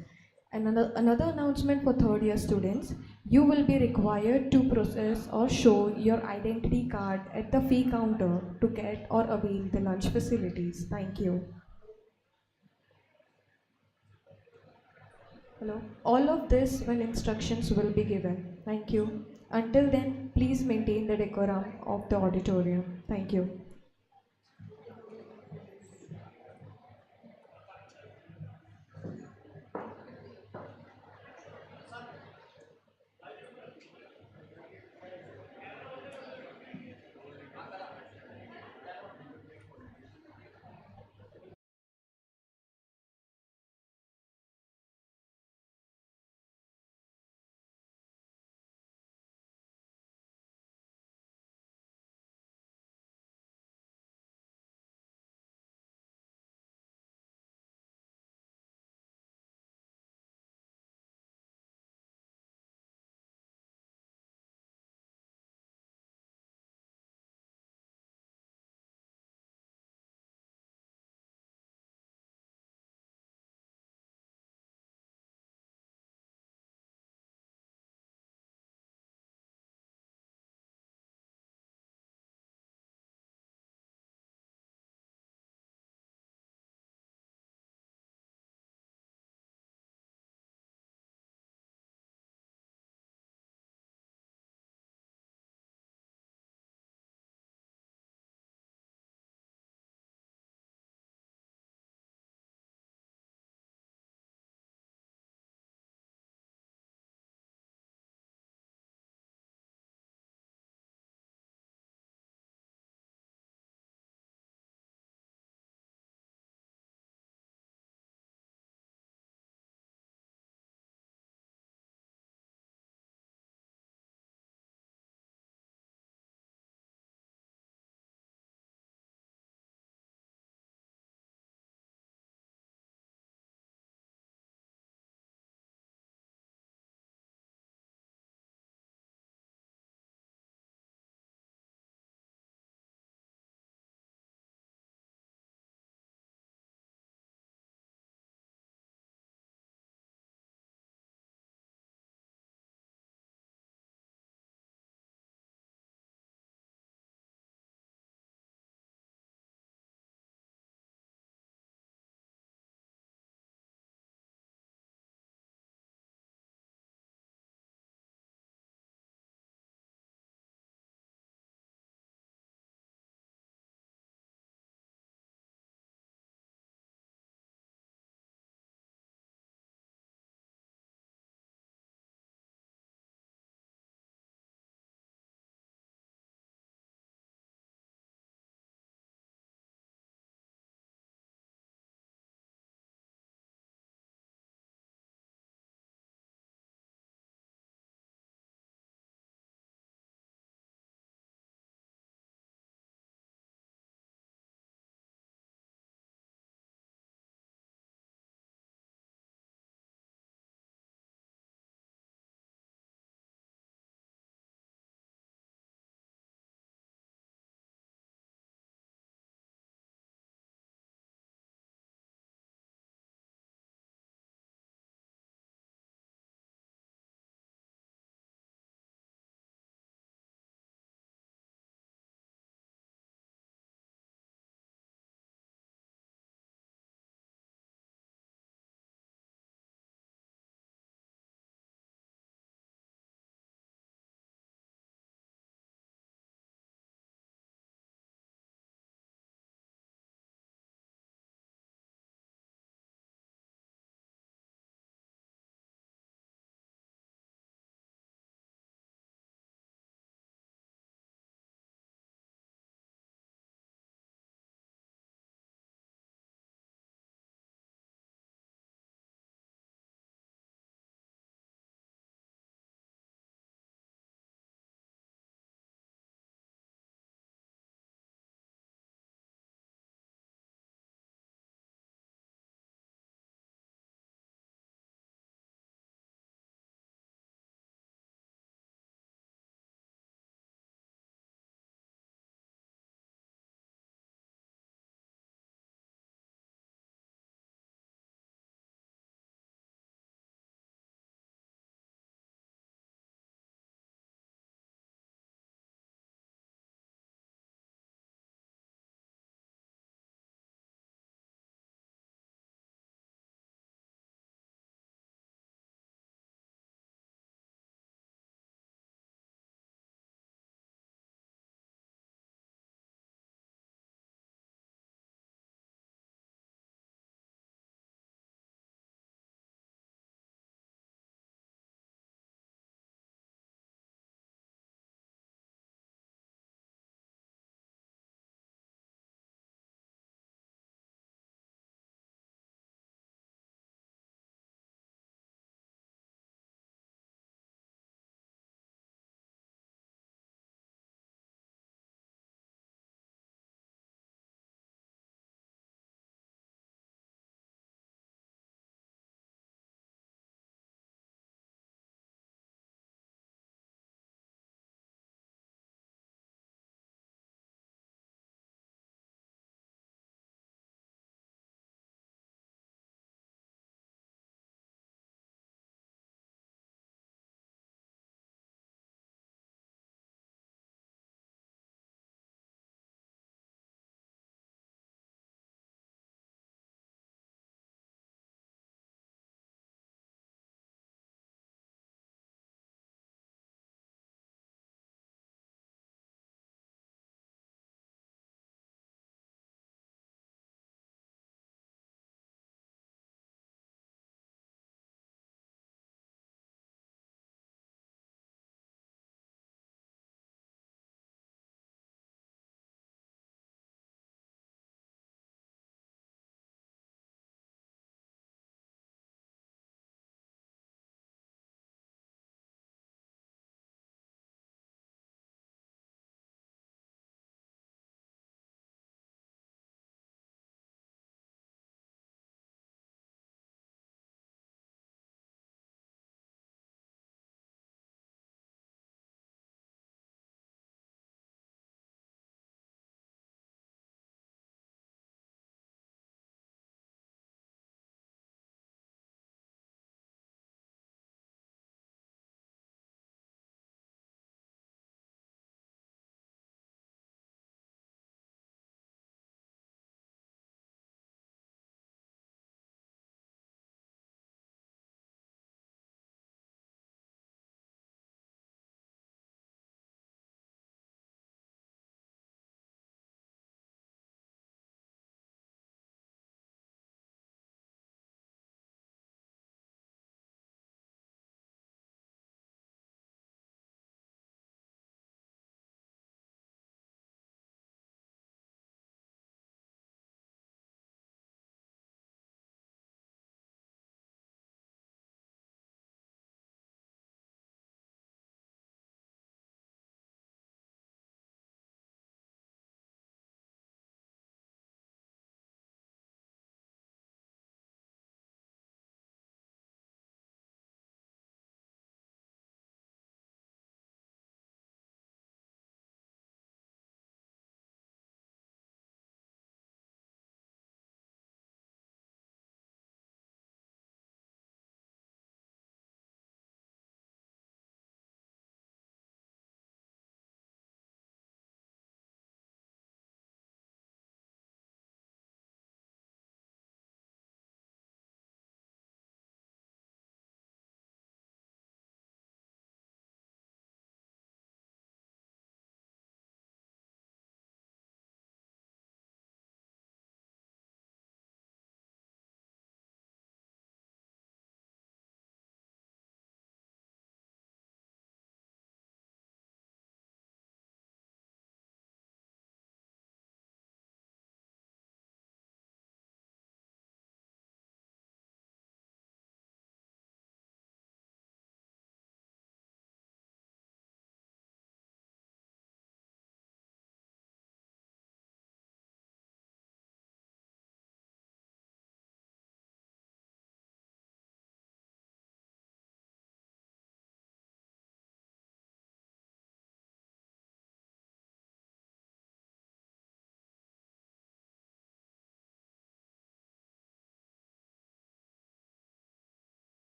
And another announcement for third year students, you will be required to process or show your identity card at the fee counter to get or avail the lunch facilities. Thank you. Hello. All of this when instructions will be given. Thank you. Until then, please maintain the decorum of the auditorium. Thank you.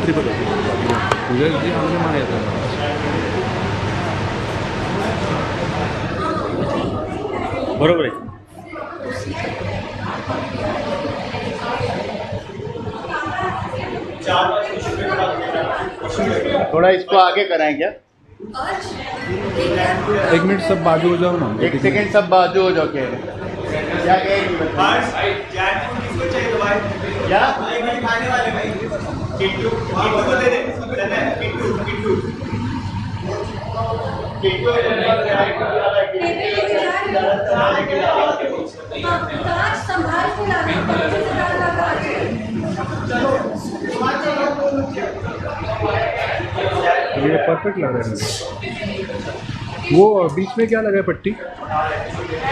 रात्री तुझ्या दिवशी आमच्या मान येतात बरोबर आहे. थोड़ा इसको आगे कराएं क्या? एक मिनट सब बाजू हो जाओ ना. एक सेकंड सब बाजू हो जाओ. कह रहे क्या कह रही ये परफेक्ट लग रहा है मुझे. वो बीच में क्या लगा है पट्टी?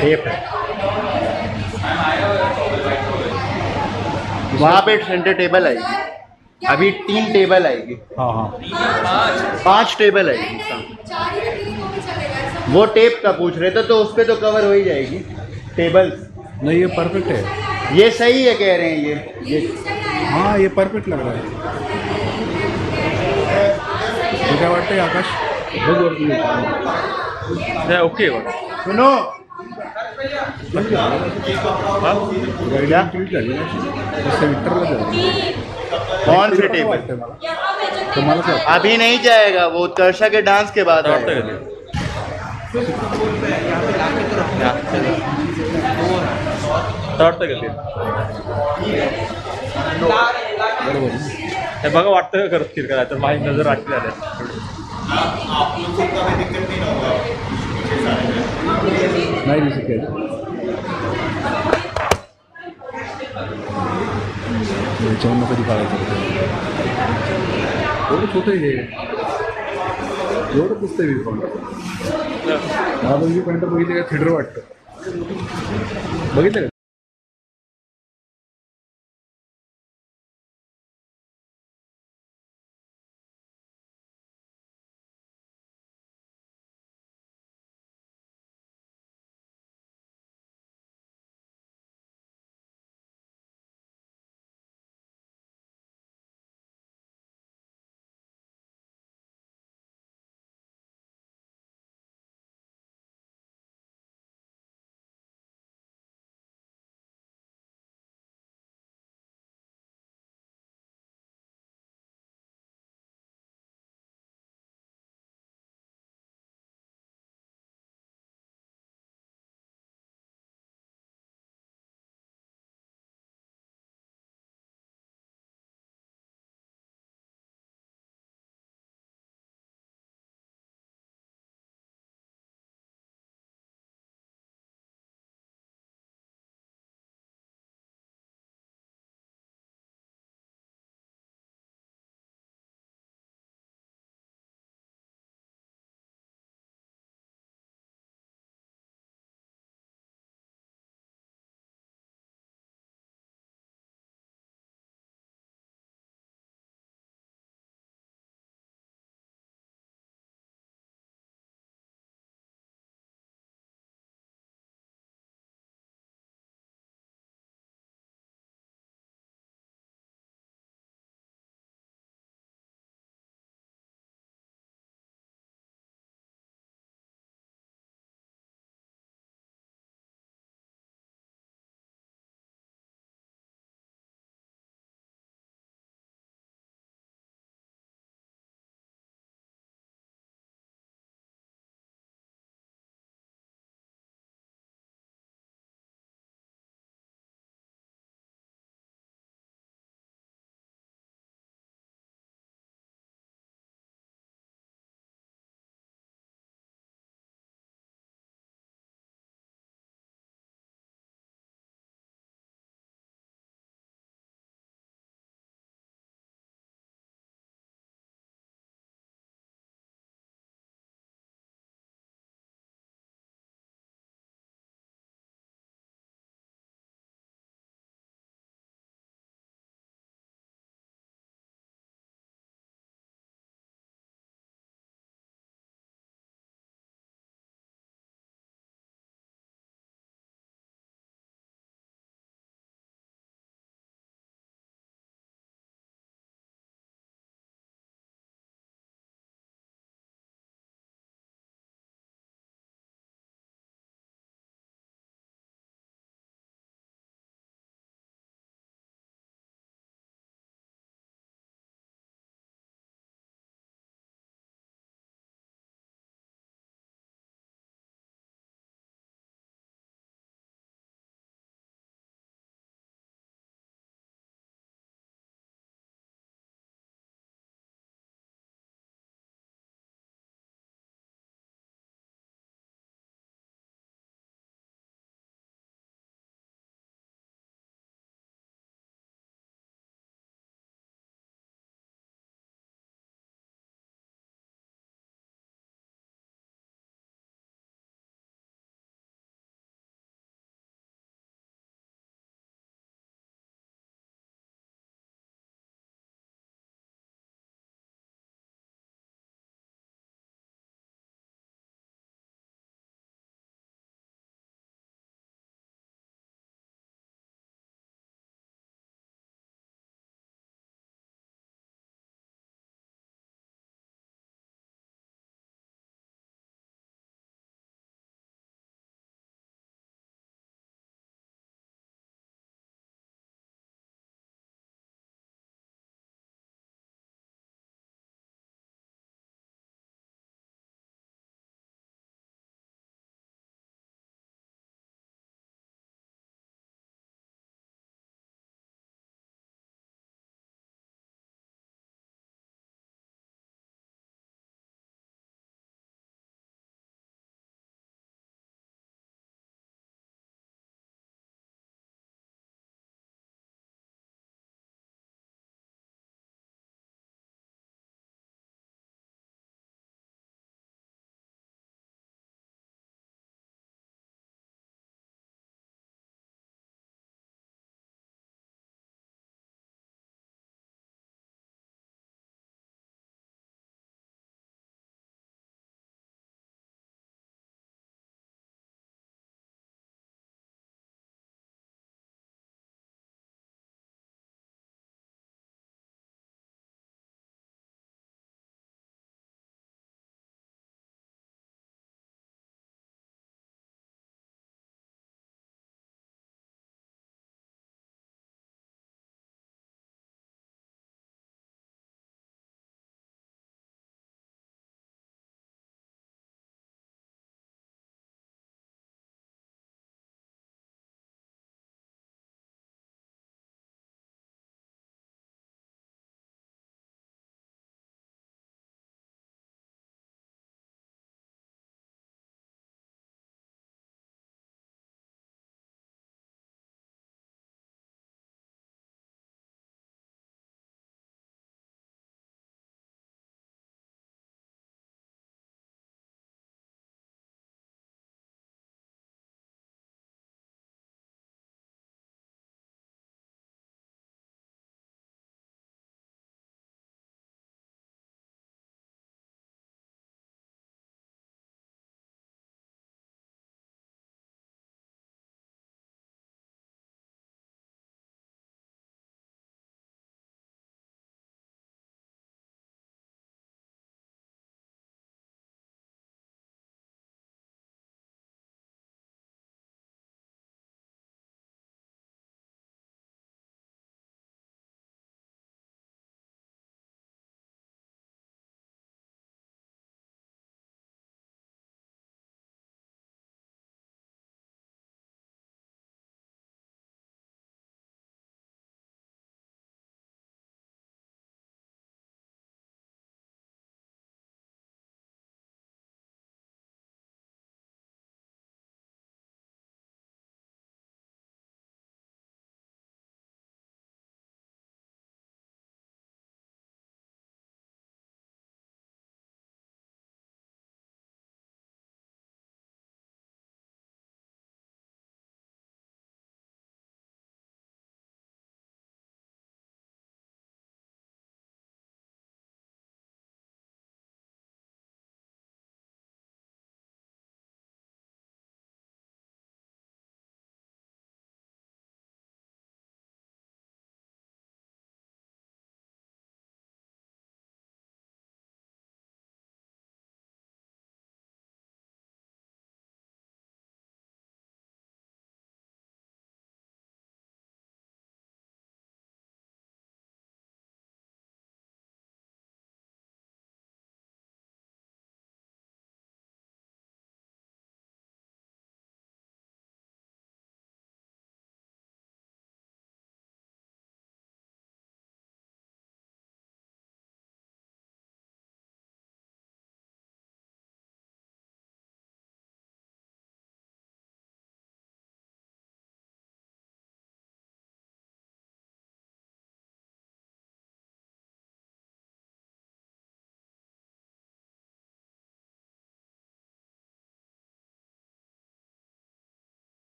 टेप है वहाँ पे सेंटर टेबल आएगी. अभी 3 टेबल आएगी. हाँ हाँ 5 टेबल आएगी. वो टेप का पूछ रहे थे तो उस पर तो कवर हो ही जाएगी टेबल. नहीं ये परफेक्ट है. ये सही है कह रहे हैं ये हाँ ये परफेक्ट लग रहा है. तो क्या वाटतं आकाश? बघ वरती नाही ओके बघ. सुनो कौन से टेबल? अभी नहीं जाएगा वो उत्कर्षा के डांस के बाद आएगा. हे बघा वाटतं करतील का तर माझी नजर आखली झाल्या. नाही दिसत काय याच्यावर कधी काढायचं एवढं छोटं आहे एवढं दिसतंय मी पण मला पॉईंट बघितलं का थिएटर वाटतं बघितलं का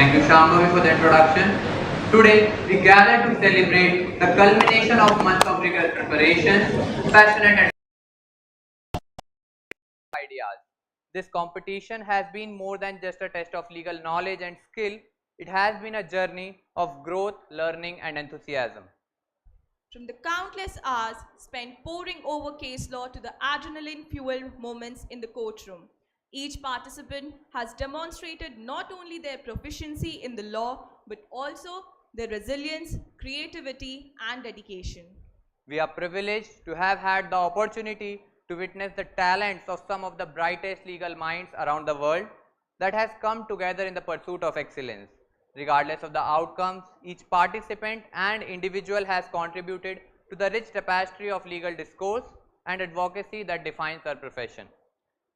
Thank you, Shambhavi, for the introduction. Today, we gather to celebrate the culmination of months of rigorous preparation, passionate and ideas. This competition has been more than just a test of legal knowledge and skill. It has been a journey of growth, learning and enthusiasm. From the countless hours spent poring over case law to the adrenaline-fueled moments in the courtroom, each participant has demonstrated not only their proficiency in the law, but also their resilience, creativity, and dedication. We are privileged to have had the opportunity to witness the talents of some of the brightest legal minds around the world that has come together in the pursuit of excellence. Regardless of the outcomes, each participant and individual has contributed to the rich tapestry of legal discourse and advocacy that defines our profession.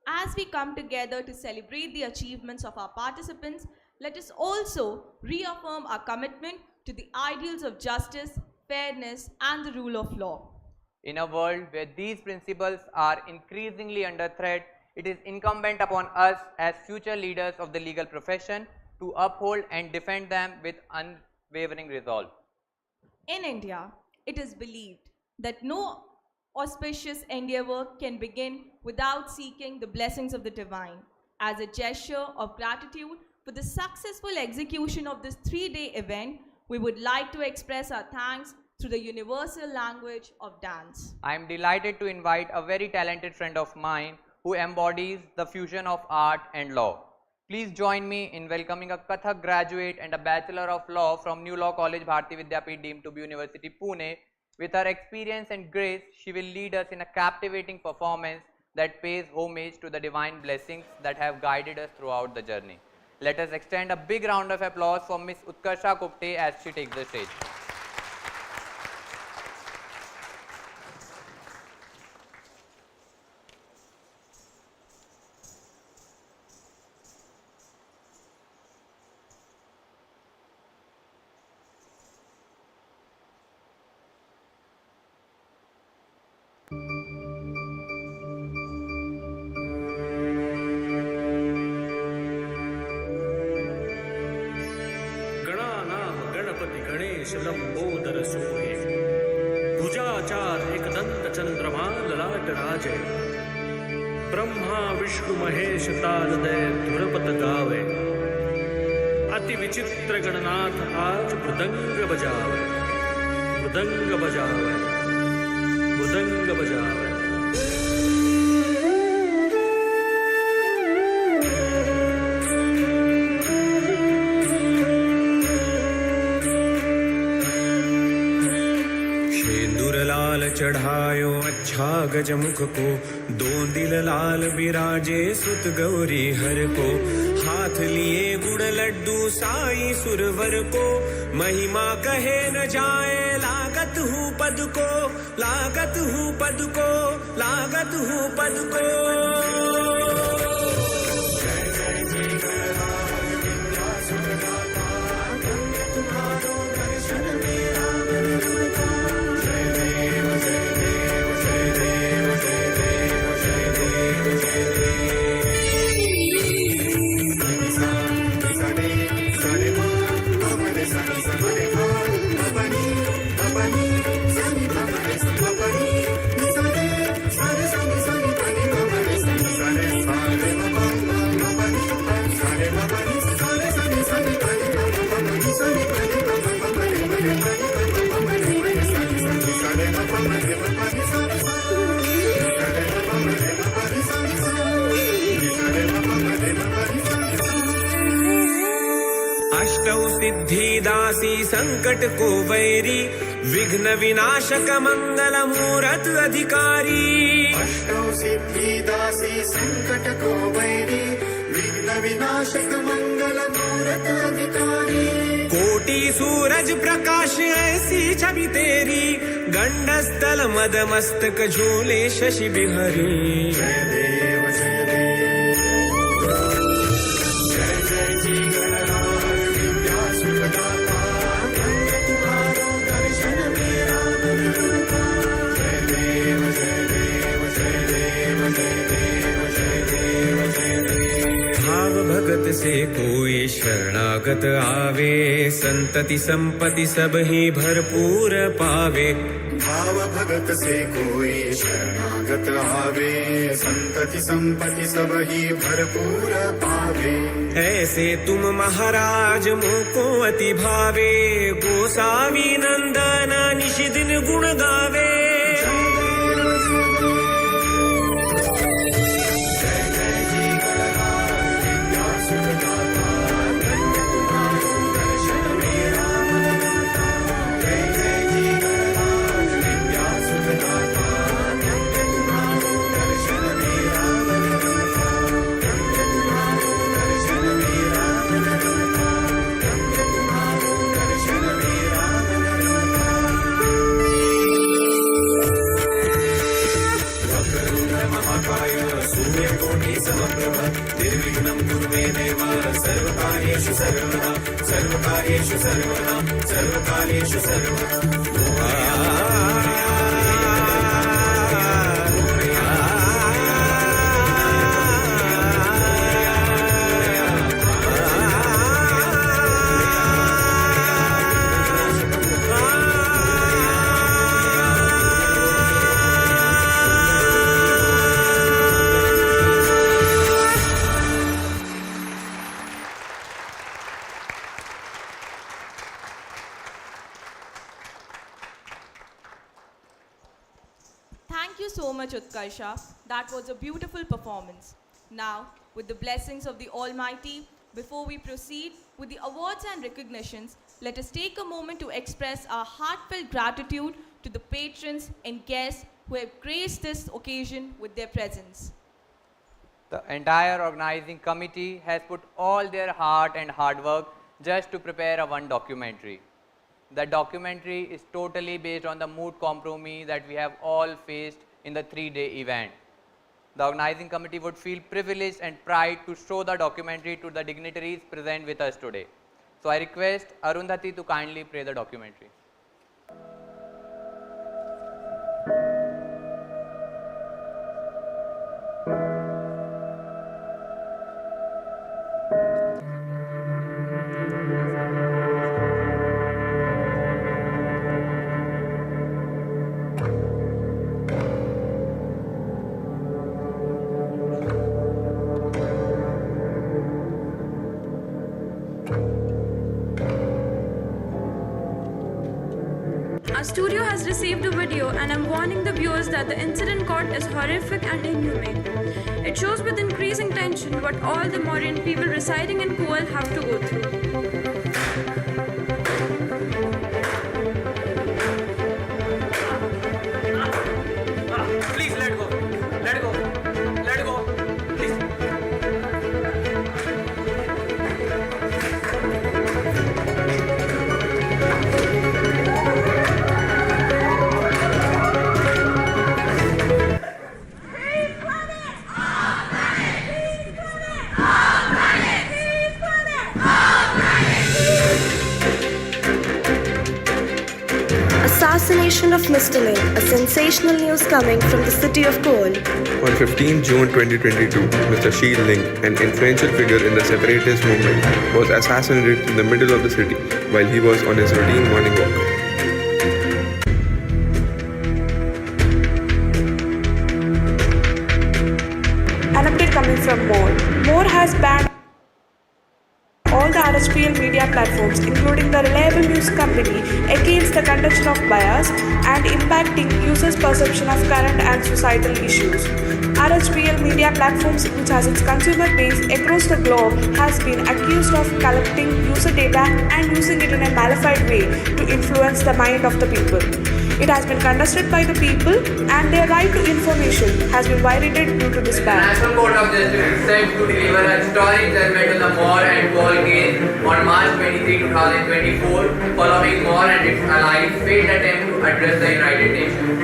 As we come together to celebrate the achievements of our participants, let us also reaffirm our commitment to the ideals of justice, fairness, and the rule of law. In a world where these principles are increasingly under threat, it is incumbent upon us as future leaders of the legal profession to uphold and defend them with unwavering resolve. In India, it is believed that no auspicious endeavor can begin without seeking the blessings of the divine. As a gesture of gratitude for the successful execution of this 3-day event, we would like to express our thanks through the universal language of dance. I am delighted to invite a very talented friend of mine who embodies the fusion of art and law. Please join me in welcoming a Kathak graduate and a Bachelor of Law from New Law College, Bharati Vidyapeeth, deemed to be University, Pune. With her experience and grace, she will lead us in a captivating performance that pays homage to the divine blessings that have guided us throughout the journey. Let us extend a big round of applause for Miss Utkarsha Kupte as she takes the stage. Lambodar सोहे भुजाचार एकदंत चंद्रमा ललाट राजे ब्रह्मा विष्णु महेश तालदय धुरपत गावे अति विचित्र गणनाथ आज मृदंग बजावे मृदंग बजावे मृदंग बजावे। चढ़ायो अच्छा गजमुख को दो दिल लाल विराजे सुत गौरी हर को हाथ लिए गुड़ लड्डू साई सुरवर को महिमा कहे न जाए लागत हूँ पद को लागत हूँ पद को लागत हूँ पद को। सिद्धिदासी संकट को वैरी विघ्न विनाशक मंगल मूरत अधिकारी अष्टौ सिद्धिदासी संकट को वैरी विघ्न विनाशक मंगल मूरत अधिकारी कोटि सूरज प्रकाश ऐसी छवि तेरी गंडस्थल मद मस्तक झूले शशि बिहरी जय देव जय देव जय जय जी गणराज विद्या सुखदाता धन्य तुम्हारो दर्शन मेरा मन रूपा जय देव जय देव जय देव जय देव जय देव जय देव। भाव भगत से कोई शरणागत आवे, संतति संपत्ति सब ही भरपूर पावे। भाव भगत से कोई शरणागत आवे, संतति संपत्ति सब ही भरपूर पावे। ऐसे तुम महाराज मोको अति भावे, गोसावी नंदन निश दिन गुण गावे। सर्वकार्येषु सर्वदा, सर्वकार्येषु सर्वदा, सर्वकार्येषु Thank you so much, Utkarsha. That was a beautiful performance. Now, with the blessings of the Almighty, before we proceed with the awards and recognitions, let us take a moment to express our heartfelt gratitude to the patrons and guests who have graced this occasion with their presence. The entire organizing committee has put all their heart and hard work just to prepare a one documentary. The documentary is totally based on the Moot compromise that we have all faced in the 3-day event. The organizing committee would feel privileged and pride to show the documentary to the dignitaries present with us today. So I request Arundhati to kindly play the documentary. Our studio has received a video and I'm warning the viewers that the incident caught is horrific and inhumane. It shows with increasing tension what all the Mauryan people residing in Kual have to go through. Please let go. Let go. Let go. Please. Assassination of Mr. Ling, a sensational news coming from the city of Kual. On 15 June 2022, Mr. Sheel Ling, an influential figure in the separatist movement, was assassinated in the middle of the city while he was on his routine morning walk. An update coming from Moot. Moot has banned all the RHPL media platforms, including the Reliable News Company, against the contention of bias and impacting users' perception of current and societal issues. RHPL media platforms, which has its consumer base across the globe, has been accused of collecting user data and using it in a malified way to influence the mind of the people. It has been contested by the people and their right to information has been violated due to this ban. The National Court of Justice is set to deliver a historic judgment on the Moore and Paul case on March 23, 2024, following Moore and its allies' failed attempt to address the United Nations.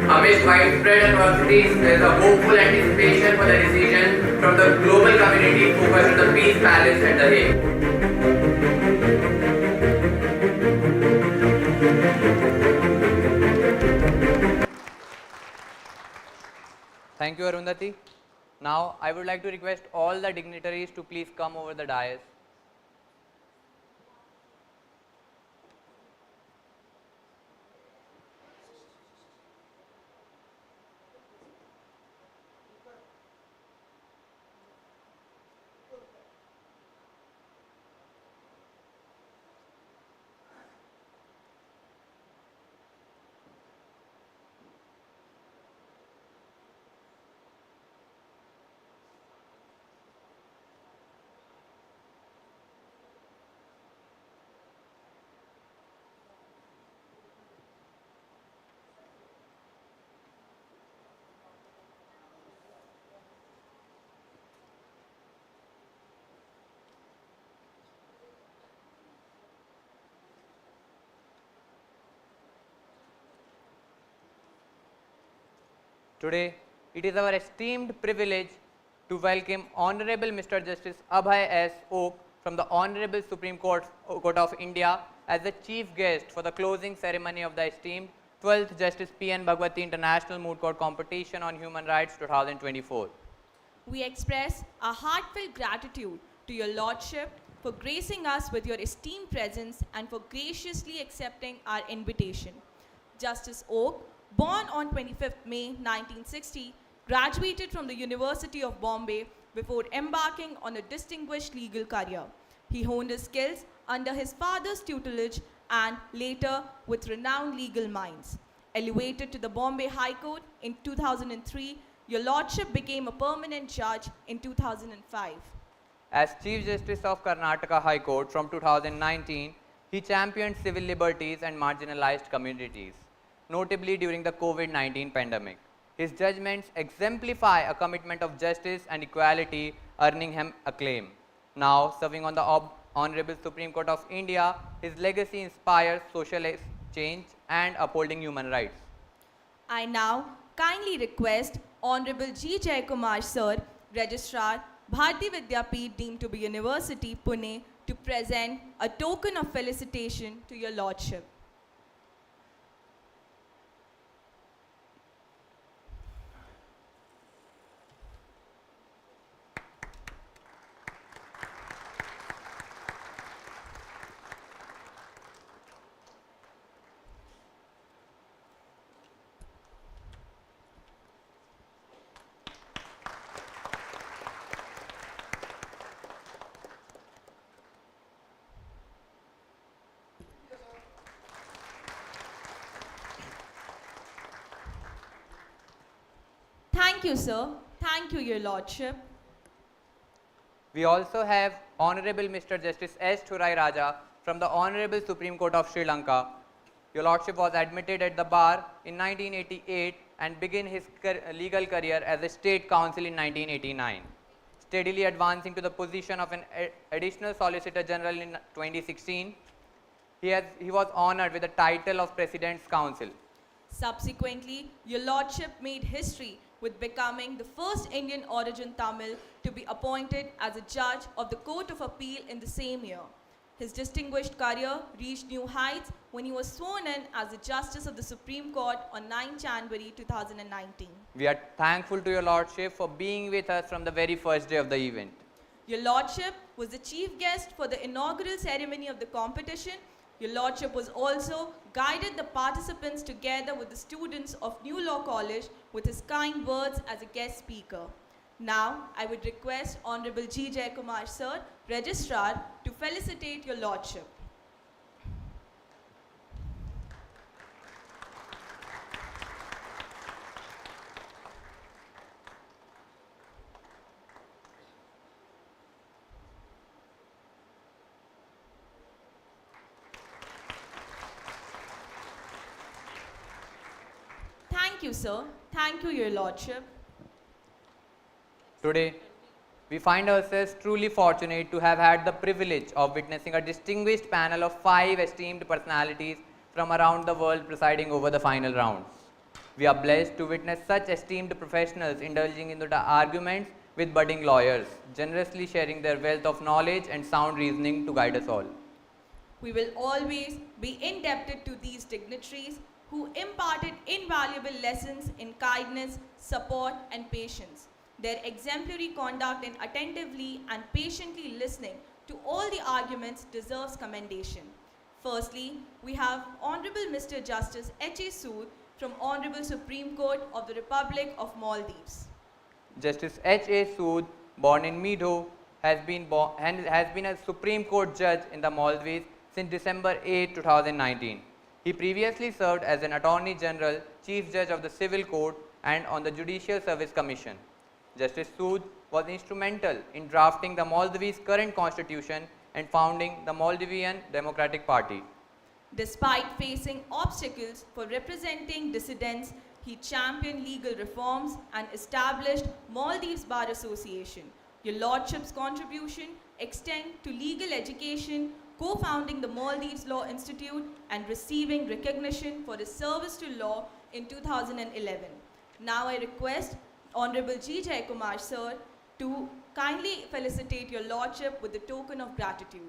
Amidst widespread atrocities, there is a hopeful anticipation for the decision from the global community focused on the Peace Palace at The Hague. Thank you, Arundhati. Now, I would like to request all the dignitaries to please come over the dais. Today, it is our esteemed privilege to welcome Honorable Mr. Justice Abhay S. Oak from the Honorable Supreme Court of India as the chief guest for the closing ceremony of the esteemed 12th Justice P.N.Bhagwati International Moot Court Competition on Human Rights 2024. We express our heartfelt gratitude to your Lordship for gracing us with your esteemed presence and for graciously accepting our invitation. Justice Oak, born on 25th May 1960, graduated from the University of Bombay before embarking on a distinguished legal career. He honed his skills under his father's tutelage and later with renowned legal minds. Elevated to the Bombay High Court in 2003, your Lordship became a permanent judge in 2005. As Chief Justice of Karnataka High Court from 2019, he championed civil liberties and marginalized communities, notably during the COVID-19 pandemic. His judgments exemplify a commitment of justice and equality, earning him acclaim. Now, serving on the Honorable Supreme Court of India, his legacy inspires social change and upholding human rights. I now kindly request Honorable G. Jayakumar Sir, Registrar, Bharati Vidyapeeth deemed to be University, Pune, to present a token of felicitation to your Lordship. Thank you, sir. Thank you, your Lordship. We also have Honorable Mr. Justice S. Thurai Raja from the Honorable Supreme Court of Sri Lanka. Your Lordship was admitted at the bar in 1988 and began his legal career as a State Counsel in 1989, steadily advancing to the position of an Additional Solicitor General in 2016. He was honored with the title of President's Counsel. Subsequently, your Lordship made history with becoming the first Indian origin Tamil to be appointed as a judge of the Court of Appeal in the same year. His distinguished career reached new heights when he was sworn in as a Justice of the Supreme Court on 9 January 2019. We are thankful to your Lordship for being with us from the very first day of the event. Your Lordship was the chief guest for the inaugural ceremony of the competition. Your Lordship was also guided the participants together with the students of New Law College with his kind words as a guest speaker. Now, I would request Honorable G. Jayakumar Sir, Registrar, to felicitate your Lordship. Thank you, sir. Thank you, your Lordship. Today, we find ourselves truly fortunate to have had the privilege of witnessing a distinguished panel of 5 esteemed personalities from around the world presiding over the final rounds. We are blessed to witness such esteemed professionals indulging into the arguments with budding lawyers, generously sharing their wealth of knowledge and sound reasoning to guide us all. We will always be indebted to these dignitaries who imparted invaluable lessons in kindness, support, and patience. Their exemplary conduct in attentively and patiently listening to all the arguments deserves commendation. Firstly, we have Honorable Mr. Justice H.A. Sood from Honorable Supreme Court of the Republic of Maldives. Justice H.A. Sood, born in Meadow, has been a Supreme Court judge in the Maldives since December 8, 2019. He previously served as an Attorney General, Chief Judge of the Civil Court and on the Judicial Service Commission. Justice Sood was instrumental in drafting the Maldives' current constitution and founding the Maldivian Democratic Party. Despite facing obstacles for representing dissidents, he championed legal reforms and established Maldives Bar Association. Your Lordship's contribution extend to legal education, co-founding the Maldives Law Institute and receiving recognition for his service to law in 2011. Now I request Honorable G. Jayakumar Sir to kindly felicitate your Lordship with the token of gratitude.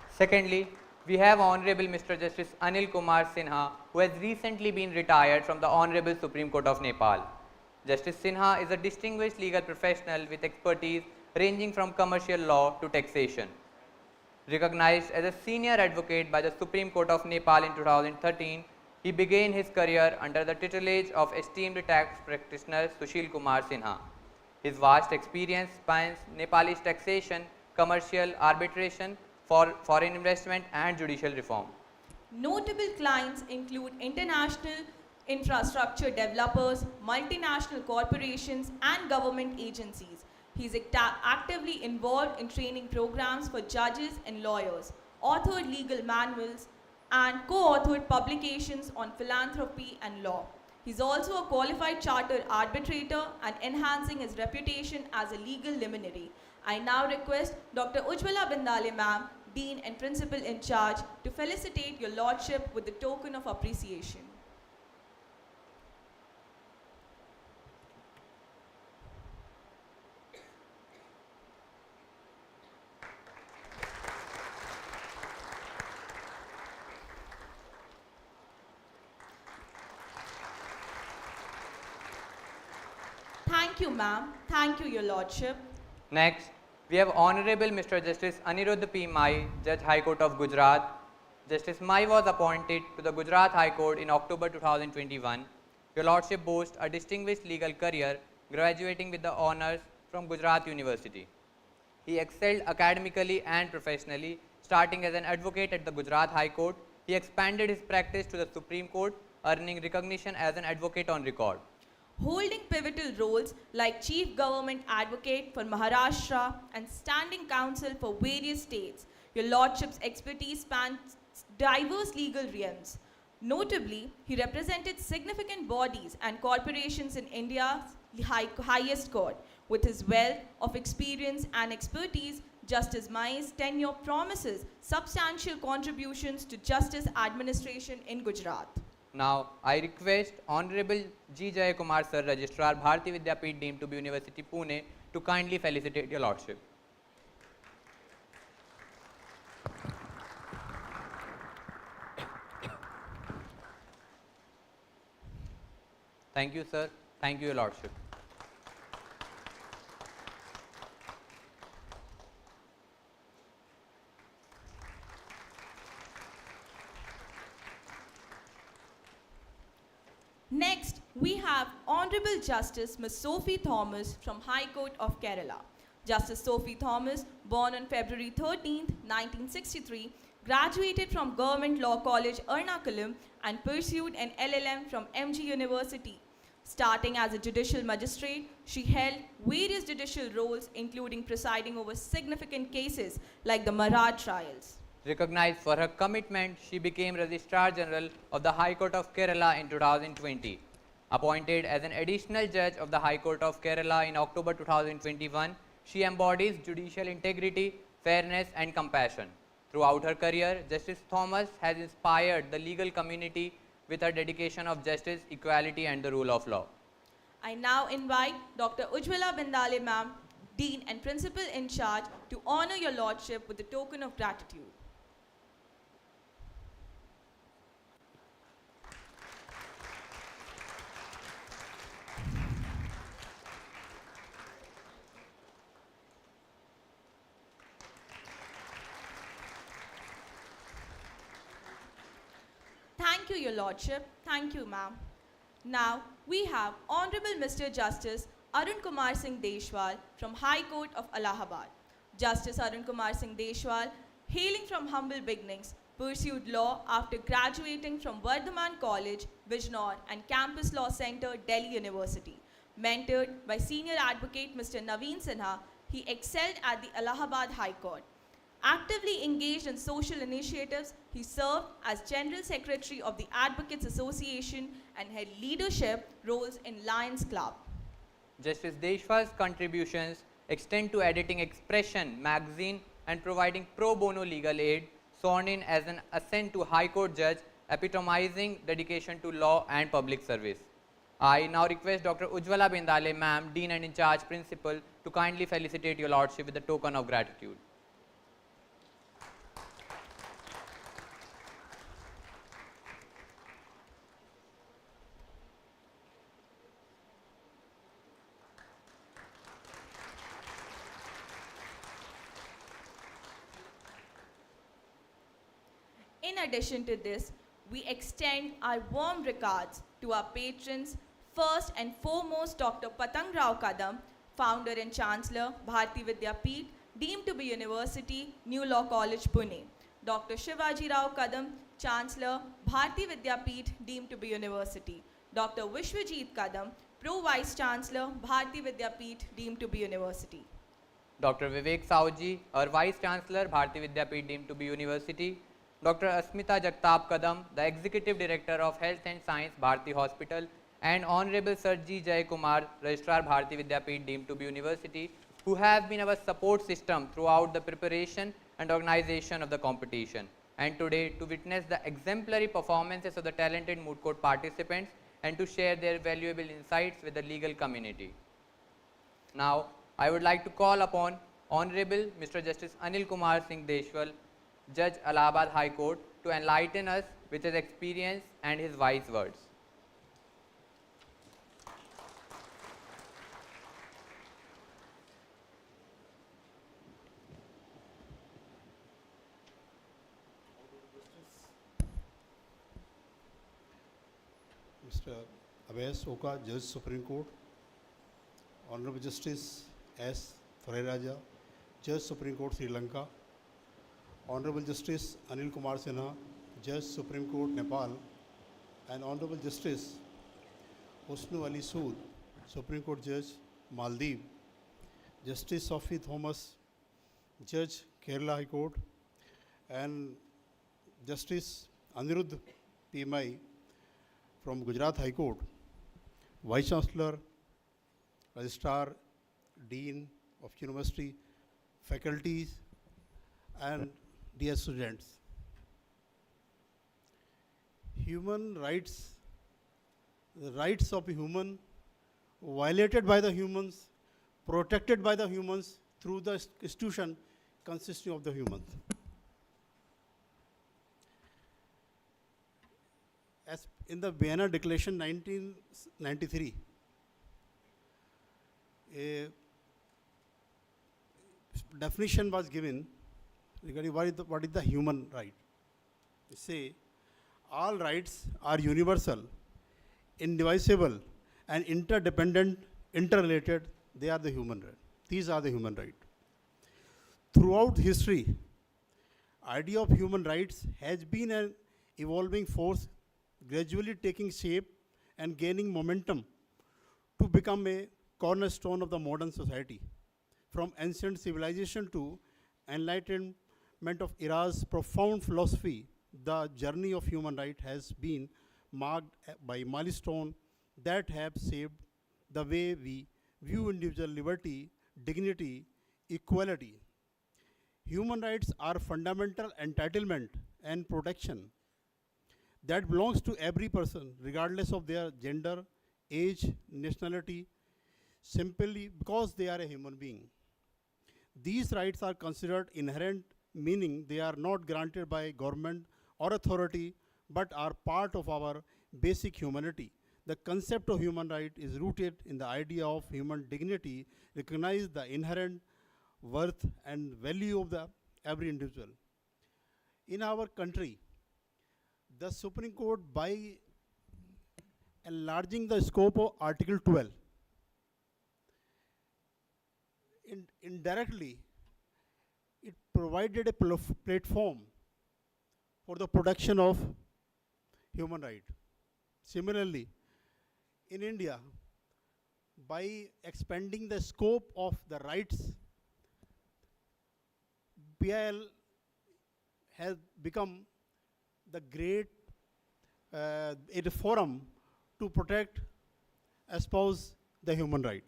Secondly, we have Honorable Mr. Justice Anil Kumar Sinha, who has recently been retired from the Honorable Supreme Court of Nepal. Justice Sinha is a distinguished legal professional with expertise ranging from commercial law to taxation. Recognized as a senior advocate by the Supreme Court of Nepal in 2013, he began his career under the tutelage of esteemed tax practitioner Sushil Kumar Sinha. His vast experience spans Nepalese taxation, commercial arbitration, foreign investment and judicial reform. Notable clients include international infrastructure developers, multinational corporations and government agencies. He is actively involved in training programs for judges and lawyers, authored legal manuals and co-authored publications on philanthropy and law. He is also a qualified chartered arbitrator and enhancing his reputation as a legal luminary. I now request Dr. Ujjwala Bindale ma'am, Dean and Principal in Charge, to felicitate your Lordship with the token of appreciation. Thank you, ma'am. Thank you, your Lordship. Next, we have Honorable Mr. Justice Aniruddha P. Mai, Judge High Court of Gujarat. Justice Mai was appointed to the Gujarat High Court in October 2021. Your Lordship boasts a distinguished legal career, graduating with the honors from Gujarat University. He excelled academically and professionally, starting as an advocate at the Gujarat High Court. He expanded his practice to the Supreme Court, earning recognition as an advocate on record. Holding pivotal roles like Chief Government Advocate for Maharashtra and Standing Counsel for various states, your Lordship's expertise spans diverse legal realms. Notably, he represented significant bodies and corporations in India's highest court. With his wealth of experience and expertise, Justice Mai's tenure promises substantial contributions to justice administration in Gujarat. Now, I request Honorable G. Jayakumar Sir, Registrar, Bharati Vidyapeeth deemed to be University Pune, to kindly felicitate your Lordship. Thank you, sir. Thank you, your Lordship. Next, we have Honorable Justice Ms. Sophie Thomas from High Court of Kerala. Justice Sophie Thomas, born on February 13, 1963, graduated from Government Law College, Ernakulam, and pursued an LLM from MG University. Starting as a judicial magistrate, she held various judicial roles, including presiding over significant cases like the Marat trials. Recognized for her commitment, she became Registrar General of the High Court of Kerala in 2020. Appointed as an additional judge of the High Court of Kerala in October 2021, she embodies judicial integrity, fairness and compassion. Throughout her career, Justice Thomas has inspired the legal community with her dedication of justice, equality and the rule of law. I now invite Dr. Ujjwala Bindale ma'am, Dean and Principal in charge, to honor your lordship with the token of gratitude. Thank you, Your Lordship. Thank you, ma'am. Now, we have Honorable Mr. Justice Arun Kumar Singh Deshwal from High Court of Allahabad. Justice Arun Kumar Singh Deshwal, hailing from humble beginnings, pursued law after graduating from Vardhaman College, Bijnor and Campus Law Center, Delhi University. Mentored by senior advocate Mr. Naveen Sinha, he excelled at the Allahabad High Court. Actively engaged in social initiatives, he served as General Secretary of the Advocates Association and had leadership roles in Lions Club. Justice Deshwal's contributions extend to editing Expression magazine and providing pro bono legal aid, sworn in as an assent to High Court judge, epitomizing dedication to law and public service. I now request Dr. Ujjwala Bindale ma'am, Dean and in charge Principal, to kindly felicitate your lordship with a token of gratitude. In addition to this, we extend our warm regards to our patrons, first and foremost Dr. Patang Rao Kadam, founder and chancellor, Bharati Vidyapeeth, deemed to be University, New Law College, Pune. Dr. Shivaji Rao Kadam, chancellor, Bharati Vidyapeeth, deemed to be University. Dr. Vishwajit Kadam, pro vice chancellor, Bharati Vidyapeeth, deemed to be University. Dr. Vivek Sauji, our vice chancellor, Bharati Vidyapeeth, deemed to be University. Dr. Asmita Jagtap Kadam, the Executive Director of Health and Science, Bharati Hospital, and Honorable Sir G. Jay Kumar, Registrar, Bharati Vidyapeeth, deemed to be University, who have been our support system throughout the preparation and organization of the competition, and today to witness the exemplary performances of the talented Moot Court participants and to share their valuable insights with the legal community. Now, I would like to call upon Honorable Mr. Justice Anil Kumar Singh Deshwal, Judge Allahabad High Court, to enlighten us with his experience and his wise words. Mr. Abhas Oka, Judge Supreme Court, Honorable Justice S. Thoraraja, Judge Supreme Court, Sri Lanka, Honorable Justice Anil Kumar Sinha, Judge Supreme Court, Nepal, and Honorable Justice Husnu Ali Sood, Supreme Court Judge, Maldives, Justice Sophie Thomas, Judge, Kerala High Court, and Justice Anirudh P.M.I. from Gujarat High Court, Vice Chancellor, Registrar, Dean of University, faculties, and dear students. Human rights, the rights of a human, violated by the humans, protected by the humans through the institution consisting of the humans. As in the Vienna Declaration 1993, a definition was given regarding what is the human right. They say, all rights are universal, indivisible, and interdependent, interrelated. They are the human right. These are the human right. Throughout history, idea of human rights has been an evolving force, gradually taking shape and gaining momentum to become a cornerstone of the modern society. From ancient civilization to enlightenment of era's profound philosophy, the journey of human right has been marked by milestones that have shaped the way we view individual liberty, dignity, equality. Human rights are fundamental entitlement and protection that belongs to every person, regardless of their gender, age, nationality, simply because they are a human being. These rights are considered inherent, meaning they are not granted by government or authority, but are part of our basic humanity. The concept of human right is rooted in the idea of human dignity, recognize the inherent worth and value of every individual. In our country, the Supreme Court, by enlarging the scope of Article 12, indirectly, it provided a platform for the protection of human right. Similarly, in India, by expanding the scope of the rights, PIL has become the great a forum to protect, espouse the human right.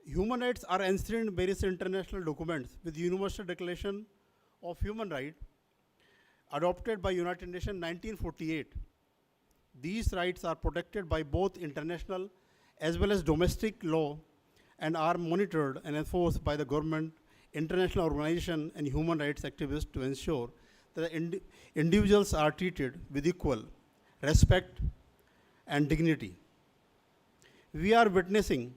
Human rights are enshrined in various international documents with Universal Declaration of Human Rights adopted by United Nations 1948. These rights are protected by both international as well as domestic law and are monitored and enforced by the government, international organizations, and human rights activists to ensure that individuals are treated with equal respect and dignity. We are witnessing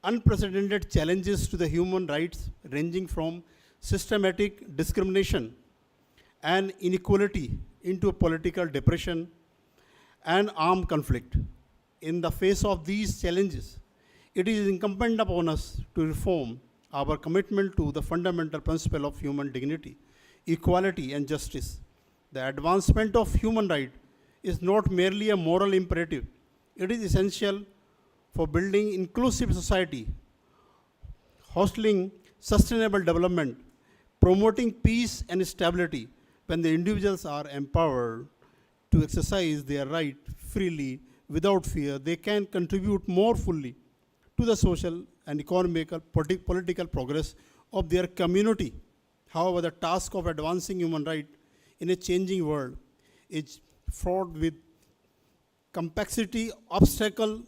unprecedented challenges to the human rights ranging from systematic discrimination and inequality into political depression and armed conflict. In the face of these challenges, it is incumbent upon us to reform our commitment to the fundamental principle of human dignity, equality, and justice. The advancement of human rights is not merely a moral imperative, it is essential for building inclusive society, fostering sustainable development, promoting peace and stability. When the individuals are empowered to exercise their right freely without fear, they can contribute more fully to the social and economical, political progress of their community. However, the task of advancing human rights in a changing world is fraught with complexity, obstacle,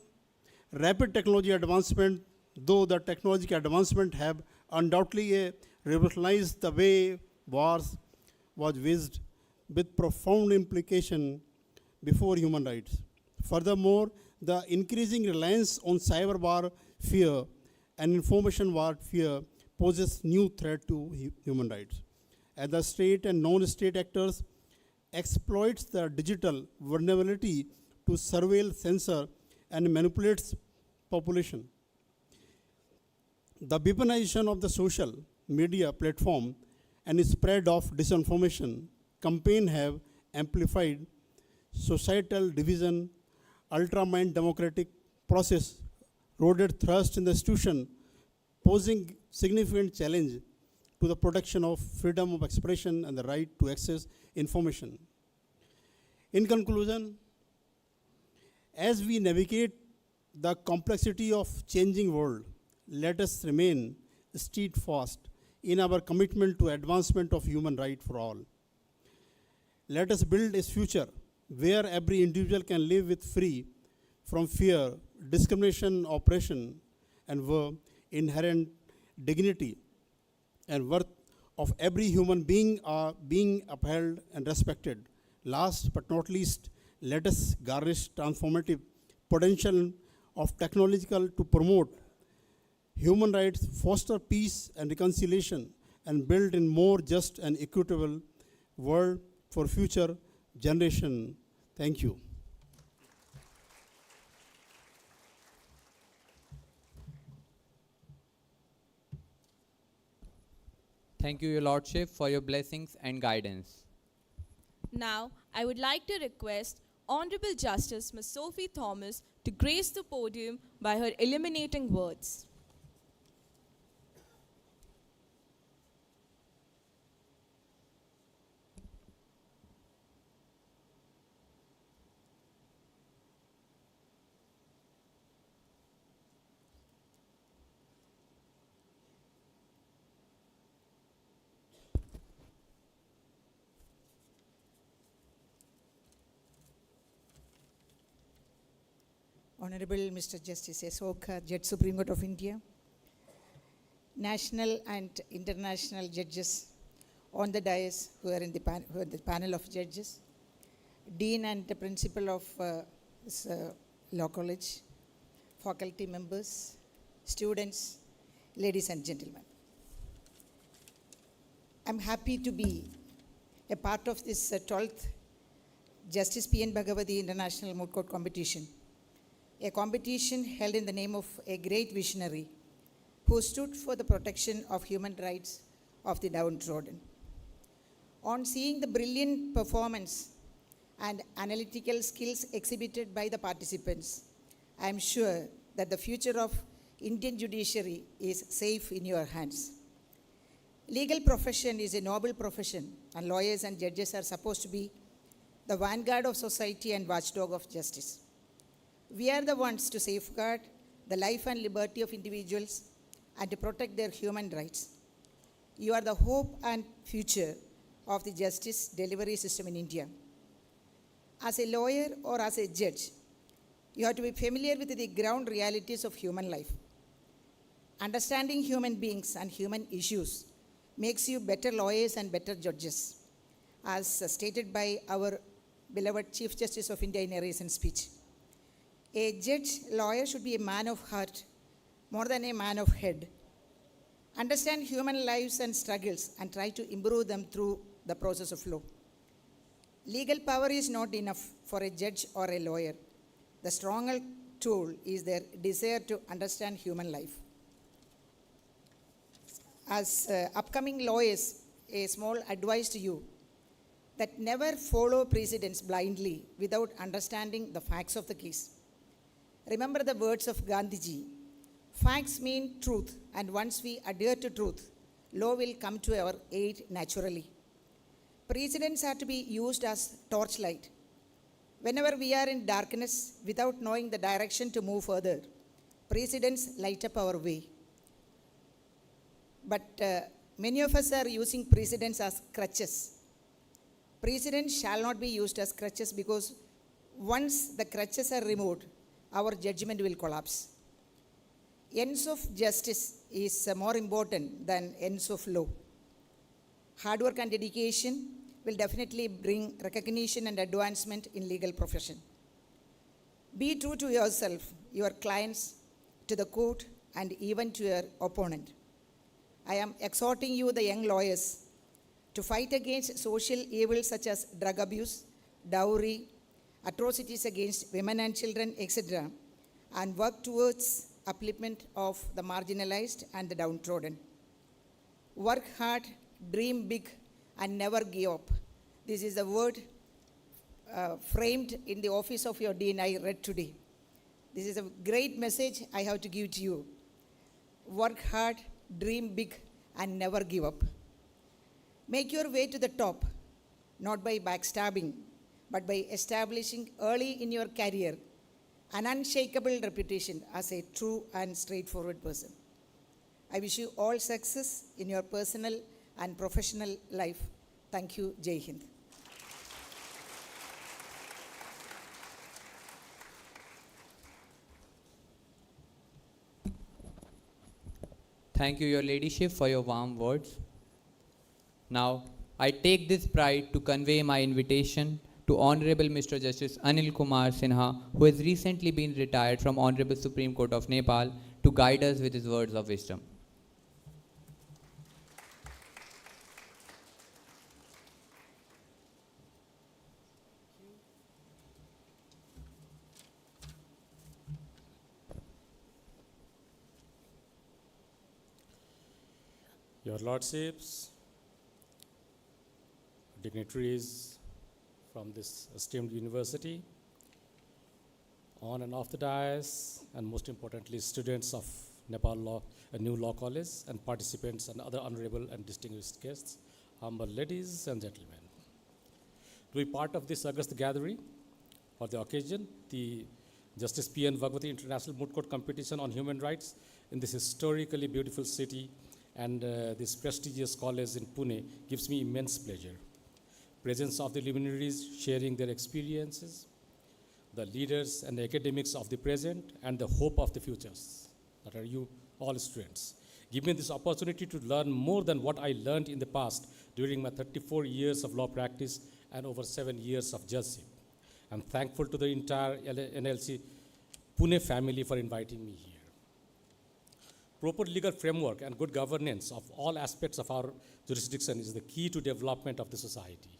rapid technology advancement. Though the technological advancement have undoubtedly revolutionized the way wars was waged with profound implication before human rights. Furthermore, the increasing reliance on cyber warfare and information warfare poses new threat to human rights. As the state and non-state actors exploits the digital vulnerability to surveil, censor, and manipulates population. The weaponization of the social media platform and spread of disinformation campaign have amplified societal division, ultramined democratic process, eroded trust in the institution, posing significant challenge to the protection of freedom of expression and the right to access information. In conclusion, as we navigate the complexity of changing world, let us remain steadfast in our commitment to advancement of human right for all. Let us build a future where every individual can live with free from fear, discrimination, oppression, and where inherent dignity and worth of every human being are being upheld and respected. Last but not least, let us garnish transformative potential of technological to promote human rights, foster peace and reconciliation, and build a more just and equitable world for future generation. Thank you. Thank you, Your Lordship, for your blessings and guidance. Now, I would like to request Honorable Justice Ms. Sophie Thomas to grace the podium by her illuminating words. Honorable Mr. Justice Asoka, Judge Supreme Court of India, national and international judges on the dais who are in the panel of judges, Dean and the Principal of this Law College, faculty members, students, ladies and gentlemen. I'm happy to be a part of this 12th Justice P.N.Bhagwati International Moot Court Competition, a competition held in the name of a great visionary who stood for the protection of human rights of the downtrodden. On seeing the brilliant performance and analytical skills exhibited by the participants, I am sure that the future of Indian judiciary is safe in your hands. Legal profession is a noble profession, and lawyers and judges are supposed to be the vanguard of society and watchdog of justice. We are the ones to safeguard the life and liberty of individuals and to protect their human rights. You are the hope and future of the justice delivery system in India. As a lawyer or as a judge, you have to be familiar with the ground realities of human life. Understanding human beings and human issues makes you better lawyers and better judges, as stated by our beloved Chief Justice of India in a recent speech. A lawyer should be a man of heart more than a man of head. Understand human lives and struggles and try to improve them through the process of law. Legal power is not enough for a judge or a lawyer. The stronger tool is their desire to understand human life. As upcoming lawyers, a small advice to you, that never follow precedents blindly without understanding the facts of the case. Remember the words of Gandhiji, facts mean truth, and once we adhere to truth, law will come to our aid naturally. Precedents are to be used as torchlight. Whenever we are in darkness without knowing the direction to move further, precedents light up our way. But many of us are using precedents as crutches. Precedents shall not be used as crutches, because once the crutches are removed, our judgment will collapse. Ends of justice is more important than ends of law. Hard work and dedication will definitely bring recognition and advancement in legal profession. Be true to yourself, your clients, to the court, and even to your opponent. I am exhorting you, the young lawyers, to fight against social evils such as drug abuse, dowry, atrocities against women and children, etc., and work towards upliftment of the marginalized and the downtrodden. Work hard, dream big, and never give up. This is the word framed in the office of your dean I read today. This is a great message I have to give to you. Work hard, dream big, and never give up. Make your way to the top, not by backstabbing, but by establishing early in your career an unshakable reputation as a true and straightforward person. I wish you all success in your personal and professional life. Thank you. Jai Hind. Thank you, Your Ladyship, for your warm words. Now, I take this pride to convey my invitation to Honorable Mr. Justice Anil Kumar Sinha, who has recently been retired from Honorable Supreme Court of Nepal, to guide us with his words of wisdom. Your Lordships, dignitaries from this esteemed university, on and off the dais, and most importantly, students of Nepal Law, a new law college, and participants and other honorable and distinguished guests, humble ladies and gentlemen. To be part of this august gathering for the occasion, the Justice P.N.Bhagwati International Moot Court Competition on Human Rights in this historically beautiful city and this prestigious college in Pune gives me immense pleasure. Presence of the luminaries sharing their experiences, the leaders and the academics of the present, and the hope of the futures, that are you all students. Give me this opportunity to learn more than what I learned in the past during my 34 years of law practice and over 7 years of judgeship. I'm thankful to the entire NLC Pune family for inviting me here. Proper legal framework and good governance of all aspects of our jurisdiction is the key to development of the society.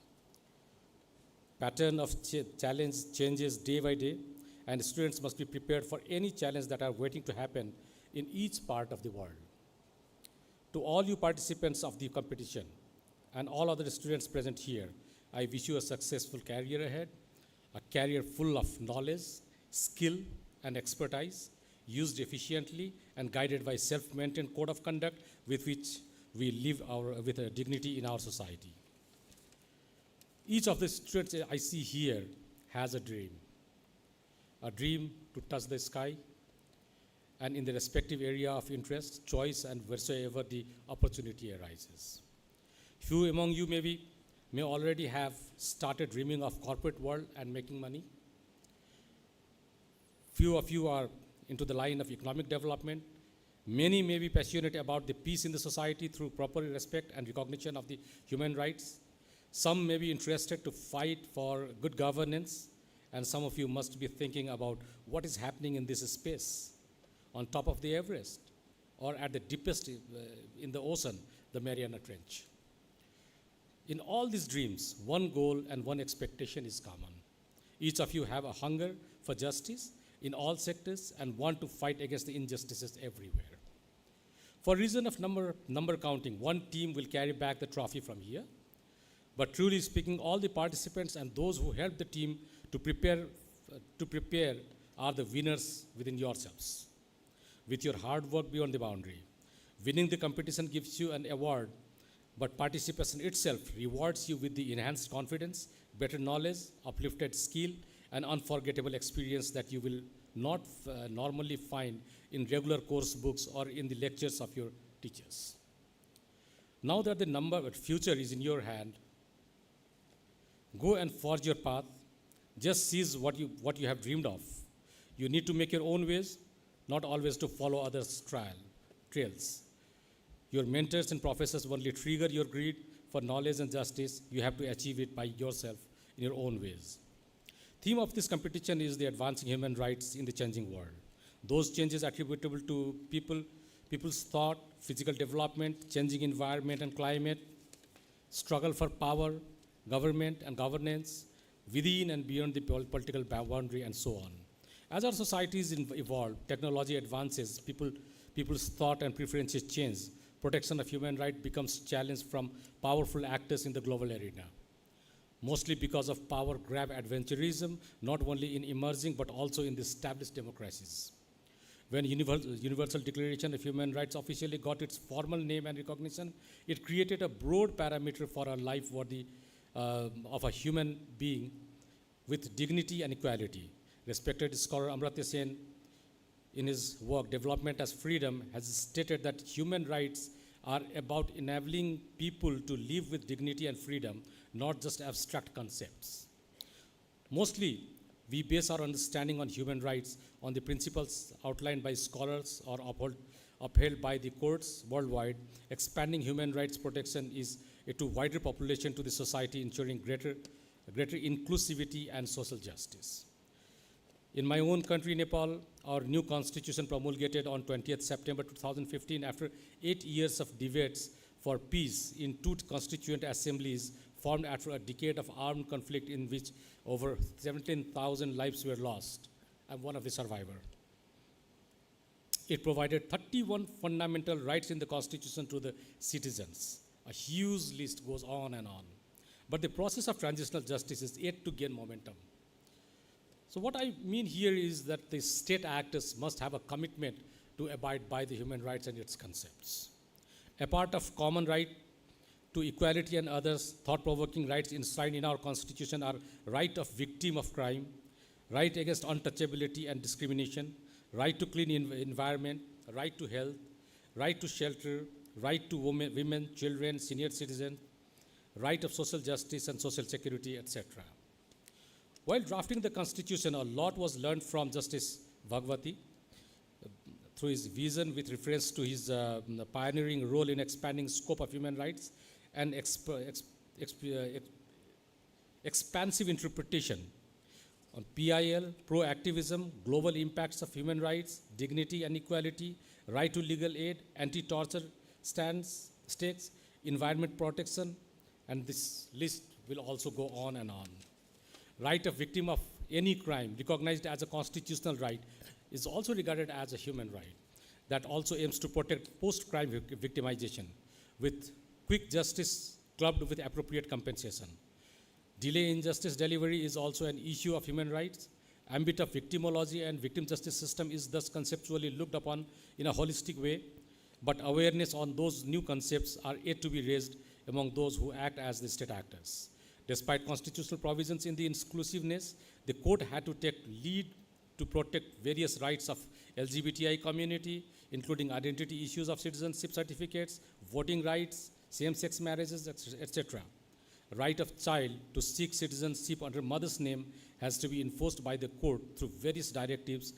Pattern of challenge changes day by day, and students must be prepared for any challenge that are waiting to happen in each part of the world. To all you participants of the competition and all other students present here, I wish you a successful career ahead, a career full of knowledge, skill, and expertise, used efficiently and guided by self-maintained code of conduct with which we live with a dignity in our society. Each of the students I see here has a dream to touch the sky, and in the respective area of interest, choice, and wheresoever the opportunity arises. Few among you may already have started dreaming of corporate world and making money. Few of you are into the line of economic development. Many may be passionate about the peace in the society through proper respect and recognition of the human rights. Some may be interested to fight for good governance, and some of you must be thinking about what is happening in this space, on top of the Everest, or at the deepest in the ocean, the Mariana Trench. In all these dreams, one goal and one expectation is common. Each of you have a hunger for justice in all sectors and want to fight against the injustices everywhere. For reason of number counting, one team will carry back the trophy from here. But truly speaking, all the participants and those who helped the team to prepare are the winners within yourselves. With your hard work beyond the boundary, winning the competition gives you an award, but participation itself rewards you with the enhanced confidence, better knowledge, uplifted skill, and unforgettable experience that you will not normally find in regular course books or in the lectures of your teachers. Now that the future is in your hand, go and forge your path. Just seize what you have dreamed of. You need to make your own ways, not always to follow others' trails. Your mentors and professors only trigger your greed for knowledge and justice. You have to achieve it by yourself in your own ways. Theme of this competition is the advancing human rights in the changing world. Those changes attributable to people's thought, physical development, changing environment and climate, struggle for power, government and governance, within and beyond the political boundary, and so on. As our societies evolve, technology advances, people's thought and preferences change. Protection of human rights becomes challenged from powerful actors in the global arena, mostly because of power grab adventurism, not only in emerging but also in the established democracies. When Universal Declaration of Human Rights officially got its formal name and recognition, it created a broad parameter for a life worthy of a human being with dignity and equality. Respected scholar Amartya Sen, in his work Development as Freedom, has stated that human rights are about enabling people to live with dignity and freedom, not just abstract concepts. Mostly, we base our understanding on human rights on the principles outlined by scholars or upheld by the courts worldwide. Expanding human rights protection is to wider population to the society, ensuring greater inclusivity and social justice. In my own country, Nepal, our new constitution promulgated on 20th September 2015 after 8 years of debates for peace in 2 constituent assemblies formed after a decade of armed conflict in which over 17,000 lives were lost. I'm one of the survivors. It provided 31 fundamental rights in the constitution to the citizens. A huge list goes on and on. But the process of transitional justice is yet to gain momentum. So what I mean here is that the state actors must have a commitment to abide by the human rights and its concepts. A part of common right to equality and others thought-provoking rights enshrined in our constitution are right of victim of crime, right against untouchability and discrimination, right to clean environment, right to health, right to shelter, right to women, children, senior citizens, right of social justice and social security, etc. While drafting the Constitution, a lot was learned from Justice Bhagwati through his vision with reference to his pioneering role in expanding scope of human rights and expansive interpretation on PIL, pro-activism, global impacts of human rights, dignity and equality, right to legal aid, anti-torture stakes, environment protection, and this list will also go on and on. Right of victim of any crime recognized as a constitutional right is also regarded as a human right that also aims to protect post-crime victimization with quick justice clubbed with appropriate compensation. Delay in justice delivery is also an issue of human rights. Ambit of victimology and victim justice system is thus conceptually looked upon in a holistic way, but awareness on those new concepts are yet to be raised among those who act as the state actors. Despite constitutional provisions in the exclusiveness, the court had to take lead to protect various rights of LGBTI community, including identity issues of citizenship certificates, voting rights, same-sex marriages, etc. Right of child to seek citizenship under mother's name has to be enforced by the court through various directives.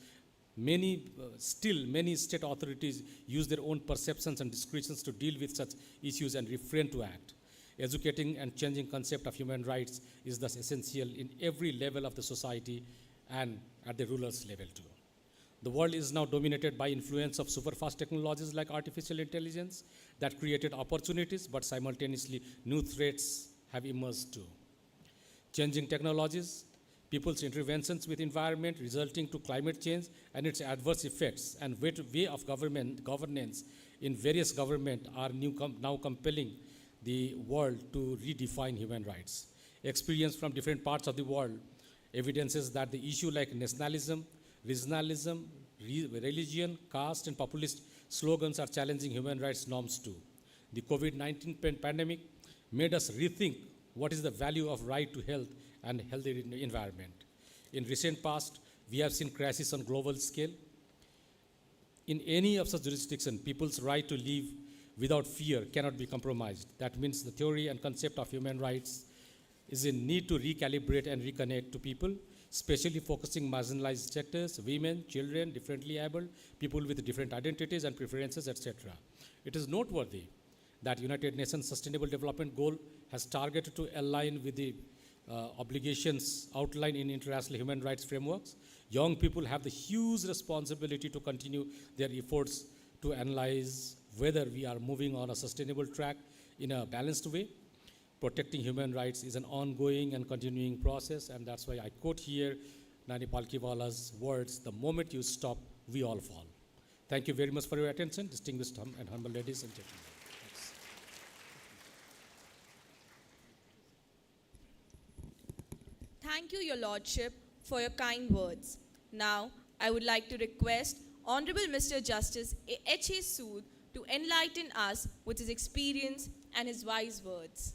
Many state authorities use their own perceptions and discretions to deal with such issues and refrain to act. Educating and changing concept of human rights is thus essential in every level of the society and at the rulers level too. The world is now dominated by influence of super fast technologies like artificial intelligence that created opportunities, but simultaneously new threats have emerged too. Changing technologies, people's interventions with environment resulting to climate change and its adverse effects and way of governance in various governments are now compelling the world to redefine human rights. Experience from different parts of the world evidences that the issue like nationalism, regionalism, religion, caste, and populist slogans are challenging human rights norms too. The COVID-19 pandemic made us rethink what is the value of right to health and healthy environment. In recent past, we have seen crises on global scale. In any of such jurisdiction, people's right to live without fear cannot be compromised. That means the theory and concept of human rights is in need to recalibrate and reconnect to people, especially focusing marginalized sectors, women, children, differently abled, people with different identities and preferences, etc. It is noteworthy that United Nations Sustainable Development Goal has targeted to align with the obligations outlined in international human rights frameworks. Young people have the huge responsibility to continue their efforts to analyze whether we are moving on a sustainable track in a balanced way. Protecting human rights is an ongoing and continuing process, and that's why I quote here Nani Palkiwala's words, "The moment you stop, we all fall." Thank you very much for your attention, distinguished and humble ladies and gentlemen. Thanks. Thank you, Your Lordship, for your kind words. Now, I would like to request Honorable Mr. Justice H.A. Sood to enlighten us with his experience and his wise words.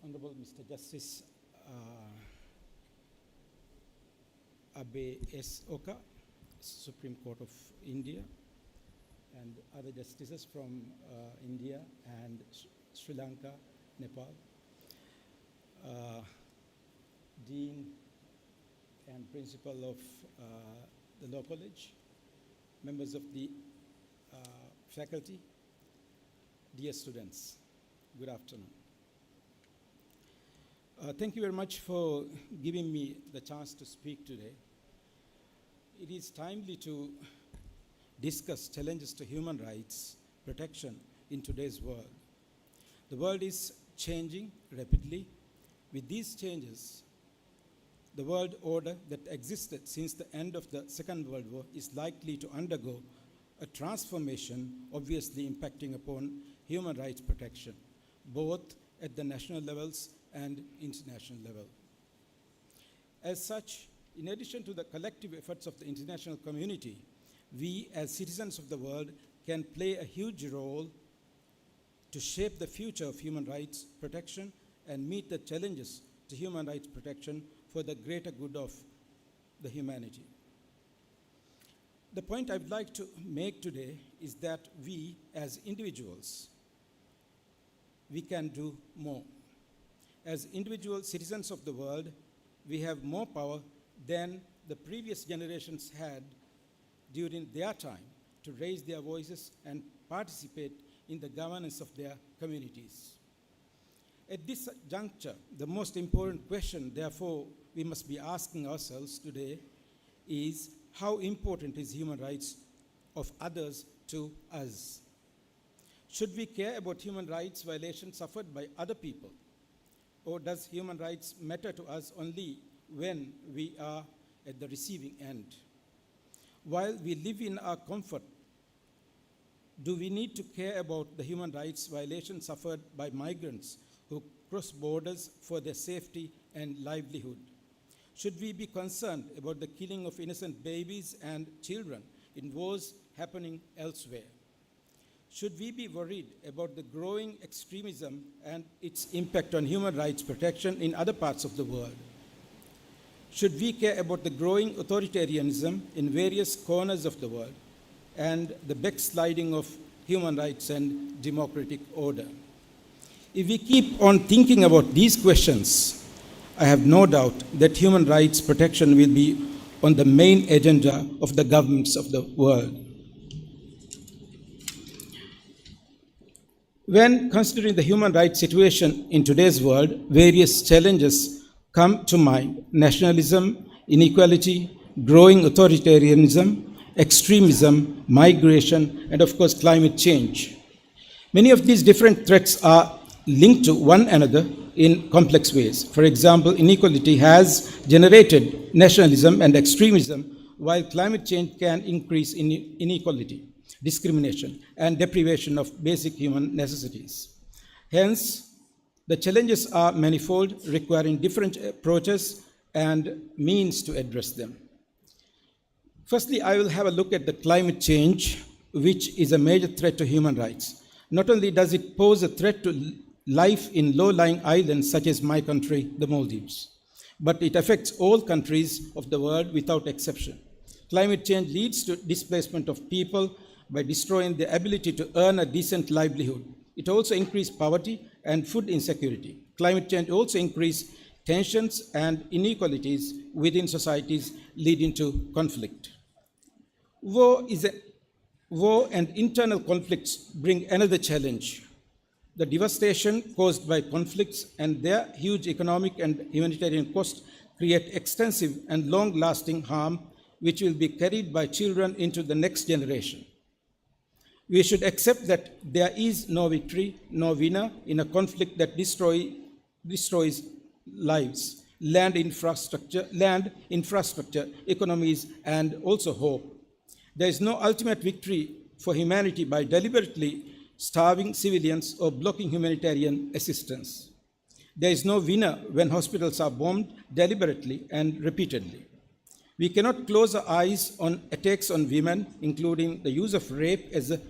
Honorable Mr. Justice Abe S. Oka, Supreme Court of India, and other justices from India and Sri Lanka, Nepal, Dean and Principal of the Law College, members of the faculty, dear students, good afternoon. Thank you very much for giving me the chance to speak today. It is timely to discuss challenges to human rights protection in today's world. The world is changing rapidly. With these changes, the world order that existed since the end of the Second World War is likely to undergo a transformation, obviously impacting upon human rights protection, both at the national levels and international level. As such, In addition to the collective efforts of the international community, we as citizens of the world can play a huge role to shape the future of human rights protection and meet the challenges to human rights protection for the greater good of the humanity. The point I would like to make today is that we as individuals, we can do more. As individual citizens of the world, we have more power than the previous generations had during their time to raise their voices and participate in the governance of their communities. At this juncture, the most important question, therefore, we must be asking ourselves today is how important is human rights of others to us? Should we care about human rights violations suffered by other people? Or does human rights matter to us only when we are at the receiving end? While we live in our comfort, do we need to care about the human rights violations suffered by migrants who cross borders for their safety and livelihood? Should we be concerned about the killing of innocent babies and children in wars happening elsewhere? Should we be worried about the growing extremism and its impact on human rights protection in other parts of the world? Should we care about the growing authoritarianism in various corners of the world and the backsliding of human rights and democratic order? If we keep on thinking about these questions, I have no doubt that human rights protection will be on the main agenda of the governments of the world. When considering the human rights situation in today's world, various challenges come to mind: nationalism, inequality, growing authoritarianism, extremism, migration, and of course climate change. Many of these different threats are linked to one another in complex ways. For example, inequality has generated nationalism and extremism, while climate change can increase inequality, discrimination, and deprivation of basic human necessities. Hence, the challenges are manifold, requiring different approaches and means to address them. Firstly, I will have a look at the climate change, which is a major threat to human rights. Not only does it pose a threat to life in low-lying islands such as my country, the Maldives, but it affects all countries of the world without exception. Climate change leads to displacement of people by destroying their ability to earn a decent livelihood. It also increases poverty and food insecurity. Climate change also increases tensions and inequalities within societies, leading to conflict. War and internal conflicts bring another challenge. The devastation caused by conflicts and their huge economic and humanitarian costs create extensive and long-lasting harm, which will be carried by children into the next generation. We should accept that there is no victory, no winner in a conflict that destroys lives, land infrastructure, economies, and also hope. There is no ultimate victory for humanity by deliberately starving civilians or blocking humanitarian assistance. There is no winner when hospitals are bombed deliberately and repeatedly. We cannot close our eyes on attacks on women, including the use of rape as a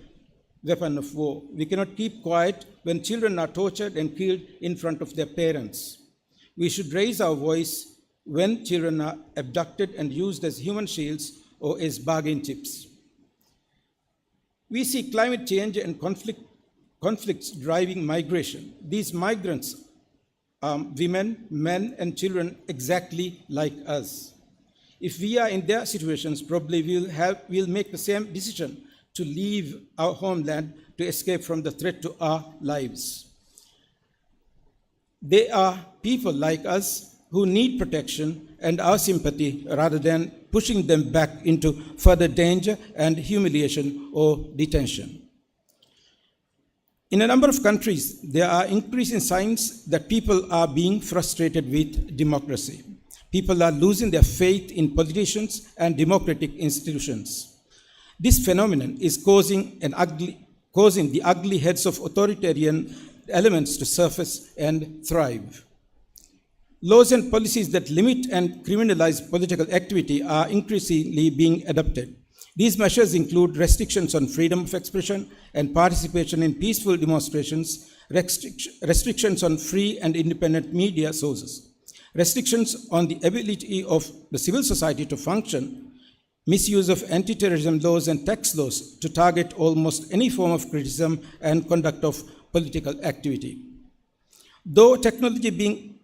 weapon of war. We cannot keep quiet when children are tortured and killed in front of their parents. We should raise our voice when children are abducted and used as human shields or as bargain chips. We see climate change and conflicts driving migration. These migrants are women, men, and children exactly like us. If we are in their situations, probably we'll make the same decision to leave our homeland to escape from the threat to our lives. They are people like us who need protection and our sympathy rather than pushing them back into further danger and humiliation or detention. In a number of countries, there are increasing signs that people are being frustrated with democracy. People are losing their faith in politicians and democratic institutions. This phenomenon is causing the ugly heads of authoritarian elements to surface and thrive. Laws and policies that limit and criminalize political activity are increasingly being adopted. These measures include restrictions on freedom of expression and participation in peaceful demonstrations, restrictions on free and independent media sources, restrictions on the ability of the civil society to function, misuse of anti-terrorism laws and tax laws to target almost any form of criticism and conduct of political activity. Though technology bring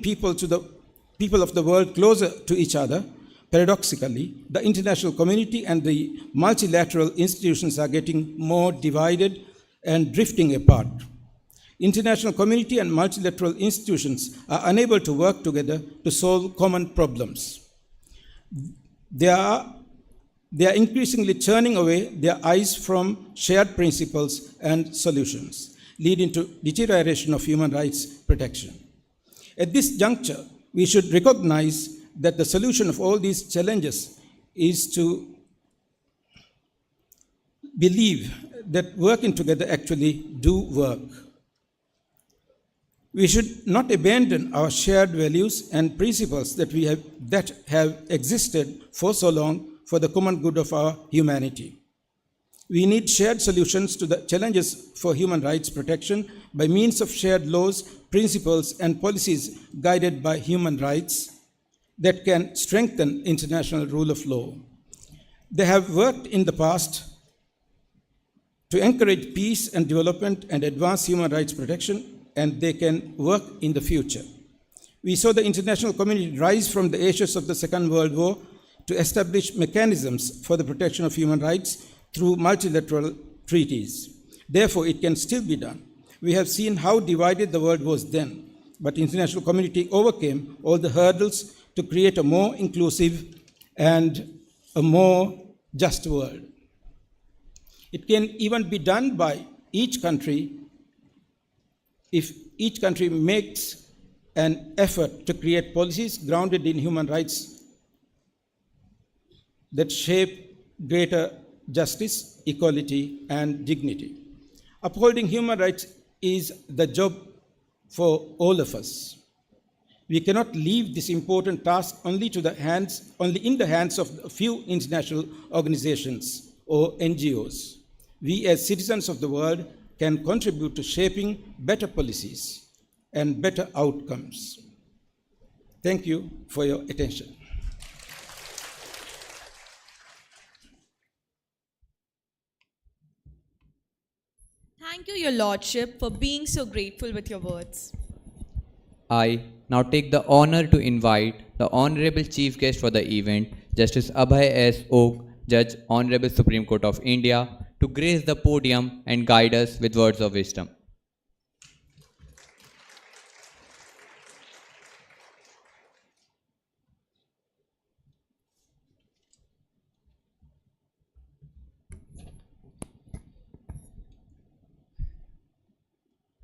people of the world closer to each other, paradoxically, the international community and the multilateral institutions are getting more divided and drifting apart. International community and multilateral institutions are unable to work together to solve common problems. They are increasingly turning away their eyes from shared principles and solutions, leading to deterioration of human rights protection. At this juncture, we should recognize that the solution of all these challenges is to believe that working together actually do work. We should not abandon our shared values and principles that have existed for so long for the common good of our humanity. We need shared solutions to the challenges for human rights protection by means of shared laws, principles, and policies guided by human rights that can strengthen international rule of law. They have worked in the past to encourage peace and development and advance human rights protection, and they can work in the future. We saw the international community rise from the ashes of the Second World War to establish mechanisms for the protection of human rights through multilateral treaties. Therefore, it can still be done. We have seen how divided the world was then, but the international community overcame all the hurdles to create a more inclusive and a more just world. It can even be done by each country if each country makes an effort to create policies grounded in human rights that shape greater justice, equality, and dignity. Upholding human rights is the job for all of us. We cannot leave this important task only in the hands of a few international organizations or NGOs. We as citizens of the world can contribute to shaping better policies and better outcomes. Thank you for your attention. Thank you, Your Lordship, for being so grateful with your words. I now take the honor to invite the Honorable Chief Guest for the event, Justice Abhay S. Oak, Judge, Honorable Supreme Court of India, to grace the podium and guide us with words of wisdom.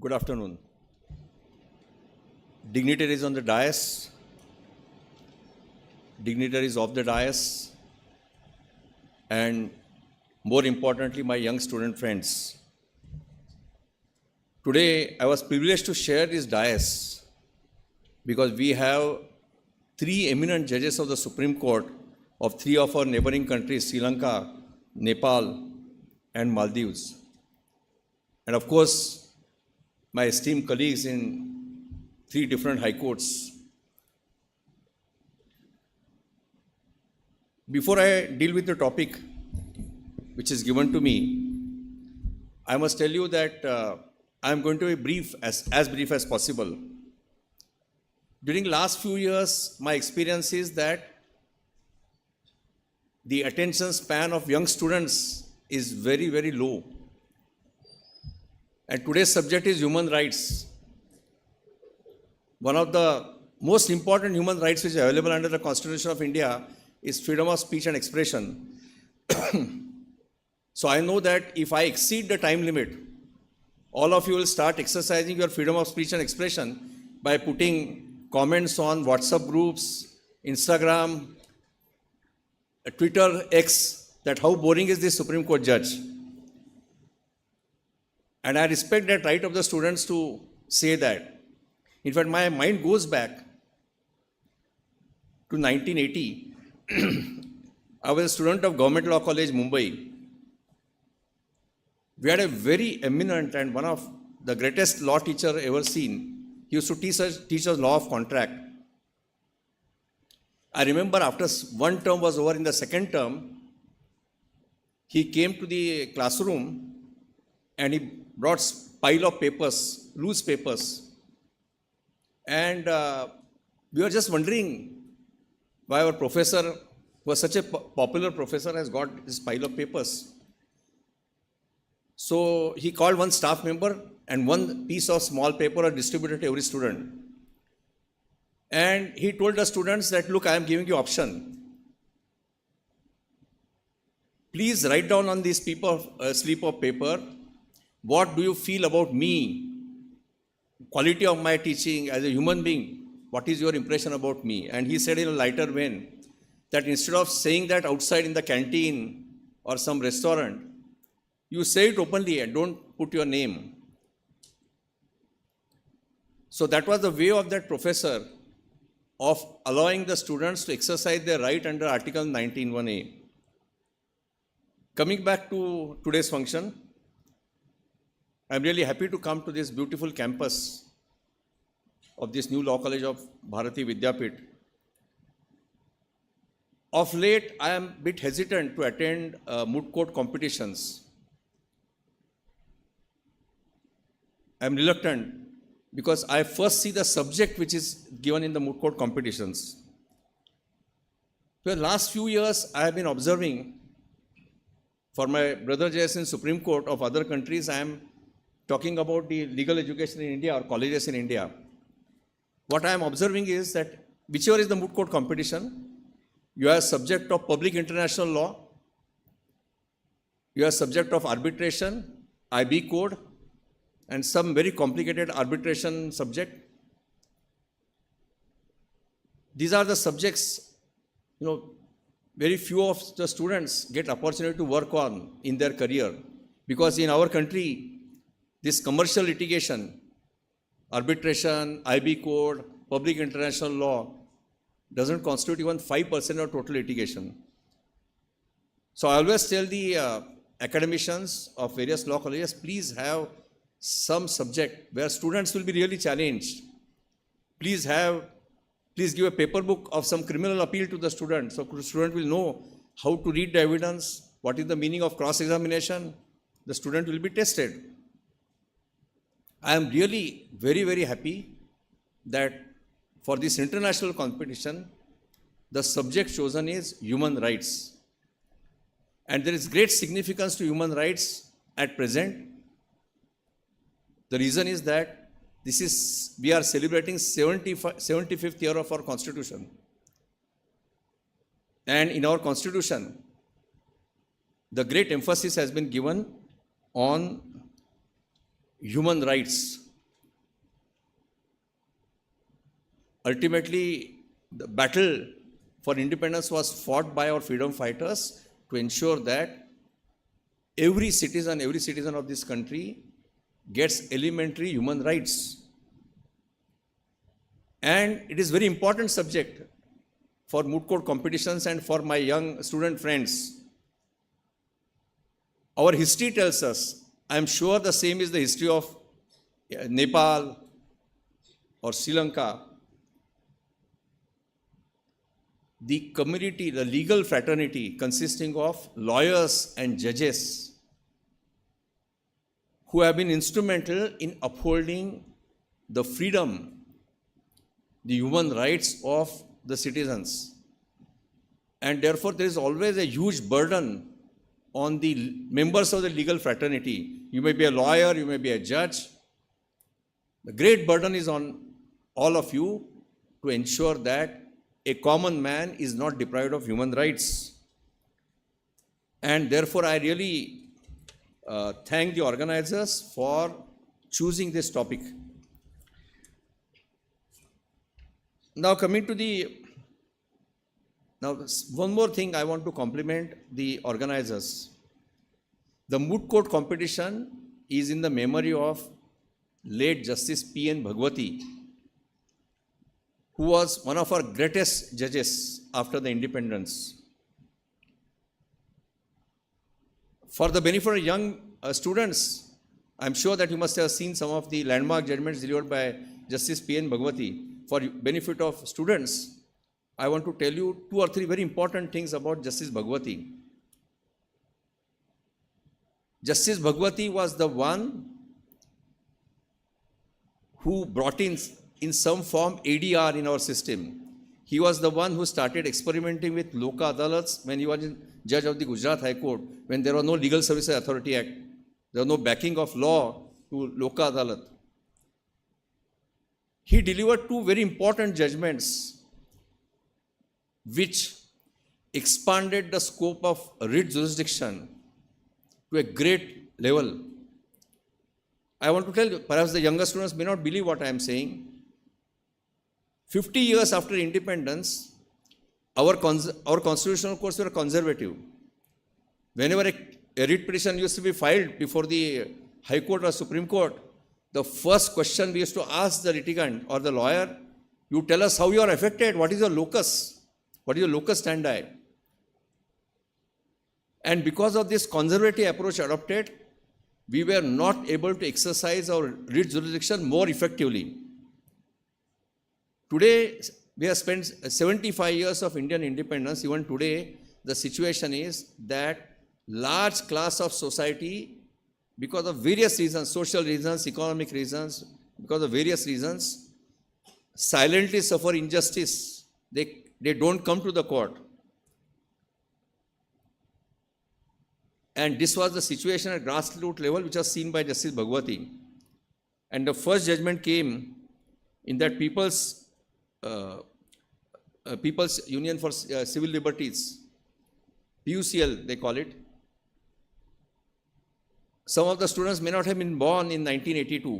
Good afternoon. Dignitaries on the dais, dignitaries of the dais, and more importantly, my young student friends. Today, I was privileged to share this dais because we have three eminent judges of the Supreme Court of three of our neighboring countries, Sri Lanka, Nepal, and Maldives. And of course, my esteemed colleagues in three different high courts. Before I deal with the topic which is given to me, I must tell you that I am going to be brief, as brief as possible. During last few years, my experience is that the attention span of young students is very, very low. And today's subject is human rights. One of the most important human rights which is available under the Constitution of India is freedom of speech and expression. So I know that if I exceed the time limit, all of you will start exercising your freedom of speech and expression by putting comments on WhatsApp groups, Instagram, Twitter, X, that how boring is this Supreme Court judge. And I respect that right of the students to say that. In fact, my mind goes back to 1980. I was a student of Government Law College, Mumbai. We had a very eminent and one of the greatest law teacher ever seen. He used to teach us law of contract. I remember after one term was over, in the second term, he came to the classroom and he brought pile of papers, loose papers. And we were just wondering why our professor, who was such a popular professor, has got this pile of papers. So he called one staff member and one piece of small paper was distributed to every student. And he told the students that, look, I am giving you option. Please write down on this slip of paper, what do you feel about me, quality of my teaching as a human being, what is your impression about me? And he said in a lighter vein that instead of saying that outside in the canteen or some restaurant, you say it openly and don't put your name. So that was the way of that professor of allowing the students to exercise their right under Article 19(1)(a). Coming back to today's function, I'm really happy to come to this beautiful campus of this new Law College of Bharati Vidyapit. Of late, I am a bit hesitant to attend moot court competitions. I'm reluctant because I first see the subject which is given in the moot court competitions. For the last few years, I have been observing, for my brother judges in Supreme Court of other countries, I am talking about the legal education in India or colleges in India. What I am observing is that whichever is the moot court competition, you are subject of public international law, you are subject of arbitration, IB code, and some very complicated arbitration subject. These are the subjects, very few of the students get opportunity to work on in their career, because in our country, this commercial litigation, arbitration, IB code, public international law doesn't constitute even 5% of total litigation. So I always tell the academicians of various law colleges, please have some subject where students will be really challenged. Please give a paper book of some criminal appeal to the student, so the student will know how to read the evidence, what is the meaning of cross-examination. The student will be tested. I am really very, very happy that for this international competition, the subject chosen is human rights. And there is great significance to human rights at present. The reason is that we are celebrating 75th year of our Constitution. And in our Constitution, the great emphasis has been given on human rights. Ultimately, the battle for independence was fought by our freedom fighters to ensure that every citizen of this country gets elementary human rights. And it is very important subject for moot court competitions and for my young student friends. Our history tells us, I am sure the same is the history of Nepal or Sri Lanka. The community, the legal fraternity consisting of lawyers and judges who have been instrumental in upholding the freedom, the human rights of the citizens. And therefore, there is always a huge burden on the members of the legal fraternity. You may be a lawyer, you may be a judge. The great burden is on all of you to ensure that a common man is not deprived of human rights. And therefore, I really thank the organizers for choosing this topic. Now coming to one more thing I want to compliment the organizers. The moot court competition is in the memory of late Justice P.N.Bhagwati, who was one of our greatest judges after the independence. For the benefit of young students, I'm sure that you must have seen some of the landmark judgments delivered by Justice P.N.Bhagwati. For benefit of students, I want to tell you 2 or 3 very important things about Justice Bhagwati. Justice Bhagwati was the one who brought in some form ADR in our system. He was the one who started experimenting with Loka Adalats when he was judge of the Gujarat High Court, when there was no Legal Services Authority Act. There was no backing of law to Loka Adalat. He delivered 2 very important judgments which expanded the scope of writ jurisdiction to a great level. I want to tell you, perhaps the younger students may not believe what I am saying. 50 years after independence, our constitutional courts were conservative. Whenever a writ petition used to be filed before the High Court or Supreme Court, the first question we used to ask the litigant or the lawyer, you tell us how you are affected, what is your locus? What is your locus standi? And because of this conservative approach adopted, we were not able to exercise our writ jurisdiction more effectively. Today, we have spent 75 years of Indian independence. Even today, the situation is that large class of society, because of various reasons, social reasons, economic reasons, because of various reasons, silently suffer injustice. They don't come to the court. And this was the situation at grassroots level, which was seen by Justice Bhagwati. And the first judgment came in that People's Union for Civil Liberties, PUCL they call it. Some of the students may not have been born in 1982.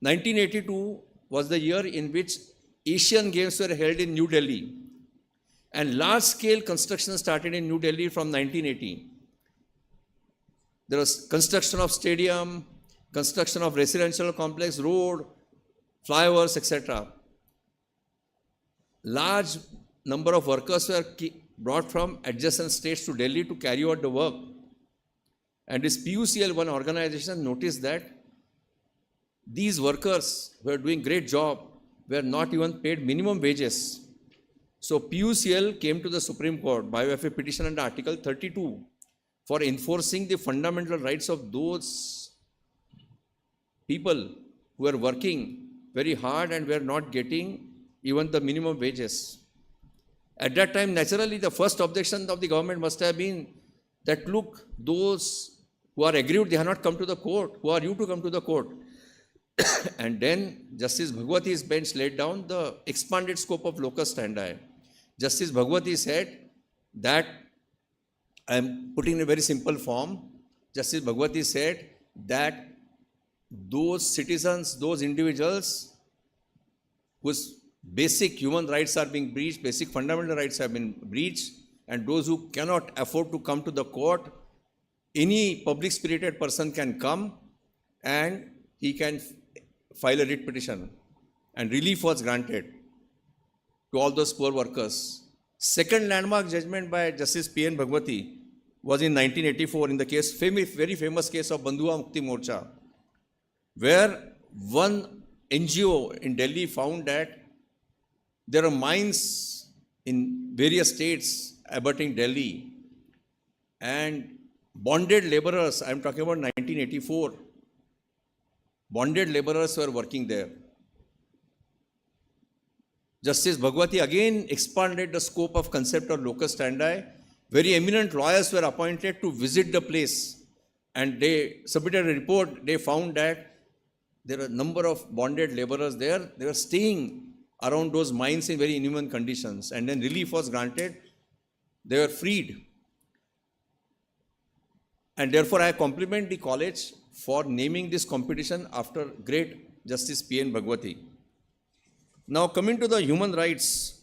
1982 was the year in which Asian Games were held in New Delhi. And large-scale construction started in New Delhi from 1980. There was construction of stadium, construction of residential complex, road, flyovers, etc. Large number of workers were brought from adjacent states to Delhi to carry out the work. And this PUCL, one organization, noticed that these workers who were doing great job were not even paid minimum wages. So PUCL came to the Supreme Court by way of a petition under Article 32 for enforcing the fundamental rights of those people who were working very hard and were not getting even the minimum wages. At that time, naturally, the first objection of the government must have been that, look, those who are aggrieved, they have not come to the court. Who are you to come to the court? And then Justice Bhagwati's bench laid down the expanded scope of locus standi. Justice Bhagwati said that, I am putting in a very simple form, Justice Bhagwati said that those citizens, those individuals whose basic human rights are being breached, basic fundamental rights have been breached, and those who cannot afford to come to the court, any public-spirited person can come and he can file a writ petition, and relief was granted to all those poor workers. Second landmark judgment by Justice P.N.Bhagwati was in 1984 in the case, very famous case of Bandhuwa Mukti Morcha, where one NGO in Delhi found that there are mines in various states abutting Delhi, and bonded laborers, I am talking about 1984, bonded laborers were working there. Justice Bhagwati again expanded the scope of concept of locus standi. Very eminent lawyers were appointed to visit the place, and they submitted a report. They found that there are a number of bonded laborers there. They were staying around those mines in very inhuman conditions, and then relief was granted. They were freed. And therefore, I compliment the college for naming this competition after great Justice P.N.Bhagwati. Now, coming to the human rights,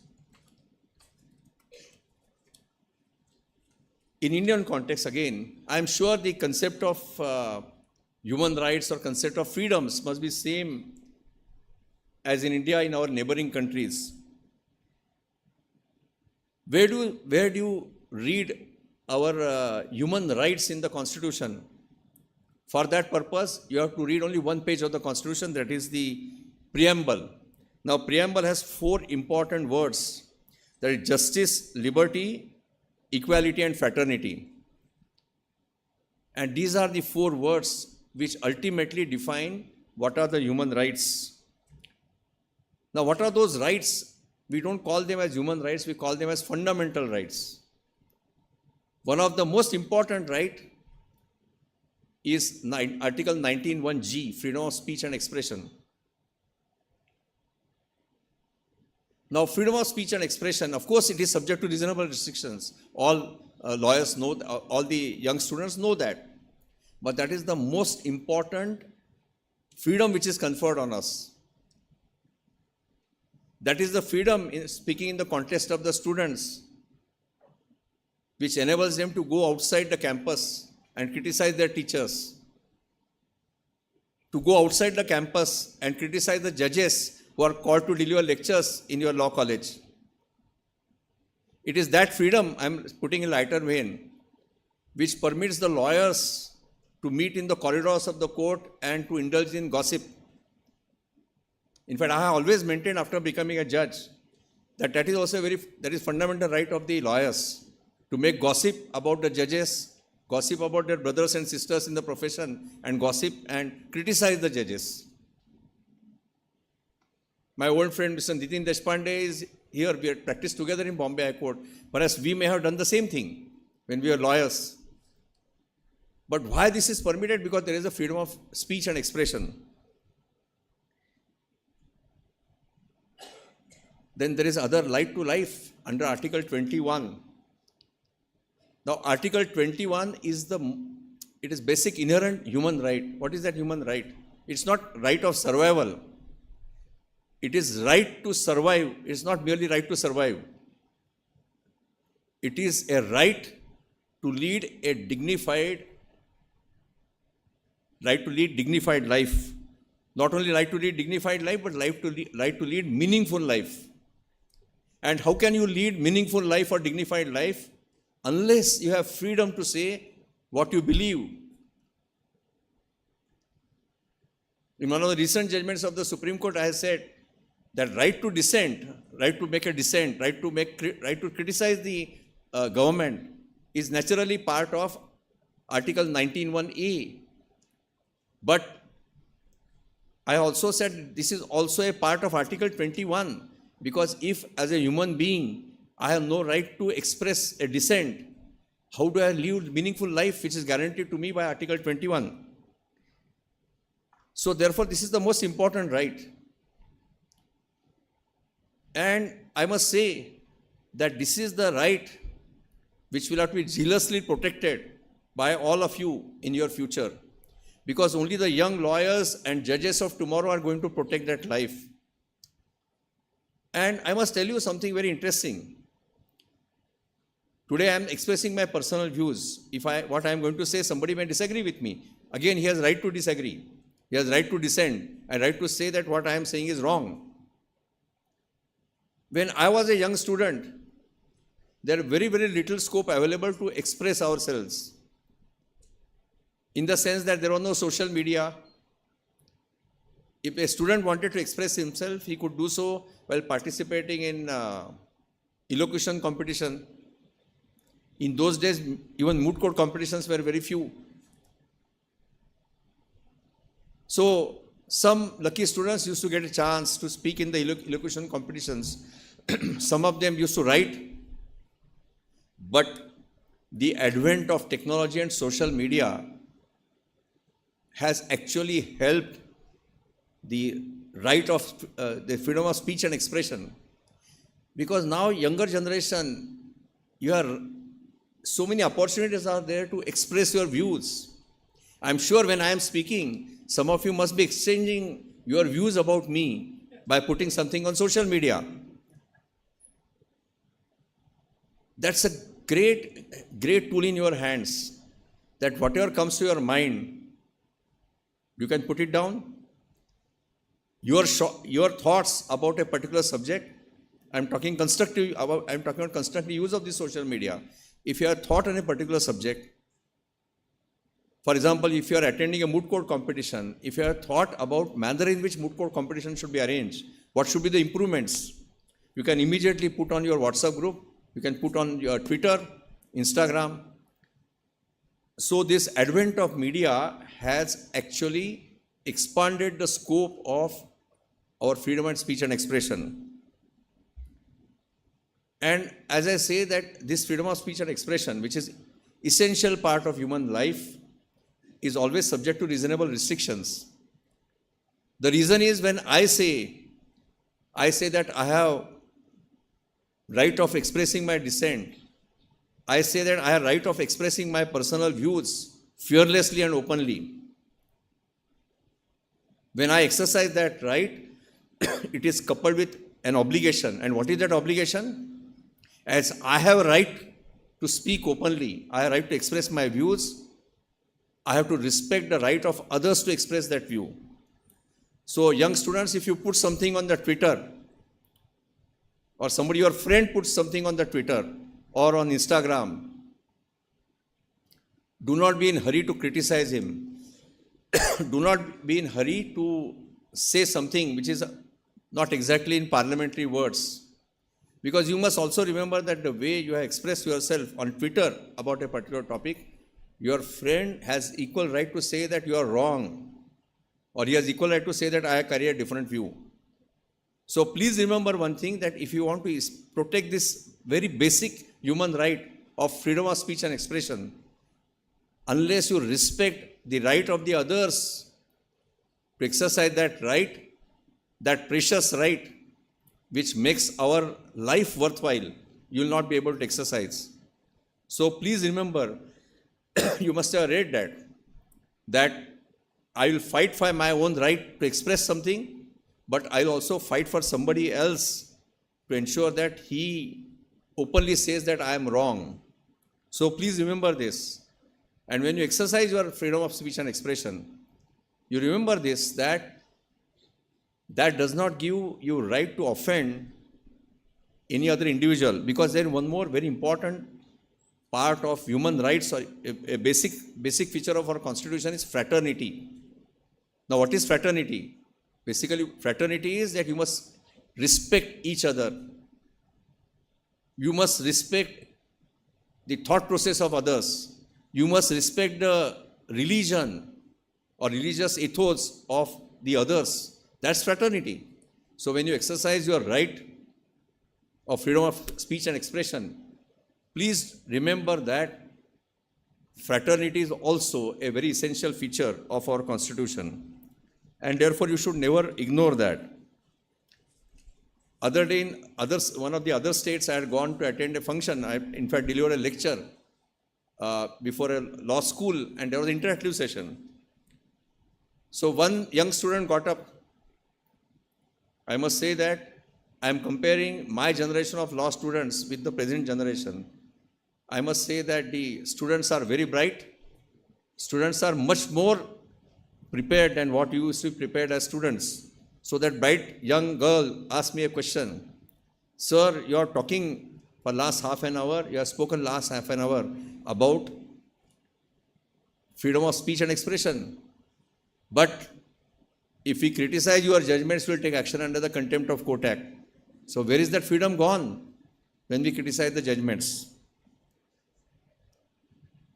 in Indian context again, I am sure the concept of human rights or concept of freedoms must be same as in India, in our neighboring countries. Where do you read our human rights in the Constitution? For that purpose, you have to read only one page of the Constitution, that is the preamble. Now, preamble has 4 important words, that is justice, liberty, equality and fraternity. And these are the 4 words which ultimately define what are the human rights. Now, what are those rights? We don't call them as human rights, we call them as fundamental rights. One of the most important right is Article 19(1)(g), freedom of speech and expression. Now, freedom of speech and expression, of course, it is subject to reasonable restrictions. All lawyers know, all the young students know that. But that is the most important freedom which is conferred on us. That is the freedom, speaking in the context of the students, which enables them to go outside the campus and criticize their teachers, to go outside the campus and criticize the judges who are called to deliver lectures in your law college. It is that freedom, I am putting in lighter vein, which permits the lawyers to meet in the corridors of the court and to indulge in gossip. In fact, I have always maintained after becoming a judge that that is also that is fundamental right of the lawyers, to make gossip about the judges, gossip about their brothers and sisters in the profession, and gossip and criticize the judges. My old friend Mr. Nitin Deshpande is here. We had practiced together in Bombay High Court. Perhaps we may have done the same thing when we were lawyers. But why this is permitted? Because there is a freedom of speech and expression. Then there is other right to life under Article 21. Now, Article 21 is it is basic inherent human right. What is that human right? It's not right of survival. It is right to survive. It's not merely right to survive. It is a right to lead a dignified life. Not only right to lead dignified life, but right to lead meaningful life. And how can you lead meaningful life or dignified life? Unless you have freedom to say what you believe. In one of the recent judgments of the Supreme Court, I have said that right to dissent, right to make a dissent, right to criticize the government is naturally part of Article 19(1)(a). But I also said this is also a part of Article 21, because if as a human being I have no right to express a dissent, how do I live a meaningful life which is guaranteed to me by Article 21? So therefore, this is the most important right. And I must say that this is the right which will have to be zealously protected by all of you in your future, because only the young lawyers and judges of tomorrow are going to protect that life. And I must tell you something very interesting. Today I am expressing my personal views. What I am going to say, somebody may disagree with me. Again, he has right to disagree. He has right to dissent and right to say that what I am saying is wrong. When I was a young student, there was very, very little scope available to express ourselves. In the sense that there was no social media. If a student wanted to express himself, he could do so while participating in elocution competition. In those days, even moot court competitions were very few. So, some lucky students used to get a chance to speak in the elocution competitions. Some of them used to write. But the advent of technology and social media has actually helped the right of the freedom of speech and expression. Because now younger generation, so many opportunities are there to express your views. I'm sure when I am speaking, some of you must be exchanging your views about me by putting something on social media. That's a great tool in your hands, that whatever comes to your mind, you can put it down. your thoughts about a particular subject. I'm talking about constructive use of the social media. If you have thought on a particular subject, for example, if you are attending a moot court competition, if you have thought about manner in which moot court competition should be arranged, what should be the improvements, you can immediately put on your WhatsApp group, you can put on your Twitter, Instagram. So this advent of media has actually expanded the scope of our freedom of speech and expression. And as I say that this freedom of speech and expression, which is essential part of human life, is always subject to reasonable restrictions. The reason is when I say that I have right of expressing my dissent, I say that I have right of expressing my personal views fearlessly and openly. When I exercise that right, it is coupled with an obligation. And what is that obligation? As I have a right to speak openly, I have a right to express my views, I have to respect the right of others to express that view. So young students, if you put something on the Twitter, or somebody, your friend puts something on the Twitter or on Instagram, do not be in hurry to criticize him. Do not be in hurry to say something which is not exactly in parliamentary words. Because you must also remember that the way you have expressed yourself on Twitter about a particular topic, your friend has equal right to say that you are wrong, or he has equal right to say that I carry a different view. So please remember one thing, that if you want to protect this very basic human right of freedom of speech and expression, unless you respect the right of the others to exercise that right, that precious right which makes our life worthwhile, you will not be able to exercise. So please remember, you must have read that I will fight for my own right to express something, but I will also fight for somebody else to ensure that he openly says that I am wrong. So please remember this. And when you exercise your freedom of speech and expression, you remember this, that does not give you right to offend any other individual, because then one more very important part of human rights, or a basic feature of our constitution, is fraternity. Now what is fraternity? Basically, fraternity is that you must respect each other. You must respect the thought process of others. You must respect the religion or religious ethos of the others. That's fraternity. So when you exercise your right of freedom of speech and expression, please remember that fraternity is also a very essential feature of our constitution. And therefore, you should never ignore that. Other day in one of the other states, I had gone to attend a function. I, in fact, delivered a lecture before a law school, and there was an interactive session. So one young student got up. I must say that I am comparing my generation of law students with the present generation. I must say that the students are very bright. Students are much more prepared than what you used to be prepared as students. So that bright young girl asked me a question. Sir, you are talking for last half an hour, you have spoken last half an hour about freedom of speech and expression. But if we criticize your judgments, we will take action under the Contempt of Court Act. So where is that freedom gone when we criticize the judgments?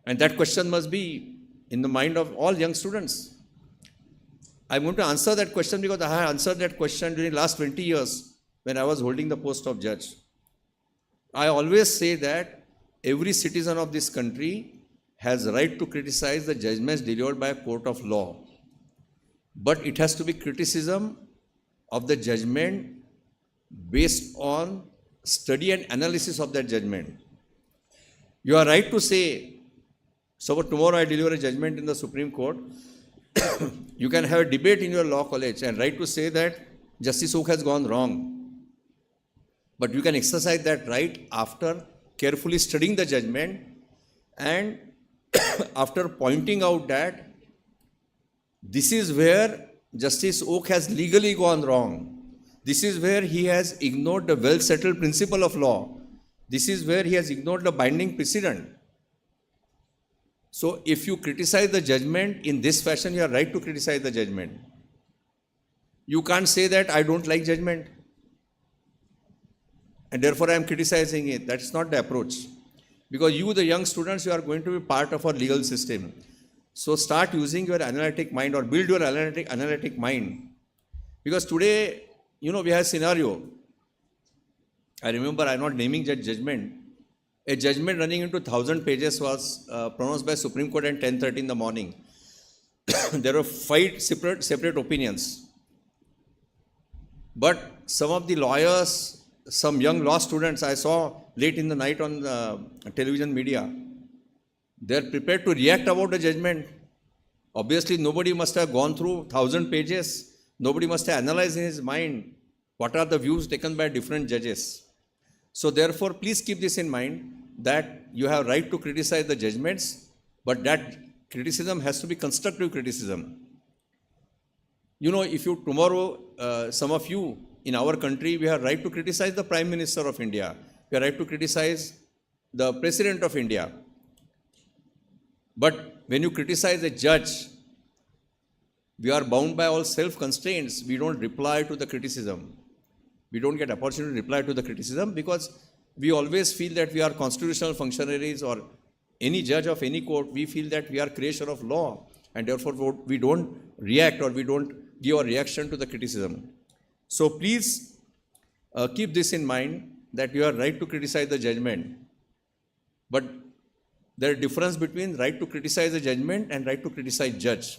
And that question must be in the mind of all young students. I'm going to answer that question because I have answered that question during the last 20 years when I was holding the post of judge. I always say that every citizen of this country has right to criticize the judgments delivered by a court of law. But it has to be criticism of the judgment based on study and analysis of that judgment. You are right to say, so tomorrow I deliver a judgment in the Supreme Court. You can have a debate in your law college and right to say that Justice Oak has gone wrong. But you can exercise that right after carefully studying the judgment and after pointing out that this is where Justice Oak has legally gone wrong. This is where he has ignored the well-settled principle of law. This is where he has ignored the binding precedent. So if you criticize the judgment in this fashion, you are right to criticize the judgment. You can't say that I don't like judgment and therefore I am criticizing it. That's not the approach. Because you, the young students, you are going to be part of our legal system. So start using your analytic mind or build your analytic mind. Because today, we have a scenario. I remember, I'm not naming that judgment. A judgment running into 1,000 pages was pronounced by Supreme Court at 10:30 in the morning. There were 5 separate opinions. But some of the lawyers, some young law students I saw late in the night on the television media, they're prepared to react about the judgment. Obviously, nobody must have gone through 1,000 pages. Nobody must have analyzed in his mind what are the views taken by different judges. So therefore, please keep this in mind that you have right to criticize the judgments, but that criticism has to be constructive criticism. If you tomorrow, some of you in our country, we have right to criticize the Prime Minister of India. We have right to criticize the President of India. But when you criticize a judge, we are bound by all self-constraints. We don't reply to the criticism. We don't get opportunity to reply to the criticism because we always feel that we are constitutional functionaries or any judge of any court, we feel that we are creature of law and therefore we don't react or we don't give a reaction to the criticism. So please keep this in mind that you are right to criticize the judgment. But there is a difference between right to criticize the judgment and right to criticize judge.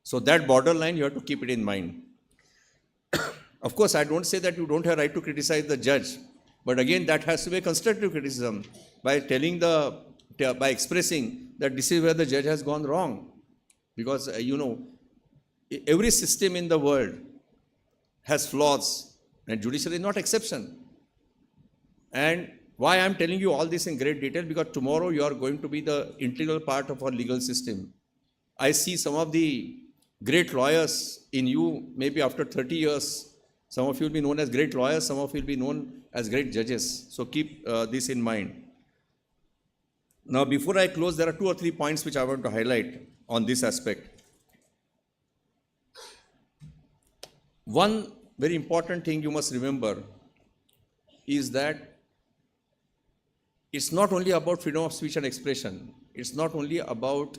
So that borderline you have to keep it in mind. Of course, I don't say that you don't have right to criticize the judge, but again, that has to be a constructive criticism by expressing that this is where the judge has gone wrong. Because, every system in the world has flaws and judicial is not exception. And why I am telling you all this in great detail, because tomorrow you are going to be the integral part of our legal system. I see some of the great lawyers in you, maybe after 30 years, some of you will be known as great lawyers, some of you will be known as great judges. So keep this in mind. Now, before I close, there are 2 or 3 points which I want to highlight on this aspect. One very important thing you must remember is that it's not only about freedom of speech and expression. It's not only about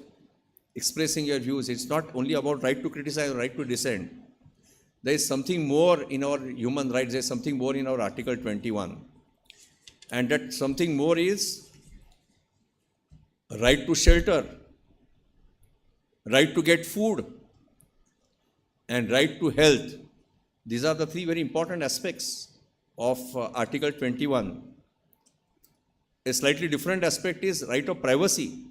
expressing your views. It's not only about right to criticize or right to dissent. There is something more in our human rights. There is something more in our Article 21. And that something more is right to shelter, right to get food, and right to health. These are the 3 very important aspects of Article 21. A slightly different aspect is right of privacy.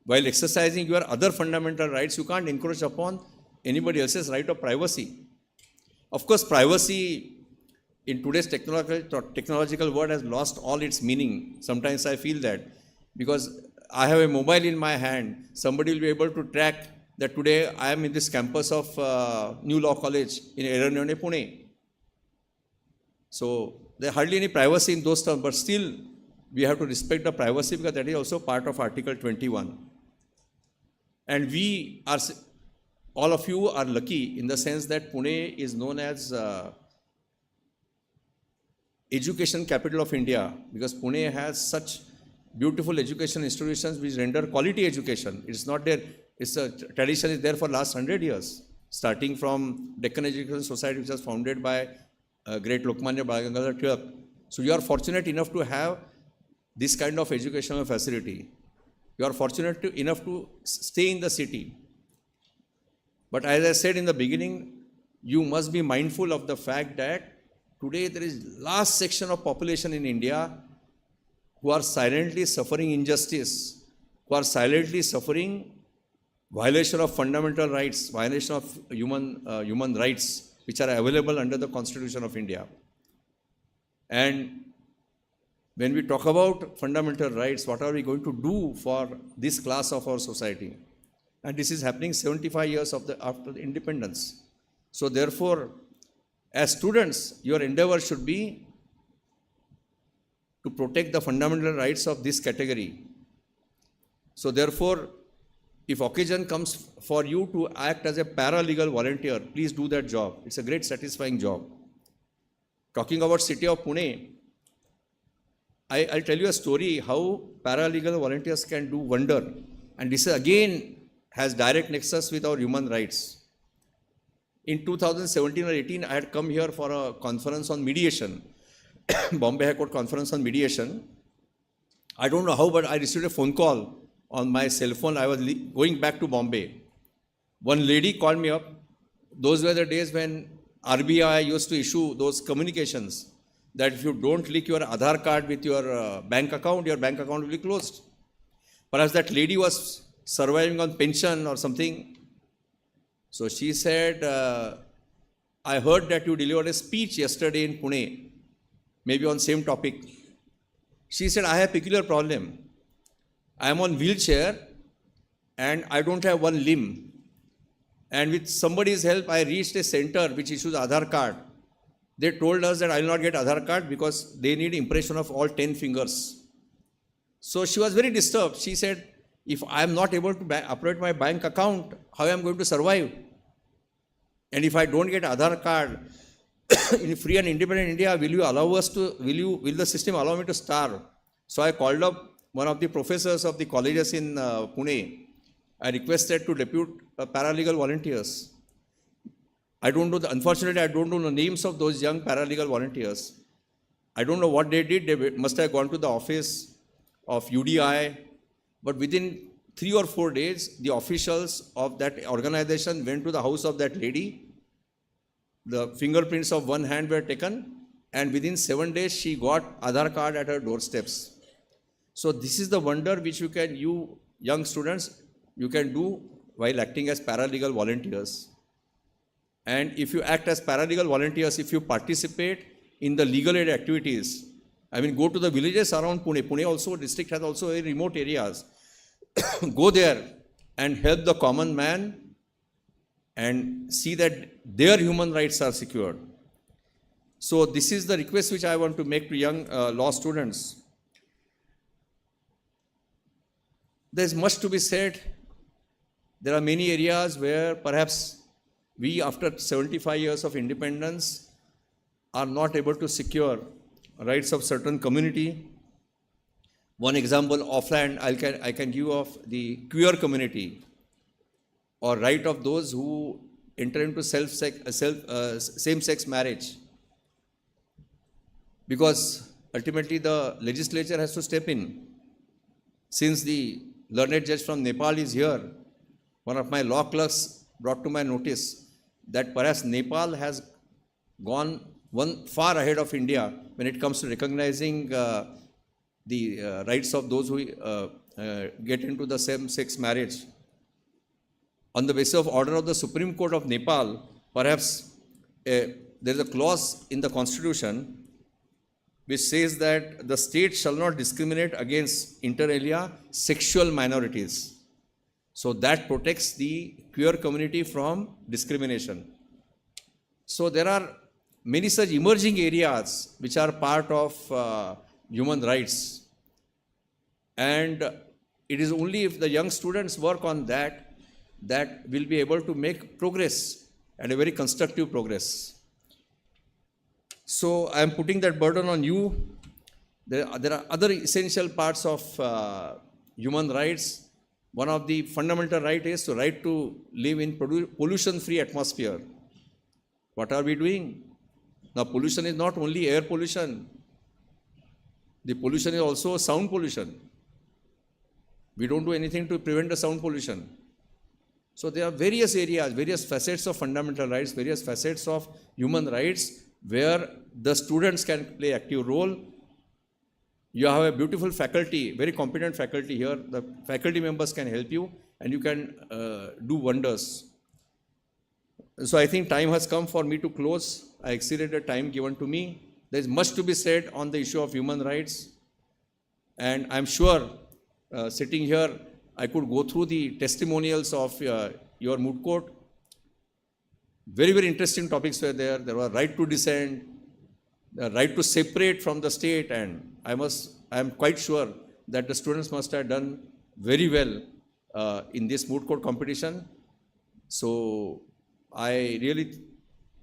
While exercising your other fundamental rights, you can't encroach upon anybody else's right of privacy. Of course, privacy in today's technological world has lost all its meaning. Sometimes I feel that because I have a mobile in my hand, somebody will be able to track that today I am in this campus of New Law College in Eranone, Pune. So there hardly any privacy in those terms, but still we have to respect the privacy because that is also part of Article 21. And we are, all of you are lucky in the sense that Pune is known as education capital of India because Pune has such beautiful education institutions which render quality education. It's not there, it's a tradition is there for last 100 years, starting from Deccan Education Society, which was founded by great Lokmanya Balagangadhar Tilak. So you are fortunate enough to have this kind of educational facility. You are fortunate enough to stay in the city. But as I said in the beginning, you must be mindful of the fact that today there is large section of population in India who are silently suffering injustice, who are silently suffering violation of fundamental rights, violation of human rights which are available under the Constitution of India. And when we talk about fundamental rights, what are we going to do for this class of our society? And this is happening 75 years after the independence. So therefore, as students, your endeavor should be to protect the fundamental rights of this category. So therefore, if occasion comes for you to act as a paralegal volunteer, please do that job. It's a great satisfying job. Talking about city of Pune, I'll tell you a story how paralegal volunteers can do wonder. And this again has direct nexus with our human rights. In 2017 or 18, I had come here for a conference on mediation, Bombay High Court conference on mediation. I don't know how, but I received a phone call on my cell phone. I was going back to Bombay. One lady called me up. Those were the days when RBI used to issue those communications that if you don't link your Aadhaar card with your bank account will be closed. Perhaps that lady was surviving on pension or something. So she said, I heard that you delivered a speech yesterday in Pune, maybe on same topic. She said, I have a peculiar problem. I am on wheelchair and I don't have one limb. And with somebody's help, I reached a center which issues Aadhaar card. They told us that I will not get Aadhaar card because they need impression of all 10 fingers. So she was very disturbed. She said, if I am not able to operate my bank account, how am I going to survive? And if I don't get Aadhaar card, in free and independent India, will the system allow me to starve? So I called up one of the professors of the colleges in Pune. I requested to depute paralegal volunteers. Unfortunately, I don't know the names of those young paralegal volunteers. I don't know what they did. They must have gone to the office of UDI. But within 3 or 4 days, the officials of that organization went to the house of that lady. The fingerprints of one hand were taken. And within 7 days, she got Aadhaar card at her doorsteps. So this is the wonder which you young students, you can do while acting as paralegal volunteers. And if you act as paralegal volunteers, if you participate in the legal aid activities, go to the villages around Pune. Pune also, district has also very remote areas. Go there and help the common man and see that their human rights are secured. So this is the request which I want to make to young law students. There's much to be said. There are many areas where perhaps we, after 75 years of independence, are not able to secure rights of certain community. One example offhand I can give of the queer community, or right of those who enter into same-sex marriage. Because ultimately the legislature has to step in. Since the learned judge from Nepal is here, one of my law clerks brought to my notice that perhaps Nepal has gone far ahead of India when it comes to recognizing the rights of those who get into the same-sex marriage. On the basis of order of the Supreme Court of Nepal, perhaps there is a clause in the constitution which says that the state shall not discriminate against inter alia sexual minorities. So that protects the queer community from discrimination. So there are many such emerging areas which are part of human rights. And it is only if the young students work on that we'll be able to make progress, and a very constructive progress. So I am putting that burden on you. There are other essential parts of human rights. One of the fundamental rights is the right to live in pollution-free atmosphere. What are we doing? Now, pollution is not only air pollution. The pollution is also sound pollution. We don't do anything to prevent the sound pollution. So there are various areas, various facets of fundamental rights, various facets of human rights where the students can play active role. You have a beautiful faculty, very competent faculty here. The faculty members can help you and you can do wonders. So I think time has come for me to close. I exceeded the time given to me. There is much to be said on the issue of human rights. And I'm sure sitting here, I could go through the testimonials of your moot court. Very, very interesting topics were there. There was right to dissent, the right to separate from the state, and I am quite sure that the students must have done very well in this moot court competition. So I really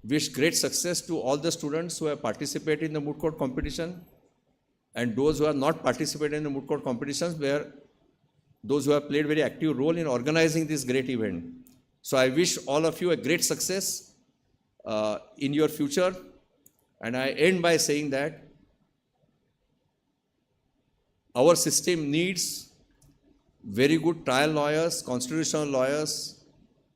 wish great success to all the students who have participated in the moot court competition, and those who have not participated in the moot court competitions, where those who have played very active role in organizing this great event. So I wish all of you a great success in your future. And I end by saying that our system needs very good trial lawyers, constitutional lawyers,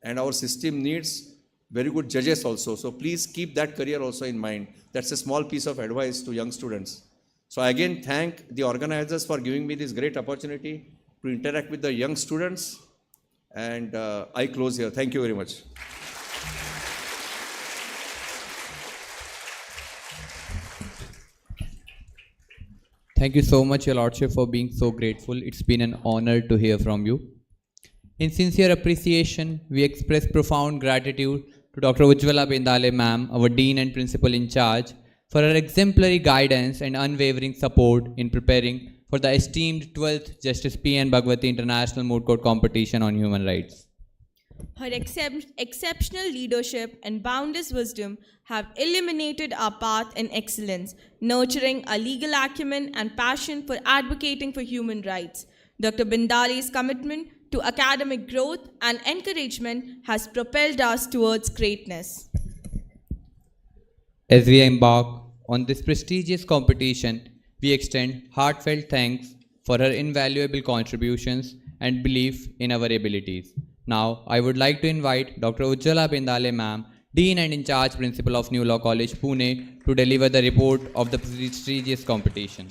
and our system needs very good judges also. So please keep that career also in mind. That's a small piece of advice to young students. So I again thank the organizers for giving me this great opportunity to interact with the young students. And I close here. Thank you very much. Thank you so much, Your Lordship, for being so grateful. It's been an honor to hear from you. In sincere appreciation, we express profound gratitude to Dr. Ujjwala Bendale ma'am, our Dean and Principal in charge, for her exemplary guidance and unwavering support in preparing for the esteemed 12th Justice P.N.Bhagwati International Moot Court Competition on Human Rights. Her exceptional leadership and boundless wisdom have illuminated our path in excellence, nurturing a legal acumen and passion for advocating for human rights. Dr. Bendale's commitment to academic growth and encouragement has propelled us towards greatness. As we embark on this prestigious competition, we extend heartfelt thanks for her invaluable contributions and belief in our abilities. Now, I would like to invite Dr. Ujjwala Bendale ma'am, Dean and in charge Principal of New Law College, Pune, to deliver the report of the prestigious competition.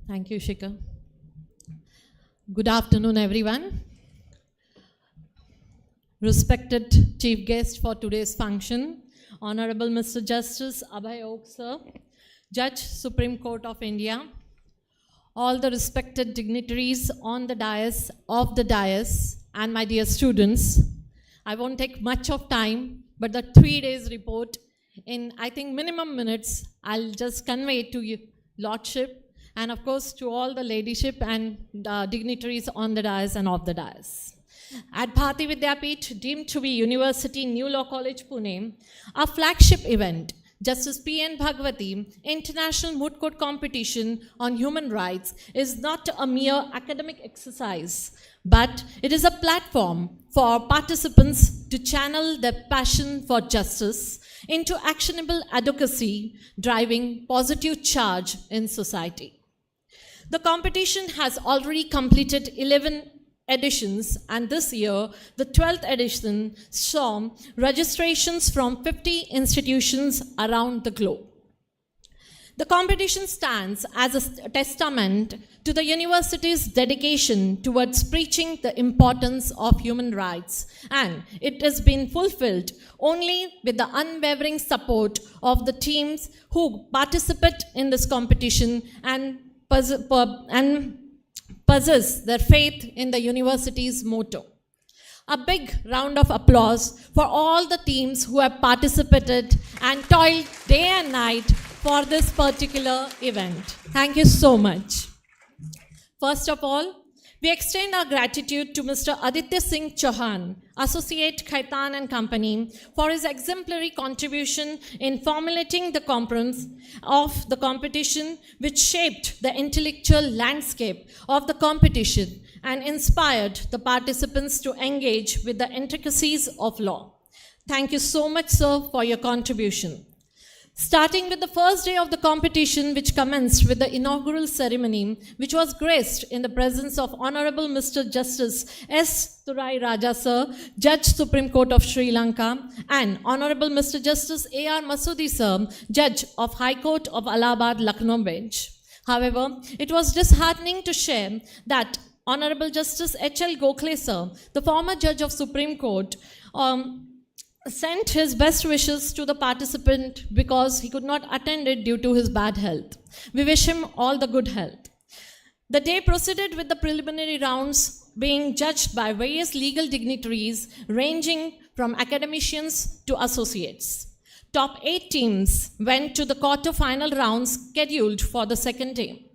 Thank you, Shikhar. Good afternoon, everyone. Respected Chief Guest for today's function, Honorable Mr. Justice Abhay Oak, sir, Judge, Supreme Court of India, all the respected dignitaries on the dais, of the dais, and my dear students. I won't take much of time, but the 3 days report in, I think, minimum minutes, I'll just convey to you, Lordship, and of course to all the ladyship and dignitaries on the dais and off the dais. At Bharati Vidyapeeth, deemed to be University New Law College, Pune, our flagship event, Justice P.N.Bhagwati International Moot Court Competition on Human Rights, is not a mere academic exercise, but it is a platform for participants to channel their passion for justice into actionable advocacy, driving positive change in society. The competition has already completed 11 editions, and this year, the 12th edition saw registrations from 50 institutions around the globe. The competition stands as a testament to the university's dedication towards preaching the importance of human rights, and it has been fulfilled only with the unwavering support of the teams who participate in this competition and possess their faith in the university's motto. A big round of applause for all the teams who have participated and toiled day and night for this particular event. Thank you so much. First of all, we extend our gratitude to Mr. Aditya Singh Chauhan, Associate Khaitan and Company, for his exemplary contribution in formulating the compromise of the competition, which shaped the intellectual landscape of the competition and inspired the participants to engage with the intricacies of law. Thank you so much, sir, for your contribution. Starting with the first day of the competition, which commenced with the inaugural ceremony, which was graced in the presence of Honorable Mr. Justice S. Thurai Raja, sir, Judge, Supreme Court of Sri Lanka, and Honorable Mr. Justice A.R. Masoodi, sir, Judge of High Court of Allahabad, Lucknow Bench. However, it was disheartening to share that Honorable Justice H.L. Gokhale, sir, the former Judge of Supreme Court, sent his best wishes to the participant because he could not attend it due to his bad health. We wish him all the good health. The day proceeded with the preliminary rounds being judged by various legal dignitaries ranging from academicians to associates. Top 8 teams went to the quarter-final rounds scheduled for the second day.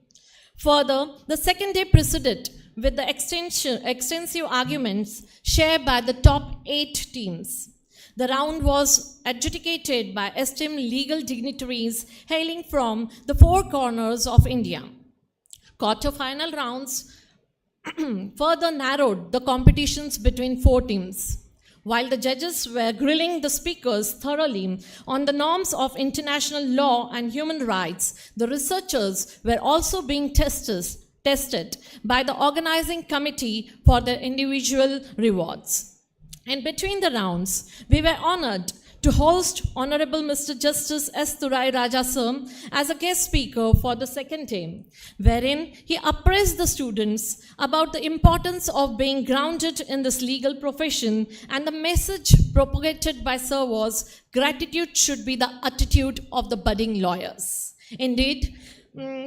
Further, the second day proceeded with the extensive arguments shared by the top 8 teams. The round was adjudicated by esteemed legal dignitaries hailing from the 4 corners of India. Quarter-final rounds further narrowed the competitions between 4 teams. While the judges were grilling the speakers thoroughly on the norms of international law and human rights, the researchers were also being tested by the organizing committee for their individual rewards. In between the rounds, we were honored to host Honorable Mr. Justice S. Thurai Raja Sir as a guest speaker for the second day, wherein he appraised the students about the importance of being grounded in this legal profession, and the message propagated by Sir was, gratitude should be the attitude of the budding lawyers. Indeed,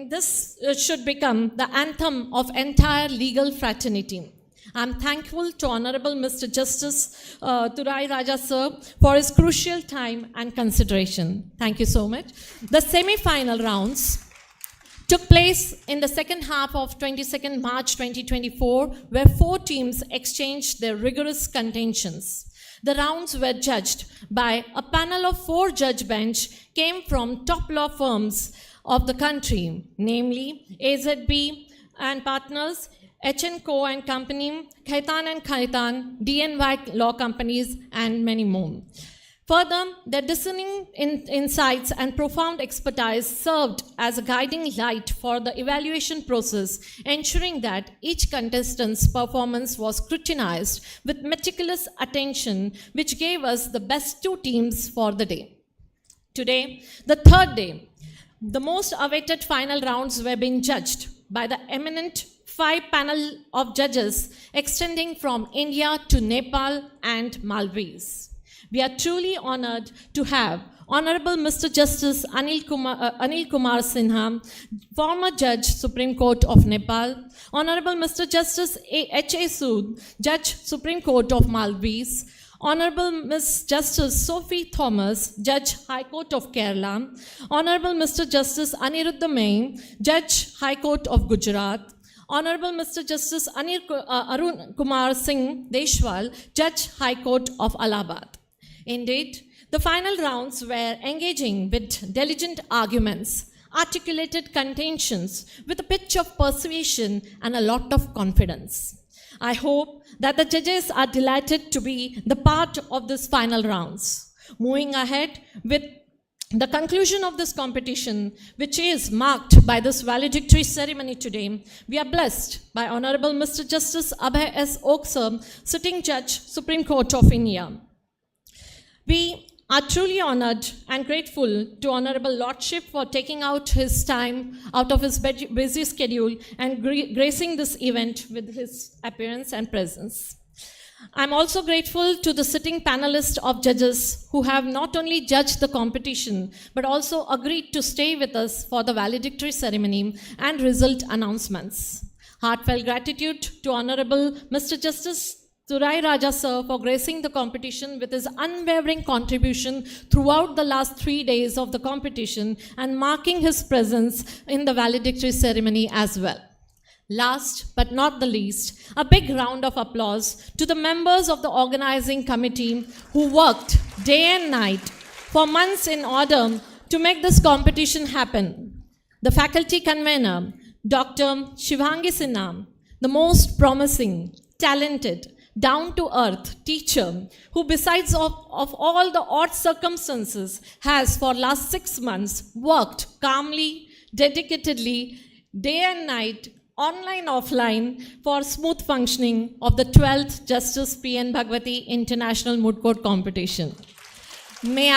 this should become the anthem of entire legal fraternity. I'm thankful to Honorable Mr. Justice Thurai Raja Sir for his crucial time and consideration. Thank you so much. The semi-final rounds took place in the second half of 22nd March 2024, where 4 teams exchanged their rigorous contentions. The rounds were judged by a panel of 4 judge bench came from top law firms of the country, namely AZB and Partners, HN Co and Company, Khaitan and Khaitan, DNY Law Companies, and many more. Further, their discerning insights and profound expertise served as a guiding light for the evaluation process, ensuring that each contestant's performance was scrutinized with meticulous attention, which gave us the best 2 teams for the day. Today, the third day, the most awaited final rounds were being judged by the eminent 5 panel of judges extending from India to Nepal and Maldives. We are truly honored to have Honorable Mr. Justice Anil Kumar Sinha, former Judge, Supreme Court of Nepal, Honorable Mr. Justice H.A. Sood, Judge, Supreme Court of Maldives, Honorable Ms. Justice Sophie Thomas, Judge, High Court of Kerala, Honorable Mr. Justice Aniruddha May, Judge, High Court of Gujarat, Honorable Mr. Justice Arun Kumar Singh Deshwal, Judge, High Court of Allahabad. Indeed, the final rounds were engaging with diligent arguments, articulated contentions with a pitch of persuasion and a lot of confidence. I hope that the judges are delighted to be the part of this final rounds. Moving ahead with the conclusion of this competition, which is marked by this valedictory ceremony today, we are blessed by Honorable Mr. Justice Abhay S. Oksar, Sitting Judge, Supreme Court of India. We are truly honored and grateful to Honorable Lordship for taking out his time out of his busy schedule and gracing this event with his appearance and presence. I'm also grateful to the sitting panelists of judges who have not only judged the competition, but also agreed to stay with us for the valedictory ceremony and result announcements. Heartfelt gratitude to Honorable Mr. Justice Thurai Raja Sir for gracing the competition with his unwavering contribution throughout the last 3 days of the competition and marking his presence in the valedictory ceremony as well. Last but not the least, a big round of applause to the members of the organizing committee who worked day and night for months in order to make this competition happen. The faculty convener, Dr. Shivangi Sinha, the most promising, talented, down-to-earth teacher who, besides of all the odd circumstances, has for last 6 months worked calmly, dedicatedly, day and night, online, offline, for smooth functioning of the 12th Justice P.N.Bhagwati International Moot Court Competition. May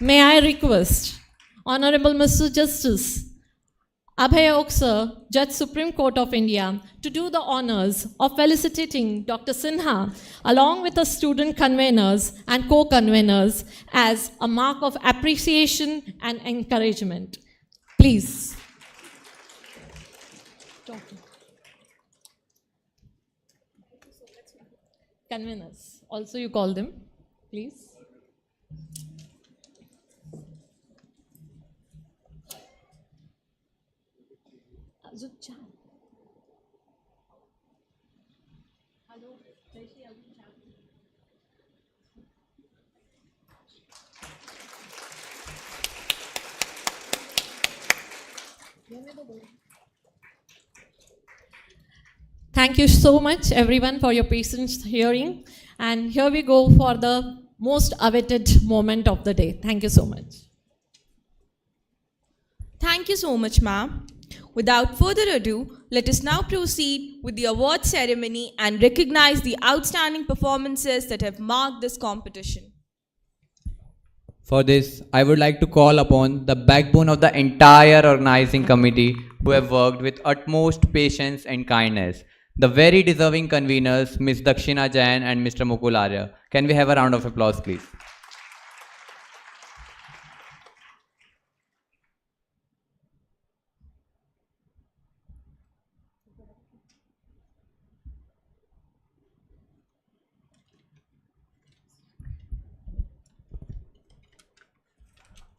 I request Honorable Mr. Justice Abhay Oak Sir, Judge Supreme Court of India, to do the honors of felicitating Dr. Sinha along with the student conveners and co-conveners as a mark of appreciation and encouragement. Please. Conveners, also you call them, please. Thank you so much, everyone, for your patience hearing. And here we go for the most awaited moment of the day. Thank you so much. Thank you so much, ma'am. Without further ado, let us now proceed with the award ceremony and recognize the outstanding performances that have marked this competition. For this, I would like to call upon the backbone of the entire organizing committee who have worked with utmost patience and kindness. The very deserving conveners, Ms. Dakshina Jain and Mr. Mukul Arya. Can we have a round of applause, please?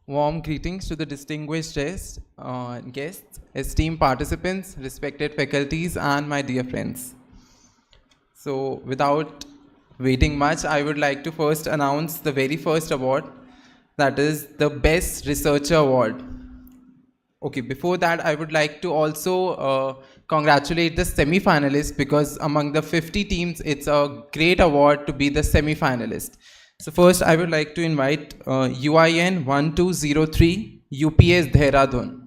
Warm greetings to the distinguished guests, esteemed participants, respected faculties, and my dear friends. So, without waiting much, I would like to first announce the very first award, that is the Best Researcher Award. Okay, before that, I would like to also congratulate the semi-finalists, because among the 50 teams, it's a great award to be the semi-finalist. So first, I would like to invite UIN 1203 UPS Dehradun.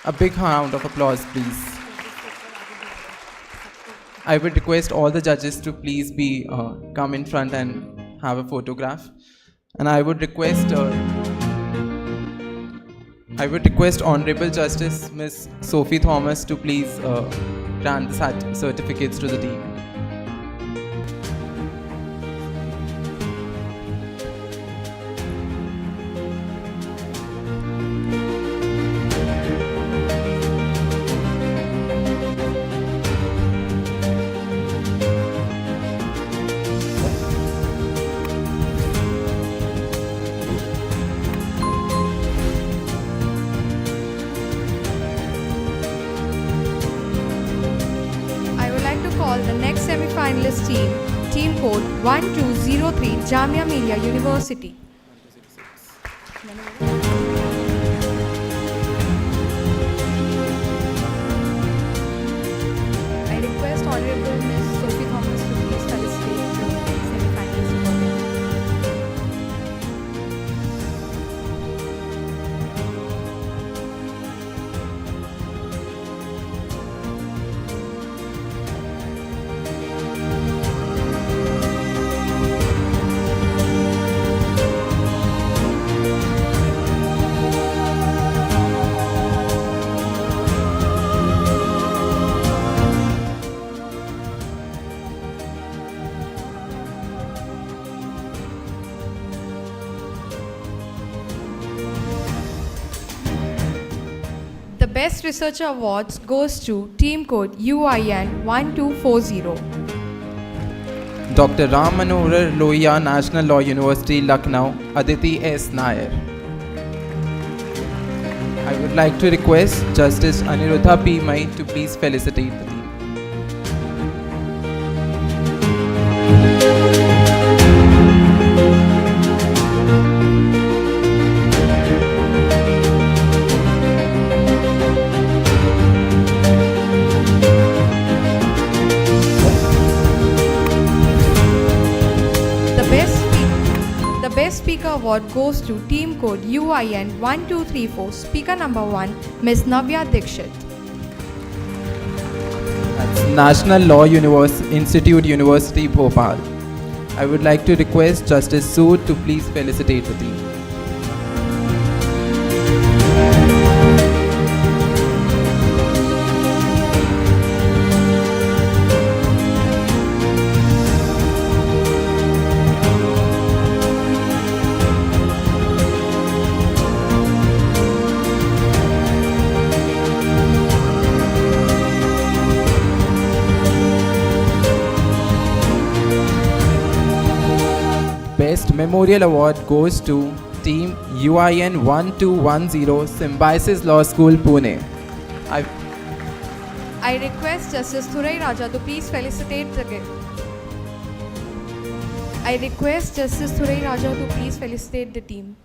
A big round of applause, please. I would request all the judges to please be come in front and have a photograph. And I would request Honorable Justice Ms. Sophie Thomas to please grant the certificates to the team. Team code 1203 Jamia Millia University. I request Honorable Ms. Sophie Thomas to please felicitate the semi-finalists. Best Researcher Awards goes to Team Code UIN 1240. Dr. Ram Manohar Lohia, National Law University, Lucknow, Aditi S. Nair. I would like to request Justice Aniruddha P. Mai to please felicitate the team. Speaker Award goes to Team Code UIN 1234, Speaker number 1, Ms. Navya Dikshit. That's National Law Institute University, Bhopal. I would like to request Justice Sood to please felicitate the team. Memorial Award goes to Team UIN 1210 Symbiosis Law School, Pune. I request Justice Thurai Raja to please felicitate the team. I request Justice Thurai Raja to please felicitate the team.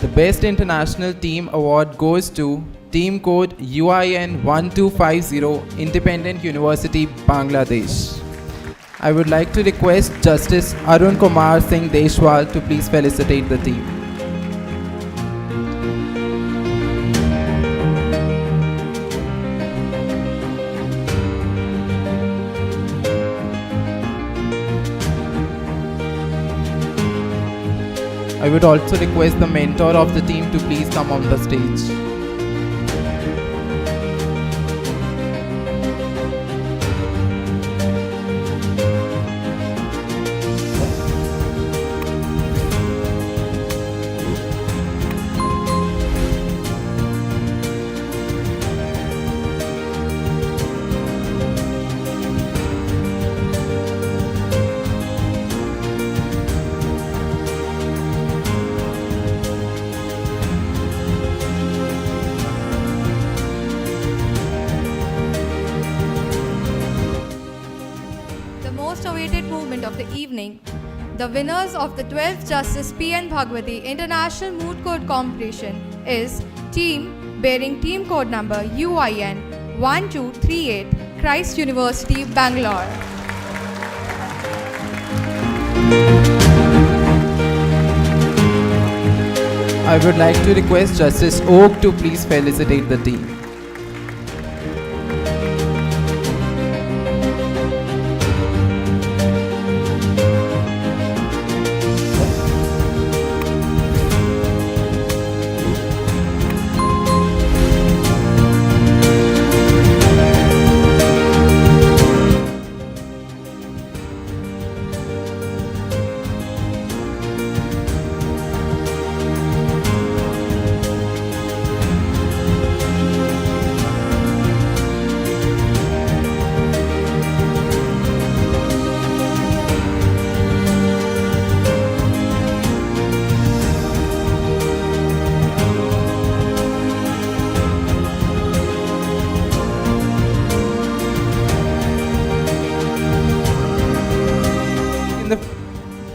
The Best International Team Award goes to Team Code UIN 1250 Independent University, Bangladesh. I would like to request Justice Arun Kumar Singh Deshwal to please felicitate the team. I would also request the mentor of the team to please come on the stage. The winners of the 12th Justice P.N.Bhagwati International Moot Court Competition is team bearing team code number UIN 1238 Christ University, Bangalore. I would like to request Justice Oak to please felicitate the team.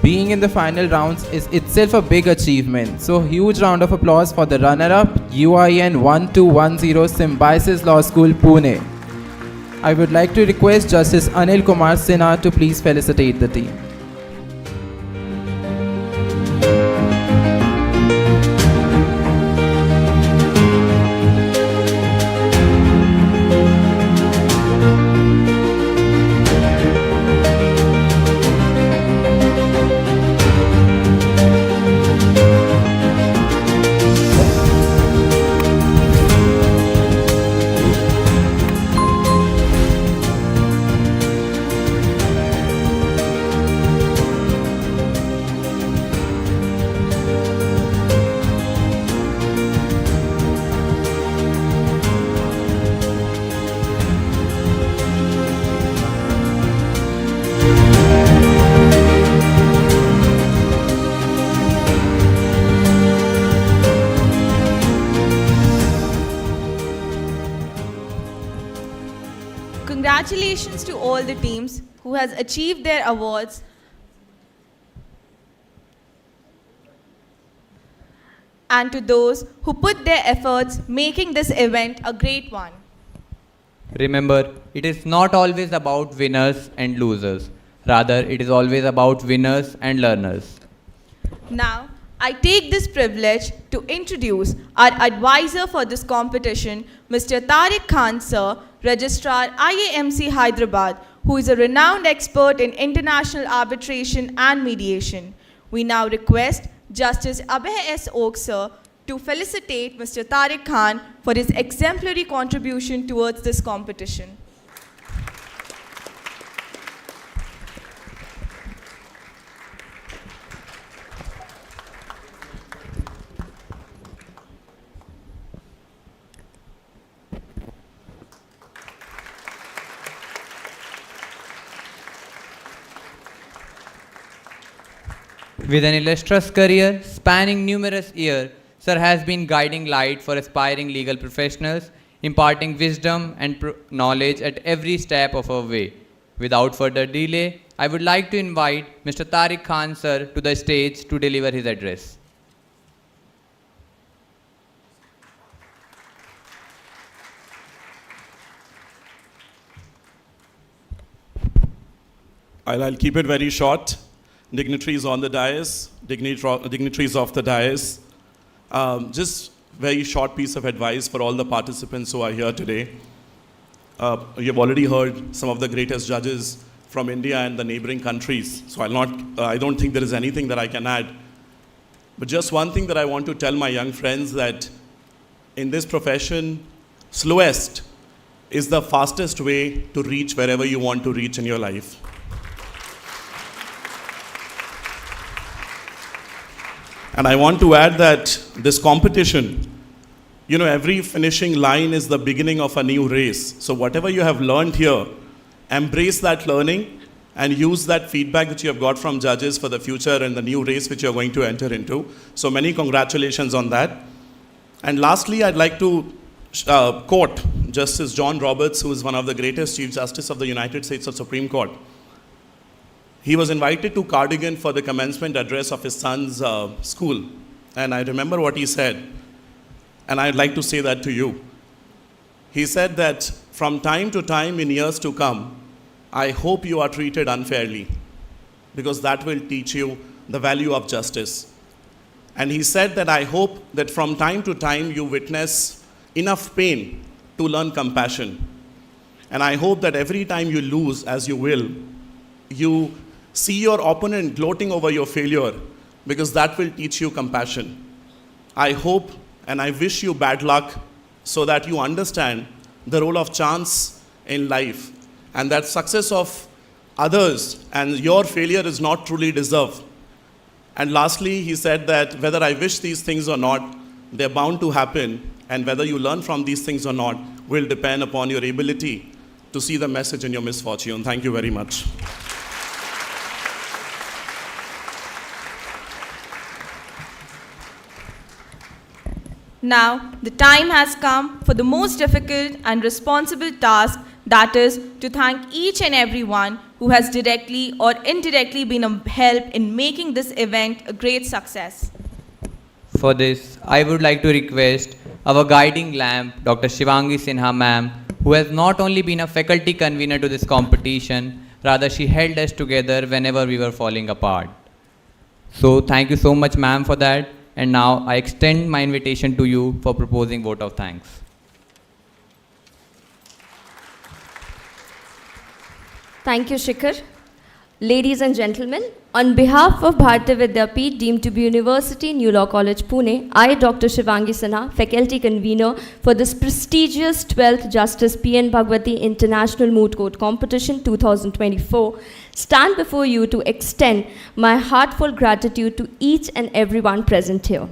Being in the final rounds is itself a big achievement, so huge round of applause for the runner-up UIN 1210 Symbiosis Law School, Pune. I would like to request Justice Anil Kumar Sinha to please felicitate the team. Congratulations to all the teams who has achieved their awards and to those who put their efforts making this event a great one. Remember, it is not always about winners and losers. Rather, it is always about winners and learners. Now, I take this privilege to introduce our advisor for this competition, Mr. Tariq Khan Sir, Registrar IAMC Hyderabad, who is a renowned expert in international arbitration and mediation. We now request Justice Abhay S. Oak, sir, to felicitate Mr. Tariq Khan for his exemplary contribution towards this competition. With an illustrious career spanning numerous years, Sir has been guiding light for aspiring legal professionals, imparting wisdom and knowledge at every step of our way. Without further delay, I would like to invite Mr. Tariq Khan, sir, to the stage to deliver his address. I'll keep it very short. Dignitaries on the dais, dignitaries off the dais. Just very short piece of advice for all the participants who are here today. You've already heard some of the greatest judges from India and the neighboring countries, so I don't think there is anything that I can add. But just one thing that I want to tell my young friends, that in this profession, slowest is the fastest way to reach wherever you want to reach in your life. And I want to add that this competition, every finishing line is the beginning of a new race. So whatever you have learned here, embrace that learning and use that feedback that you have got from judges for the future and the new race which you're going to enter into. So many congratulations on that. And lastly, I'd like to quote Justice John Roberts, who is one of the greatest Chief Justice of the United States Supreme Court. He was invited to Cardigan for the commencement address of his son's school. And I remember what he said, and I'd like to say that to you. He said that from time to time in years to come, I hope you are treated unfairly, because that will teach you the value of justice. And he said that I hope that from time to time you witness enough pain to learn compassion. And I hope that every time you lose, as you will, you see your opponent gloating over your failure, because that will teach you compassion. I hope and I wish you bad luck, so that you understand the role of chance in life, and that success of others and your failure is not truly deserved. And lastly, he said that whether I wish these things or not, they're bound to happen, and whether you learn from these things or not will depend upon your ability to see the message in your misfortune. Thank you very much. Now, the time has come for the most difficult and responsible task, that is to thank each and everyone who has directly or indirectly been a help in making this event a great success. For this, I would like to request our guiding lamp, Dr. Shivangi Sinha ma'am, who has not only been a faculty convener to this competition, rather she held us together whenever we were falling apart. So thank you so much ma'am for that. And now I extend my invitation to you for proposing vote of thanks. Thank you, Shikhar. Ladies and gentlemen, on behalf of Bharatiya Vidyapeeth, deemed to be University, New Law College, Pune, I, Dr. Shivangi Sinha, faculty convener for this prestigious 12th Justice P.N.Bhagwati International Moot Court Competition 2024, stand before you to extend my heartfelt gratitude to each and everyone present here.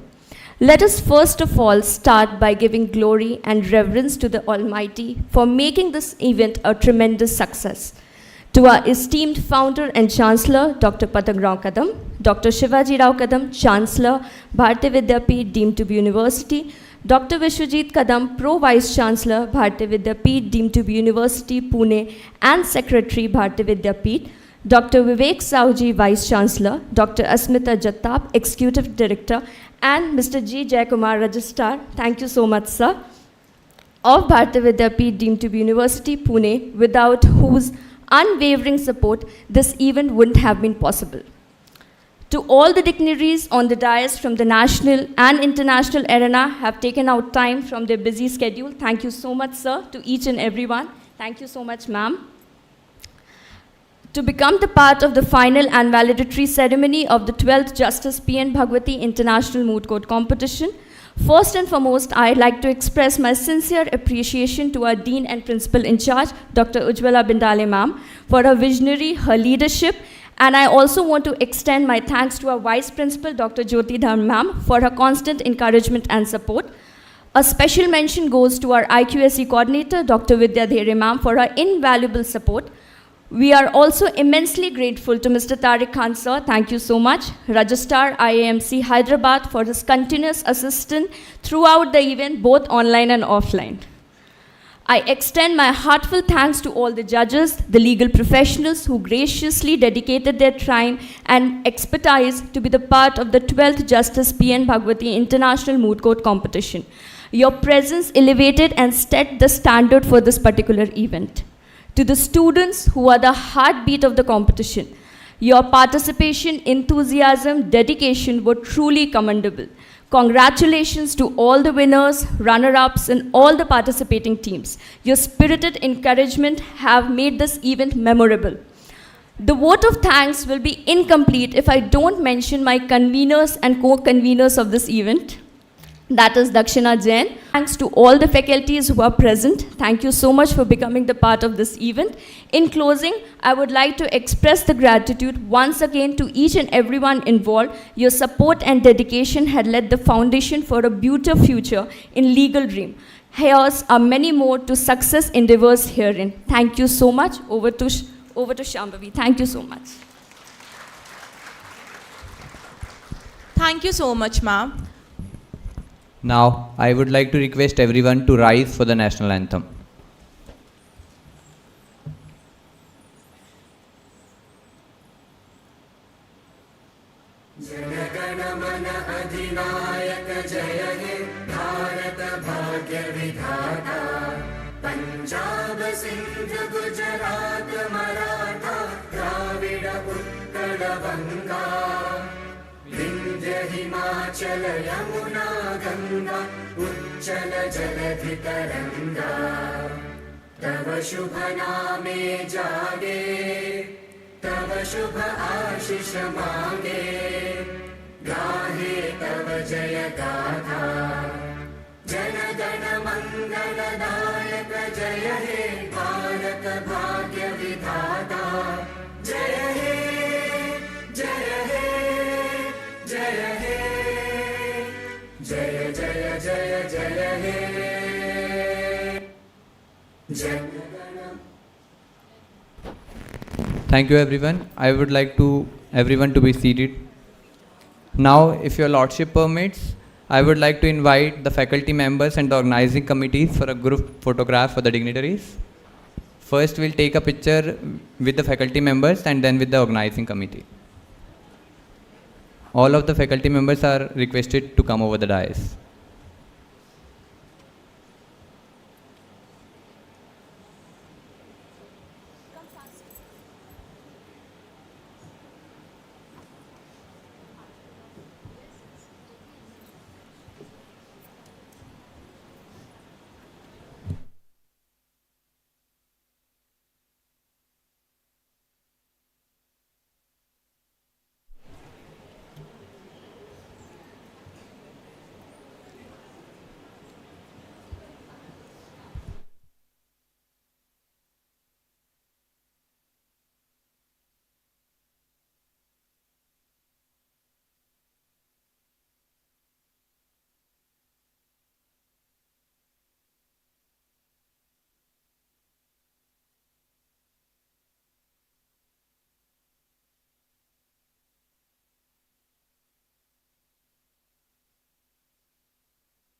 Let us first of all start by giving glory and reverence to the Almighty for making this event a tremendous success. To our esteemed founder and Chancellor, Dr. Patang Rao Kadam, Dr. Shivaji Rao Kadam, Chancellor, Bharatiya Vidyapeeth, deemed to be University, Dr. Vishwajit Kadam, Pro Vice Chancellor, Bharatiya Vidyapeeth, deemed to be University, Pune, and Secretary, Bharatiya Vidyapeeth, Dr. Vivek Sauji, Vice Chancellor, Dr. Asmita Jattab, Executive Director, and Mr. G. Jayakumar, Registrar. Thank you so much, sir. Of Bharatiya Vidyapeeth, deemed to be University, Pune, without whose unwavering support, this event wouldn't have been possible. To all the dignitaries on the dais from the national and international arena have taken out time from their busy schedule. Thank you so much, sir, to each and everyone. Thank you so much, ma'am. to become the part of the final and valedictory ceremony of the 12th Justice P.N.Bhagwati International Moot Court Competition. First and foremost, I'd like to express my sincere appreciation to our Dean and Principal in charge, Dr. Ujjwala Bindale ma'am, for her visionary, her leadership, and I also want to extend my thanks to our Vice Principal, Dr. Jyoti Dham ma'am, for her constant encouragement and support. A special mention goes to our IQSE coordinator, Dr. Vidya Dhere ma'am, for her invaluable support. We are also immensely grateful to Mr. Tariq Khan sir, thank you so much, Registrar IAMC Hyderabad, for his continuous assistance throughout the event, both online and offline. I extend my heartfelt thanks to all the judges, the legal professionals who graciously dedicated their time and expertise to be the part of the 12th Justice P.N.Bhagwati International Moot Court Competition. Your presence elevated and set the standard for this particular event. To the students who are the heartbeat of the competition, your participation, enthusiasm, dedication were truly commendable. Congratulations to all the winners, runner-ups, and all the participating teams. Your spirited encouragement have made this event memorable. The vote of thanks will be incomplete if I don't mention my conveners and co-conveners of this event. That is Dakshina Jain. Thanks to all the faculties who are present. Thank you so much for becoming the part of this event. In closing, I would like to express the gratitude once again to each and everyone involved. Your support and dedication had laid the foundation for a beautiful future in Legal Dream. Here's are many more to success endeavors herein. Thank you so much. Over to Shambhavi. Thank you so much. Thank you so much, ma'am. Now, I would like to request everyone to rise for the national anthem. Punjab Sindh Gujarat Maratha Dravid Utkal बंगा विंध्य हिमाचल यमुना गंगा उच्चल जलधि तरंगा तव शुभ नामे जागे तव शुभ आशीष मांगे गाहे तव जय गाथा जन गण मंगलदायक जय हे भारत भाग्य विधाता जय हे जय हे जय हे जय जय जय जय हे जन Thank you everyone. I would like everyone to be seated. Now, if your lordship permits, I would like to invite the faculty members and the organizing committees for a group photograph for the dignitaries. First, we'll take a picture with the faculty members and then with the organizing committee. All of the faculty members are requested to come over the dais.